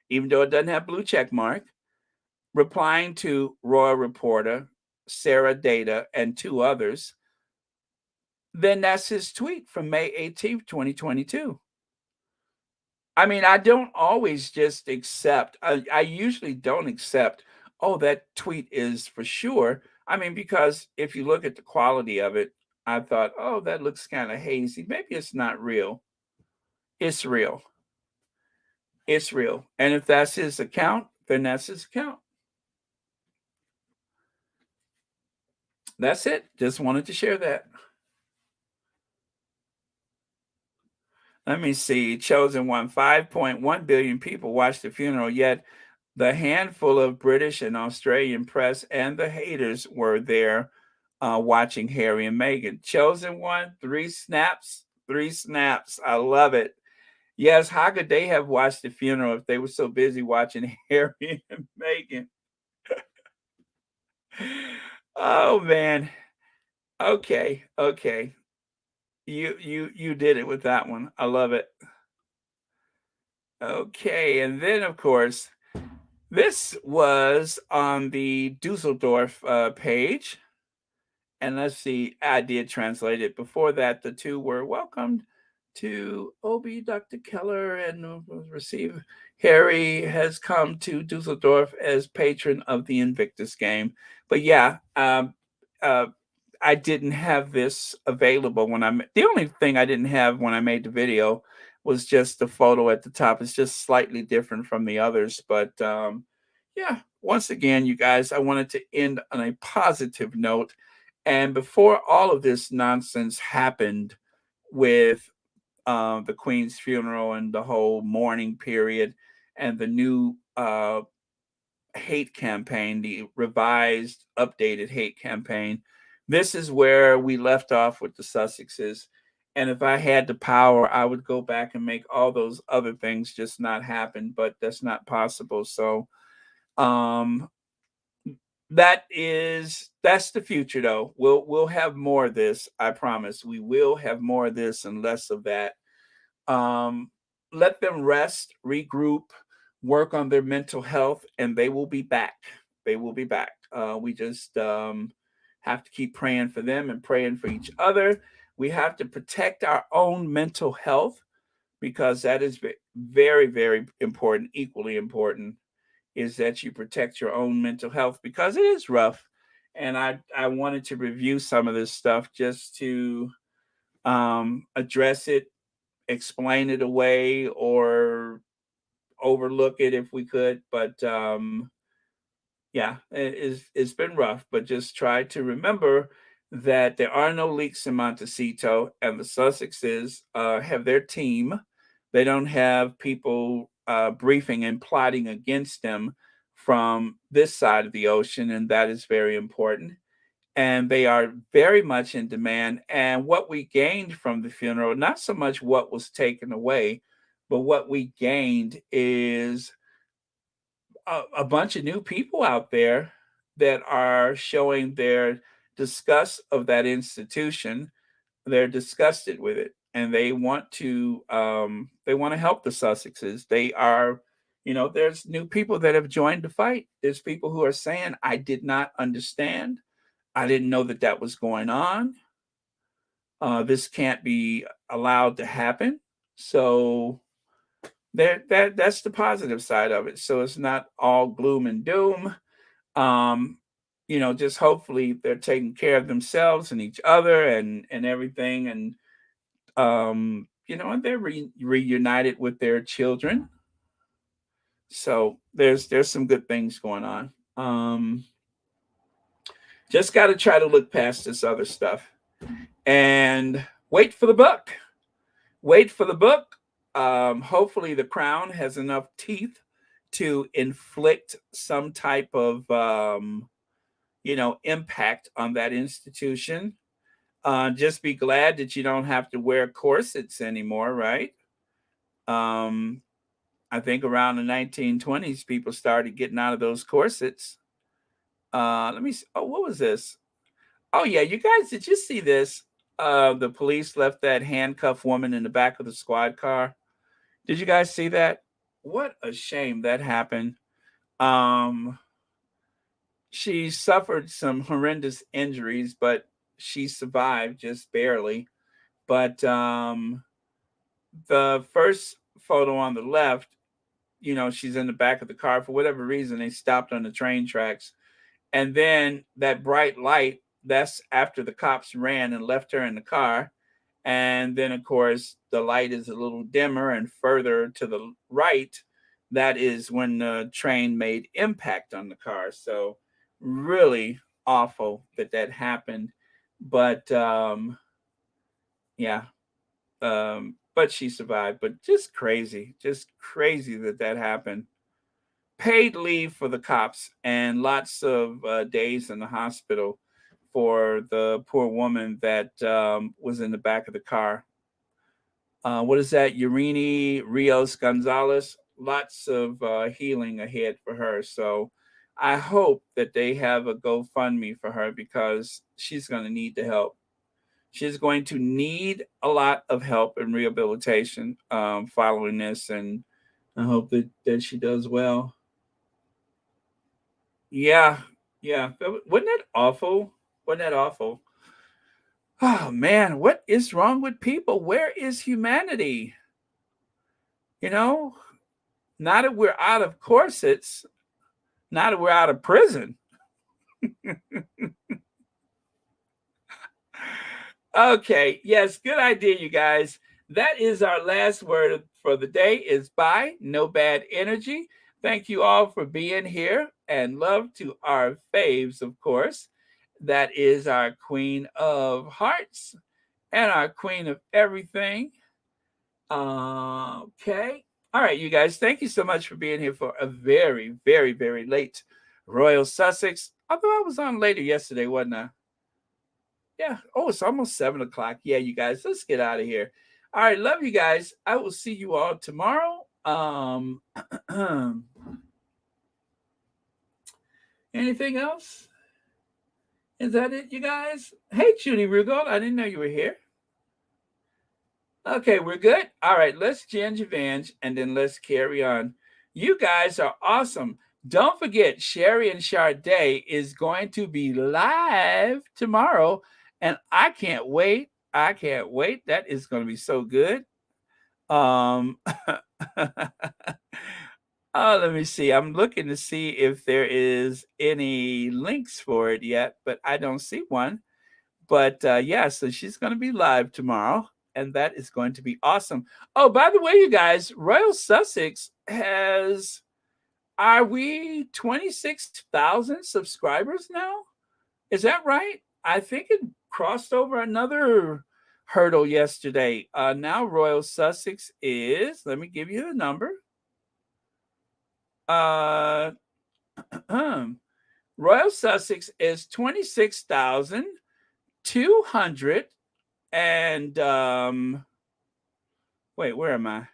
Speaker 1: even though it doesn't have blue check mark, replying to Royal Reporter, Sarah Data, and two others, then that's his tweet from May 18th, 2022. I mean, I don't always just accept, I usually don't accept, oh, that tweet is for sure. I mean, because if you look at the quality of it, I thought, oh, that looks kind of hazy. Maybe it's not real. It's real. It's real. And if that's his account, then that's his account. That's it. Just wanted to share that. Let me see. Chosen one. 5.1 billion people watched the funeral, yet the handful of British and Australian press and the haters were there watching Harry and Meghan. Chosen one, 3 snaps, 3 snaps. I love it. Yes, how could they have watched the funeral if they were so busy watching Harry and Meghan? Oh man. Okay, okay. You did it with that one. I love it. Okay, and then of course, this was on the Dusseldorf page. And let's see, I did translate it. Before that, the two were welcomed to OB Dr. Keller and receive. Harry has come to Dusseldorf as patron of the Invictus game. But yeah, uh, I didn't have this available the only thing I didn't have when I made the video was just the photo at the top. It's just slightly different from the others. But yeah, once again, you guys, I wanted to end on a positive note. And before all of this nonsense happened with the Queen's funeral and the whole mourning period and the new hate campaign, the revised, updated hate campaign, this is where we left off with the Sussexes. And if I had the power, I would go back and make all those other things just not happen, but that's not possible. So um that's the future though. We'll have more of this. I promise. We will have more of this and less of that. Um, let them rest, regroup, work on their mental health, and they will be back. They will be back. We just have to keep praying for them and praying for each other. We have to protect our own mental health because that is very, very important, equally important is that you protect your own mental health because it is rough. And I wanted to review some of this stuff just to address it, explain it away, or overlook it if we could, but yeah, it's been rough. But just try to remember that there are no leaks in Montecito, and the Sussexes have their team. They don't have people briefing and plotting against them from this side of the ocean, and that is very important. And they are very much in demand. And what we gained from the funeral, not so much what was taken away, but what we gained is a bunch of new people out there that are showing their disgust of that institution. They're disgusted with it, and they want to help the Sussexes. They are, there's new people that have joined the fight. There's people who are saying, "I did not understand. I didn't know that that was going on. This can't be allowed to happen." So that's the positive side of it. So it's not all gloom and doom. Um, just hopefully they're taking care of themselves and each other and everything, and and they're reunited with their children. So there's some good things going on. Just got to try to look past this other stuff and wait for the book. Wait for the book. Hopefully, the Crown has enough teeth to inflict some type of, impact on that institution. Just be glad that you don't have to wear corsets anymore, right? I think around the 1920s, people started getting out of those corsets. Let me see. Oh, what was this? Oh, yeah, you guys, did you see this? The police left that handcuffed woman in the back of the squad car. Did you guys see that? What a shame that happened. Um, she suffered some horrendous injuries, but she survived just barely. But the first photo on the left, she's in the back of the car. For whatever reason, they stopped on the train tracks. And then that bright light, that's after the cops ran and left her in the car. And then, of course, the light is a little dimmer and further to the right. That is when the train made impact on the car. So, really awful that that happened. But yeah, but she survived. But just crazy that that happened. Paid leave for the cops and lots of days in the hospital for the poor woman that was in the back of the car. What is that? Urini Rios Gonzalez. Lots of healing ahead for her. So I hope that they have a GoFundMe for her because she's going to need the help. She's going to need a lot of help and rehabilitation following this. And I hope that she does well. Yeah, yeah. Wasn't that awful? Wasn't that awful? Oh man, what is wrong with people? Where is humanity? You know, now that we're out of corsets, now that we're out of prison. Okay, yes, good idea, you guys. That is our last word for the day is bye. No bad energy. Thank you all for being here and love to our faves, of course. That is our Queen of Hearts and our Queen of Everything. Okay. All right, you guys. Thank you so much for being here for a very, very, very late Royal Sussex. Although I was on later yesterday, wasn't I? Yeah. Oh, it's almost 7 o'clock. Yeah, you guys. Let's get out of here. All right. Love you guys. I will see you all tomorrow. Anything else? Is that it, you guys? Hey, Judy Rugold. I didn't know you were here. Okay, we're good. All right, let's gingervenge and then let's carry on. You guys are awesome. Don't forget, Sherry and Sade is going to be live tomorrow, and I can't wait. I can't wait. That is going to be so good. Oh, let me see. I'm looking to see if there is any links for it yet, but I don't see one. But yeah, so she's going to be live tomorrow. and that is going to be awesome. Oh, by the way, you guys, Royal Sussex are we 26,000 subscribers now? Is that right? I think it crossed over another hurdle yesterday. Now Royal Sussex is, let me give you the number. Royal Sussex is 26,200 and wait, where am I?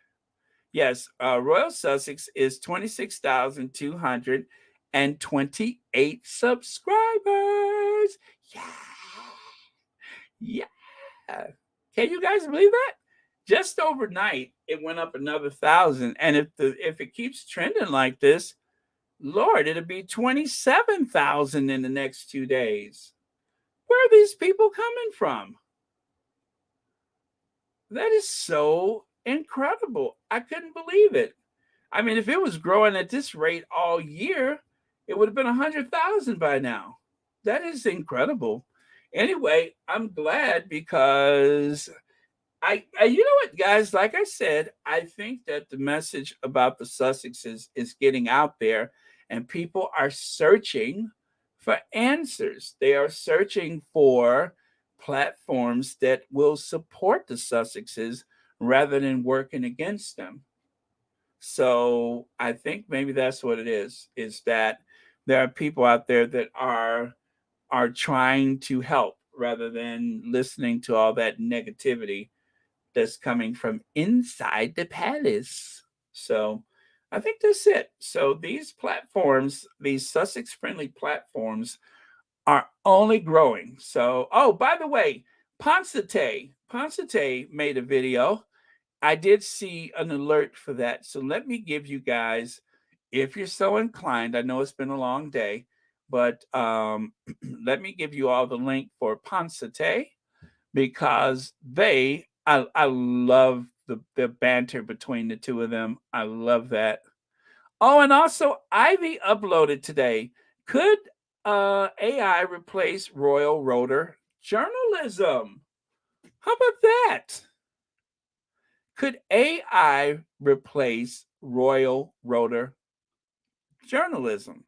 Speaker 1: Yes, Royal Sussex is 26,228 subscribers. Yeah. Yeah. Can you guys believe that? Just overnight, it went up another 1,000. And if it keeps trending like this, Lord, it'll be 27,000 in the next 2 days. Where are these people coming from? That is so incredible. I couldn't believe it. I mean, if it was growing at this rate all year, it would have been 100,000 by now. That is incredible. Anyway, I'm glad because I you know what, guys, like I said, I think that the message about the Sussexes is getting out there, and people are searching for answers. They are searching for platforms that will support the Sussexes rather than working against them. So I think maybe that's what it is that there are people out there that are trying to help rather than listening to all that negativity that's coming from inside the palace. So I think that's it. So these platforms, these Sussex friendly platforms, are only growing. So, oh, by the way, Ponsate made a video. I did see an alert for that. So let me give you guys, if you're so inclined, I know it's been a long day, but let me give you all the link for Ponsate because I love the banter between the two of them. I love that. Oh, and also Ivy uploaded today. Could AI replace Royal Rotor journalism? How about that? Could AI replace Royal Rotor journalism?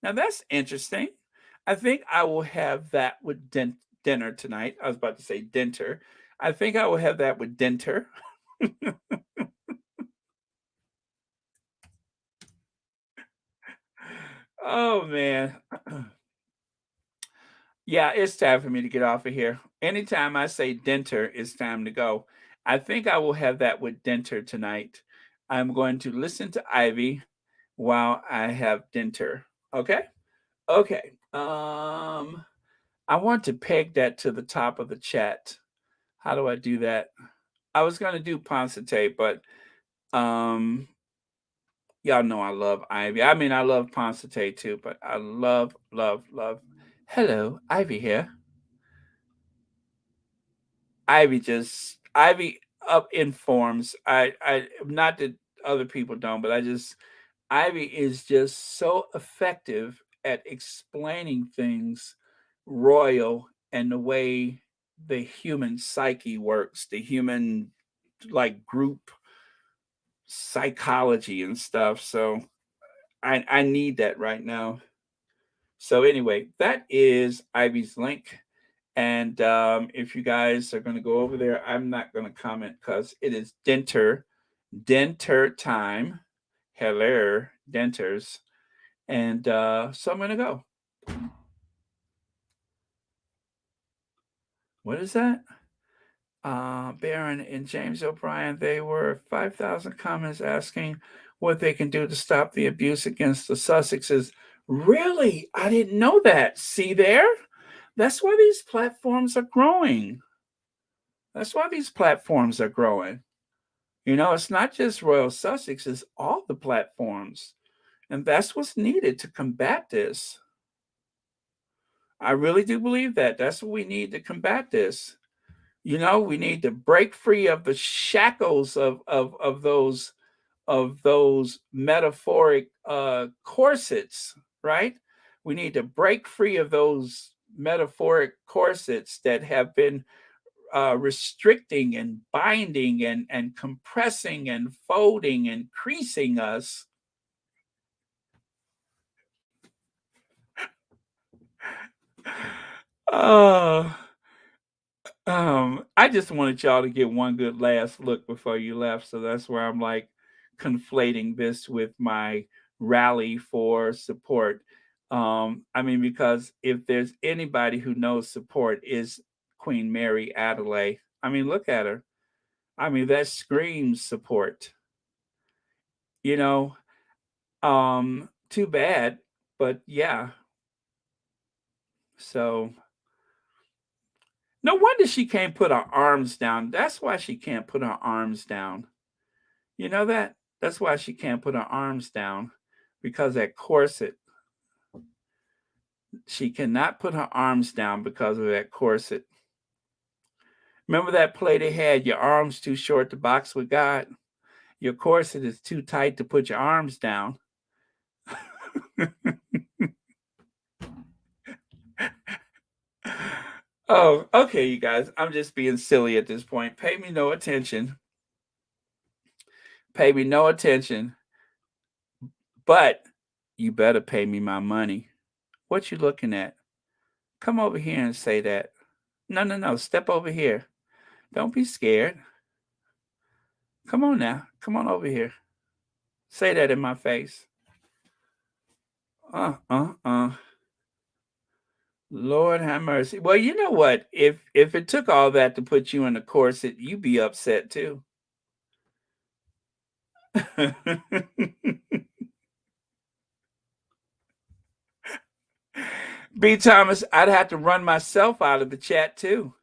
Speaker 1: Now that's interesting. I think I will have that with dinner tonight. I was about to say dinner. I think I will have that with dinner. Oh man. Yeah, it's time for me to get off of here. Anytime I say dinner, it's time to go. I think I will have that with dinner tonight. I'm going to listen to Ivy while I have dinner. Okay? Okay. I want to peg that to the top of the chat. How do I do that? I was gonna do Ponsate, but y'all know I love Ivy. I mean, I love Ponsate too, but I love. Hello, Ivy here. Ivy up informs. I not that other people don't, but Ivy is just so effective at explaining things royal and the way the human psyche works, the human like group psychology and stuff. So I need that right now. So anyway, that is Ivy's link. And if you guys are going to go over there, I'm not going to comment because it is dinner time. Hello, denters. And so I'm going to go. What is that? Baron and James O'Brien, they were 5,000 comments asking what they can do to stop the abuse against the Sussexes. Really? I didn't know that. See there? That's why these platforms are growing. That's why these platforms are growing. You know, it's not just Royal Sussex, it's all the platforms. And that's what's needed to combat this. I really do believe that. That's what we need to combat this. You know, we need to break free of the shackles of those metaphoric corsets, right? We need to break free of those metaphoric corsets that have been restricting and binding and compressing and folding and creasing us. I just wanted y'all to get one good last look before you left, so that's where I'm like conflating this with my rally for support. I mean, because if there's anybody who knows support is Queen Mary Adelaide. I mean, look at her. I mean, that screams support. You know, too bad, but yeah. So no wonder she can't put her arms down. That's why she can't put her arms down. You know that? That's why she can't put her arms down, because that corset. She cannot put her arms down because of that corset. Remember that play they had, your arms too short to box with God? Your corset is too tight to put your arms down. Oh, okay, you guys. I'm just being silly at this point. Pay me no attention. Pay me no attention. But you better pay me my money. What you looking at? Come over here and say that. No. Step over here. Don't be scared. Come on now. Come on over here. Say that in my face. Lord have mercy. Well, you know what? If it took all that to put you in a corset, you'd be upset too. B. Thomas, I'd have to run myself out of the chat too.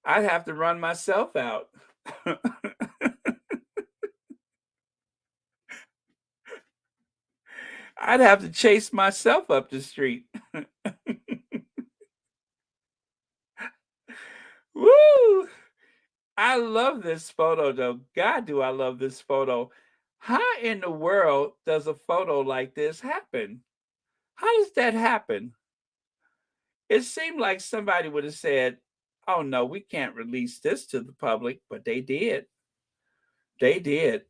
Speaker 1: I'd have to run myself out. I'd have to chase myself up the street. Woo! I love this photo though. God, do I love this photo. How in the world does a photo like this happen? How does that happen? It seemed like somebody would have said, oh no, we can't release this to the public, but they did. They did.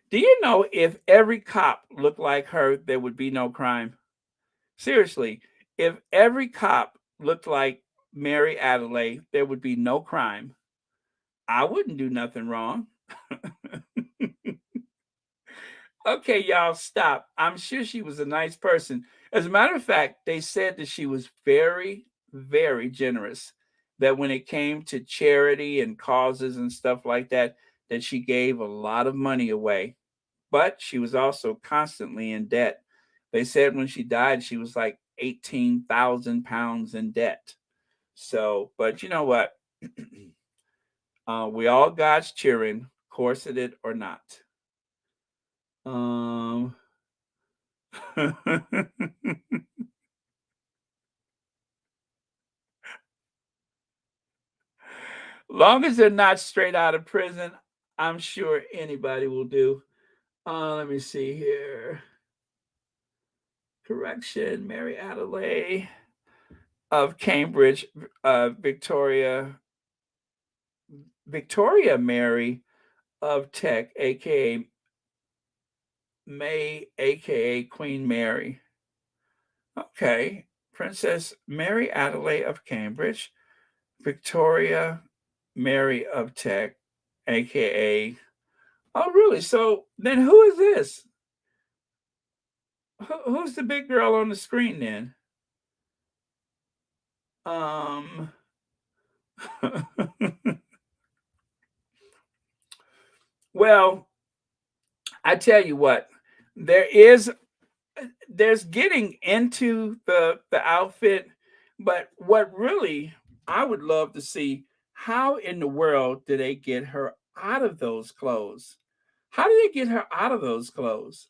Speaker 1: Do you know if every cop looked like her, there would be no crime? Seriously, if every cop looked like Mary Adelaide, there would be no crime. I wouldn't do nothing wrong. Okay, y'all, stop. I'm sure she was a nice person. As a matter of fact, they said that she was very, very generous. That when it came to charity and causes and stuff like that, that she gave a lot of money away. But she was also constantly in debt. They said when she died, she was like 18,000 pounds in debt. So, but you know what? We all God's cheering, corseted or not. Long as they're not straight out of prison, I'm sure anybody will do. Let me see here. Correction, Mary Adelaide of Cambridge, Victoria Mary of Tech, aka May, aka Queen Mary. Okay, Princess Mary Adelaide of Cambridge, Victoria Mary of Tech, aka. Oh, really? So then, who is this? Who's the big girl on the screen then? Well, I tell you what, there's getting into the outfit, but what really I would love to see, how in the world do they get her out of those clothes? How do they get her out of those clothes?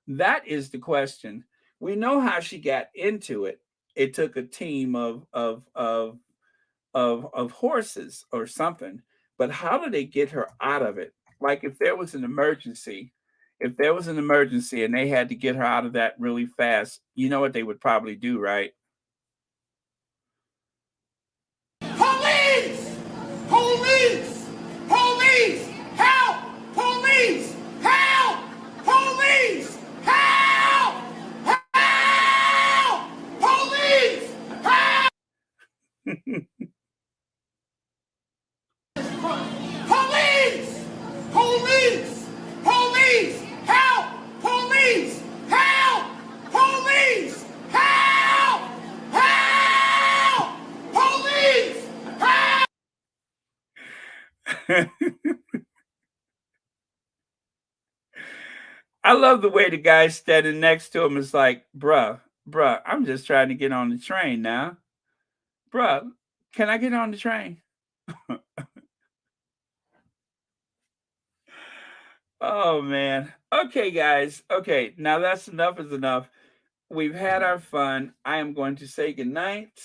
Speaker 1: That is the question. We know how she got into it. It took a team of horses or something. But how do they get her out of it? Like if there was an emergency, and they had to get her out of that really fast, you know what they would probably do, right?
Speaker 3: Police!
Speaker 1: I love the way the guy standing next to him is like, bruh, I'm just trying to get on the train now. Bruh, can I get on the train? Oh man. Okay, guys. Okay, now that's enough is enough. We've had our fun. I am going to say goodnight.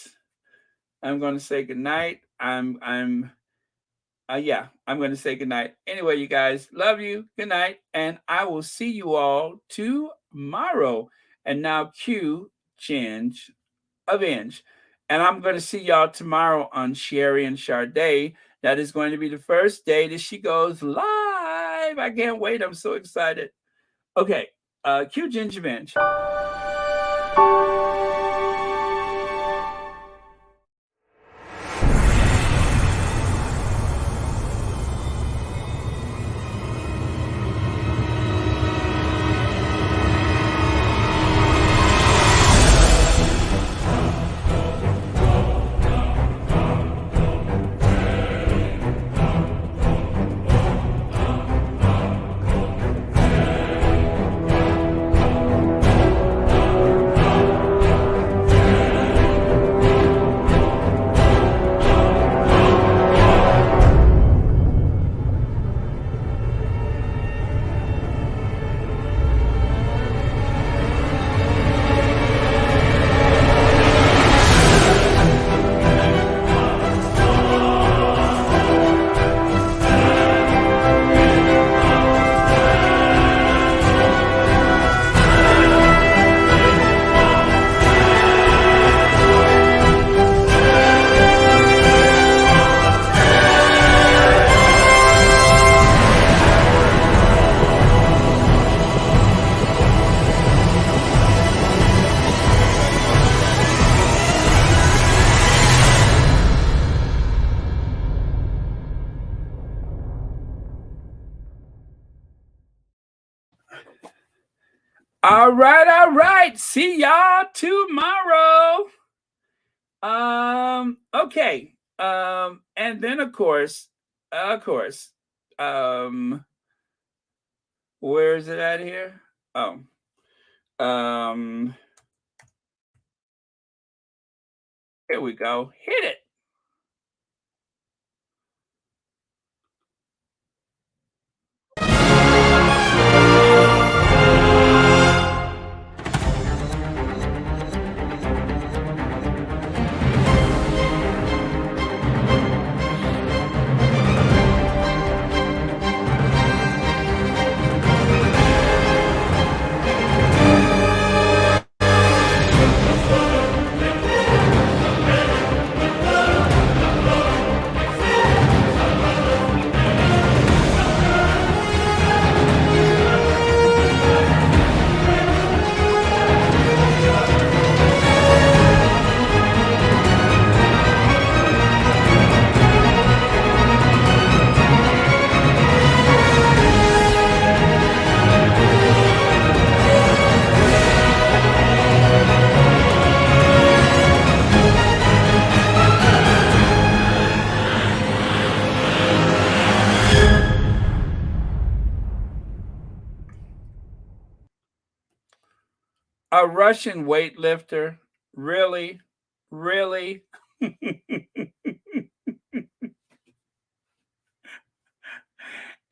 Speaker 1: I'm going to say goodnight. Yeah, I'm going to say goodnight. Anyway, you guys, love you. Good night. And I will see you all tomorrow. And now cue Ginge Avenge. And I'm going to see y'all tomorrow on Sherry and Sade. That is going to be the first day that she goes live. I can't wait. I'm so excited. Okay, cue Ginge Avenge. All right. See y'all tomorrow. Okay. And then of course, where is it at here? Oh. Here we go. Hit it. A Russian weightlifter? Really? Really?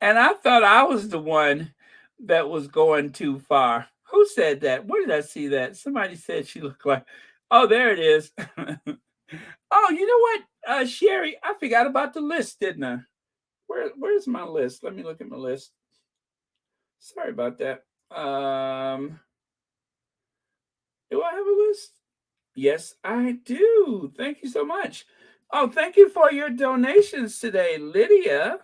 Speaker 1: And I thought I was the one that was going too far. Who said that? Where did I see that? Somebody said she looked like, oh, there it is. Oh, you know what, Sherry, I forgot about the list, didn't I? Where's my list? Let me look at my list. Sorry about that. Do I have a list? Yes, I do. Thank you so much. Oh, thank you for your donations today, Lydia.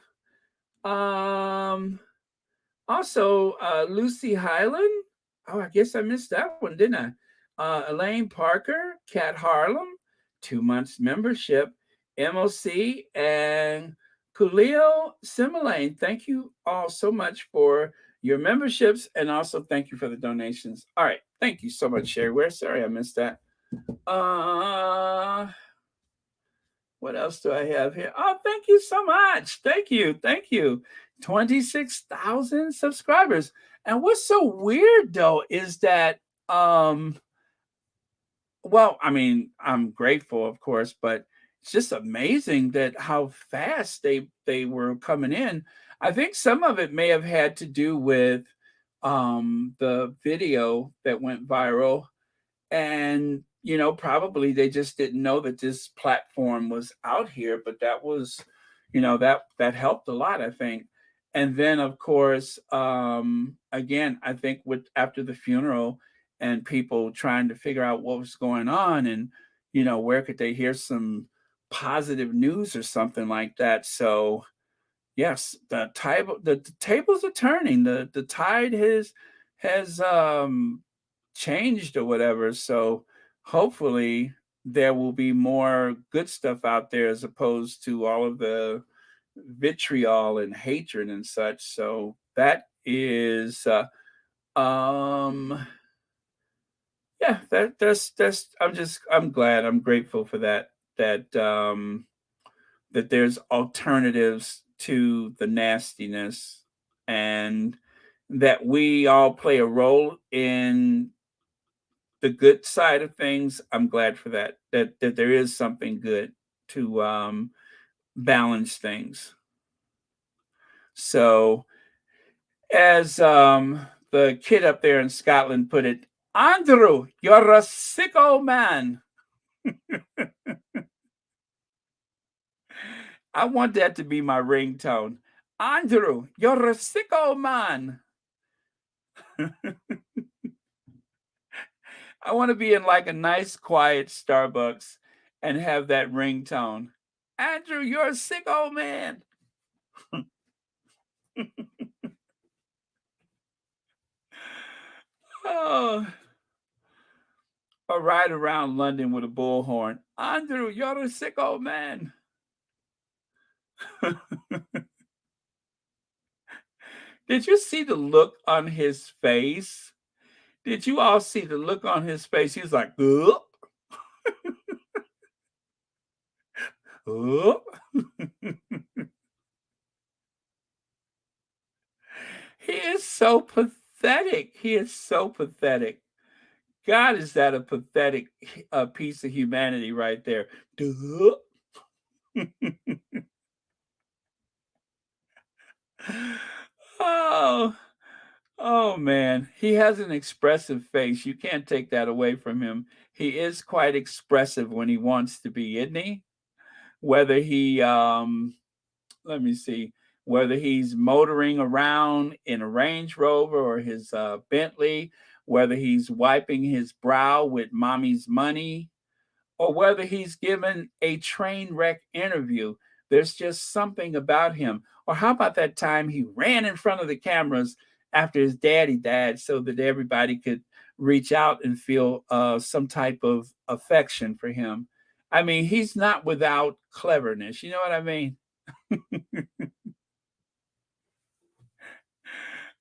Speaker 1: Also, Lucy Highland. Oh, I guess I missed that one, didn't I? Elaine Parker, Kat Harlem, 2 months membership, MOC, and Kulio Similane. Thank you all so much for your memberships, and also thank you for the donations. All right, thank you so much, Sherry. Sorry I missed that. What else do I have here? Oh, thank you so much. Thank you. Thank you. 26,000 subscribers. And what's so weird though is that well, I mean, I'm grateful, of course, but it's just amazing that how fast they were coming in. I think some of it may have had to do with the video that went viral, and probably they just didn't know that this platform was out here, but that was that helped a lot, I think. And then of course, again, I think with after the funeral and people trying to figure out what was going on, and where could they hear some positive news or something like that. So yes, the tables are turning. The tide has changed or whatever. So hopefully there will be more good stuff out there as opposed to all of the vitriol and hatred and such. So that is um yeah, that's I'm glad, I'm grateful for that there's alternatives to the nastiness, and that we all play a role in the good side of things. I'm glad for that there is something good to balance things. So as the kid up there in Scotland put it, Andrew, you're a sicko man. I want that to be my ringtone. Andrew, you're a sicko man. I want to be in like a nice, quiet Starbucks and have that ringtone. Andrew, you're a sicko man. Oh, a ride around London with a bullhorn. Andrew, you're a sicko man. Did you see the look on his face? Did you all see the look on his face? He was like, ugh. Ugh. He is so pathetic. He is so pathetic. God, is that a pathetic piece of humanity right there? Duh. Oh, oh man, he has an expressive face. You can't take that away from him. He is quite expressive when he wants to be, isn't he? Whether he let me see, whether he's motoring around in a Range Rover or his Bentley, whether he's wiping his brow with mommy's money, or whether he's given a train wreck interview. There's just something about him. Or how about that time he ran in front of the cameras after his daddy died so that everybody could reach out and feel some type of affection for him? I mean, he's not without cleverness. You know what I mean?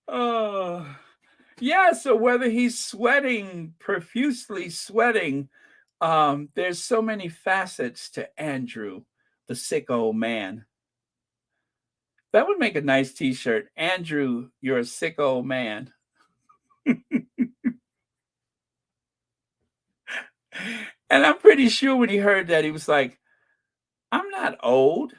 Speaker 1: Oh, yeah. So whether he's sweating, profusely sweating, there's so many facets to Andrew, the sick old man. That would make a nice T-shirt. Andrew, you're a sick old man. And I'm pretty sure when he heard that, he was like, "I'm not old."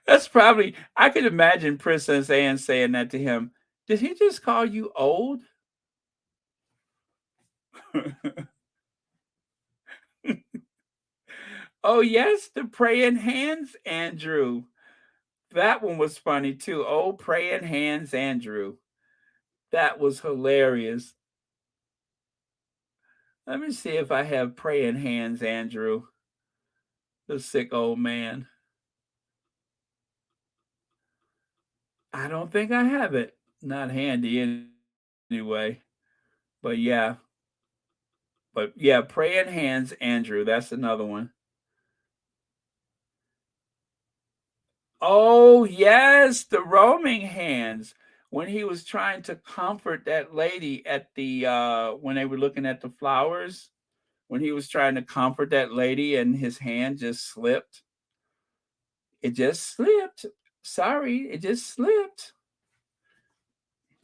Speaker 1: That's probably, I could imagine Princess Anne saying that to him. Did he just call you old? Oh, yes, the praying hands, Andrew. That one was funny too. Oh, praying hands, Andrew. That was hilarious. Let me see if I have praying hands, Andrew, the sick old man. I don't think I have it. Not handy anyway. But yeah. But yeah, praying hands, Andrew. That's another one. Oh, yes, the roaming hands. When he was trying to comfort that lady at the when they were looking at the flowers. when he was trying to comfort that lady and his hand just slipped. It just slipped. Sorry, it just slipped.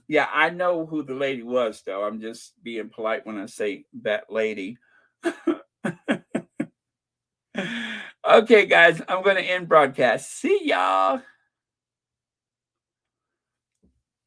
Speaker 1: Yeah, I know who the lady was, though. I'm just being polite when I say that lady. Okay, guys, I'm going to end broadcast. See y'all.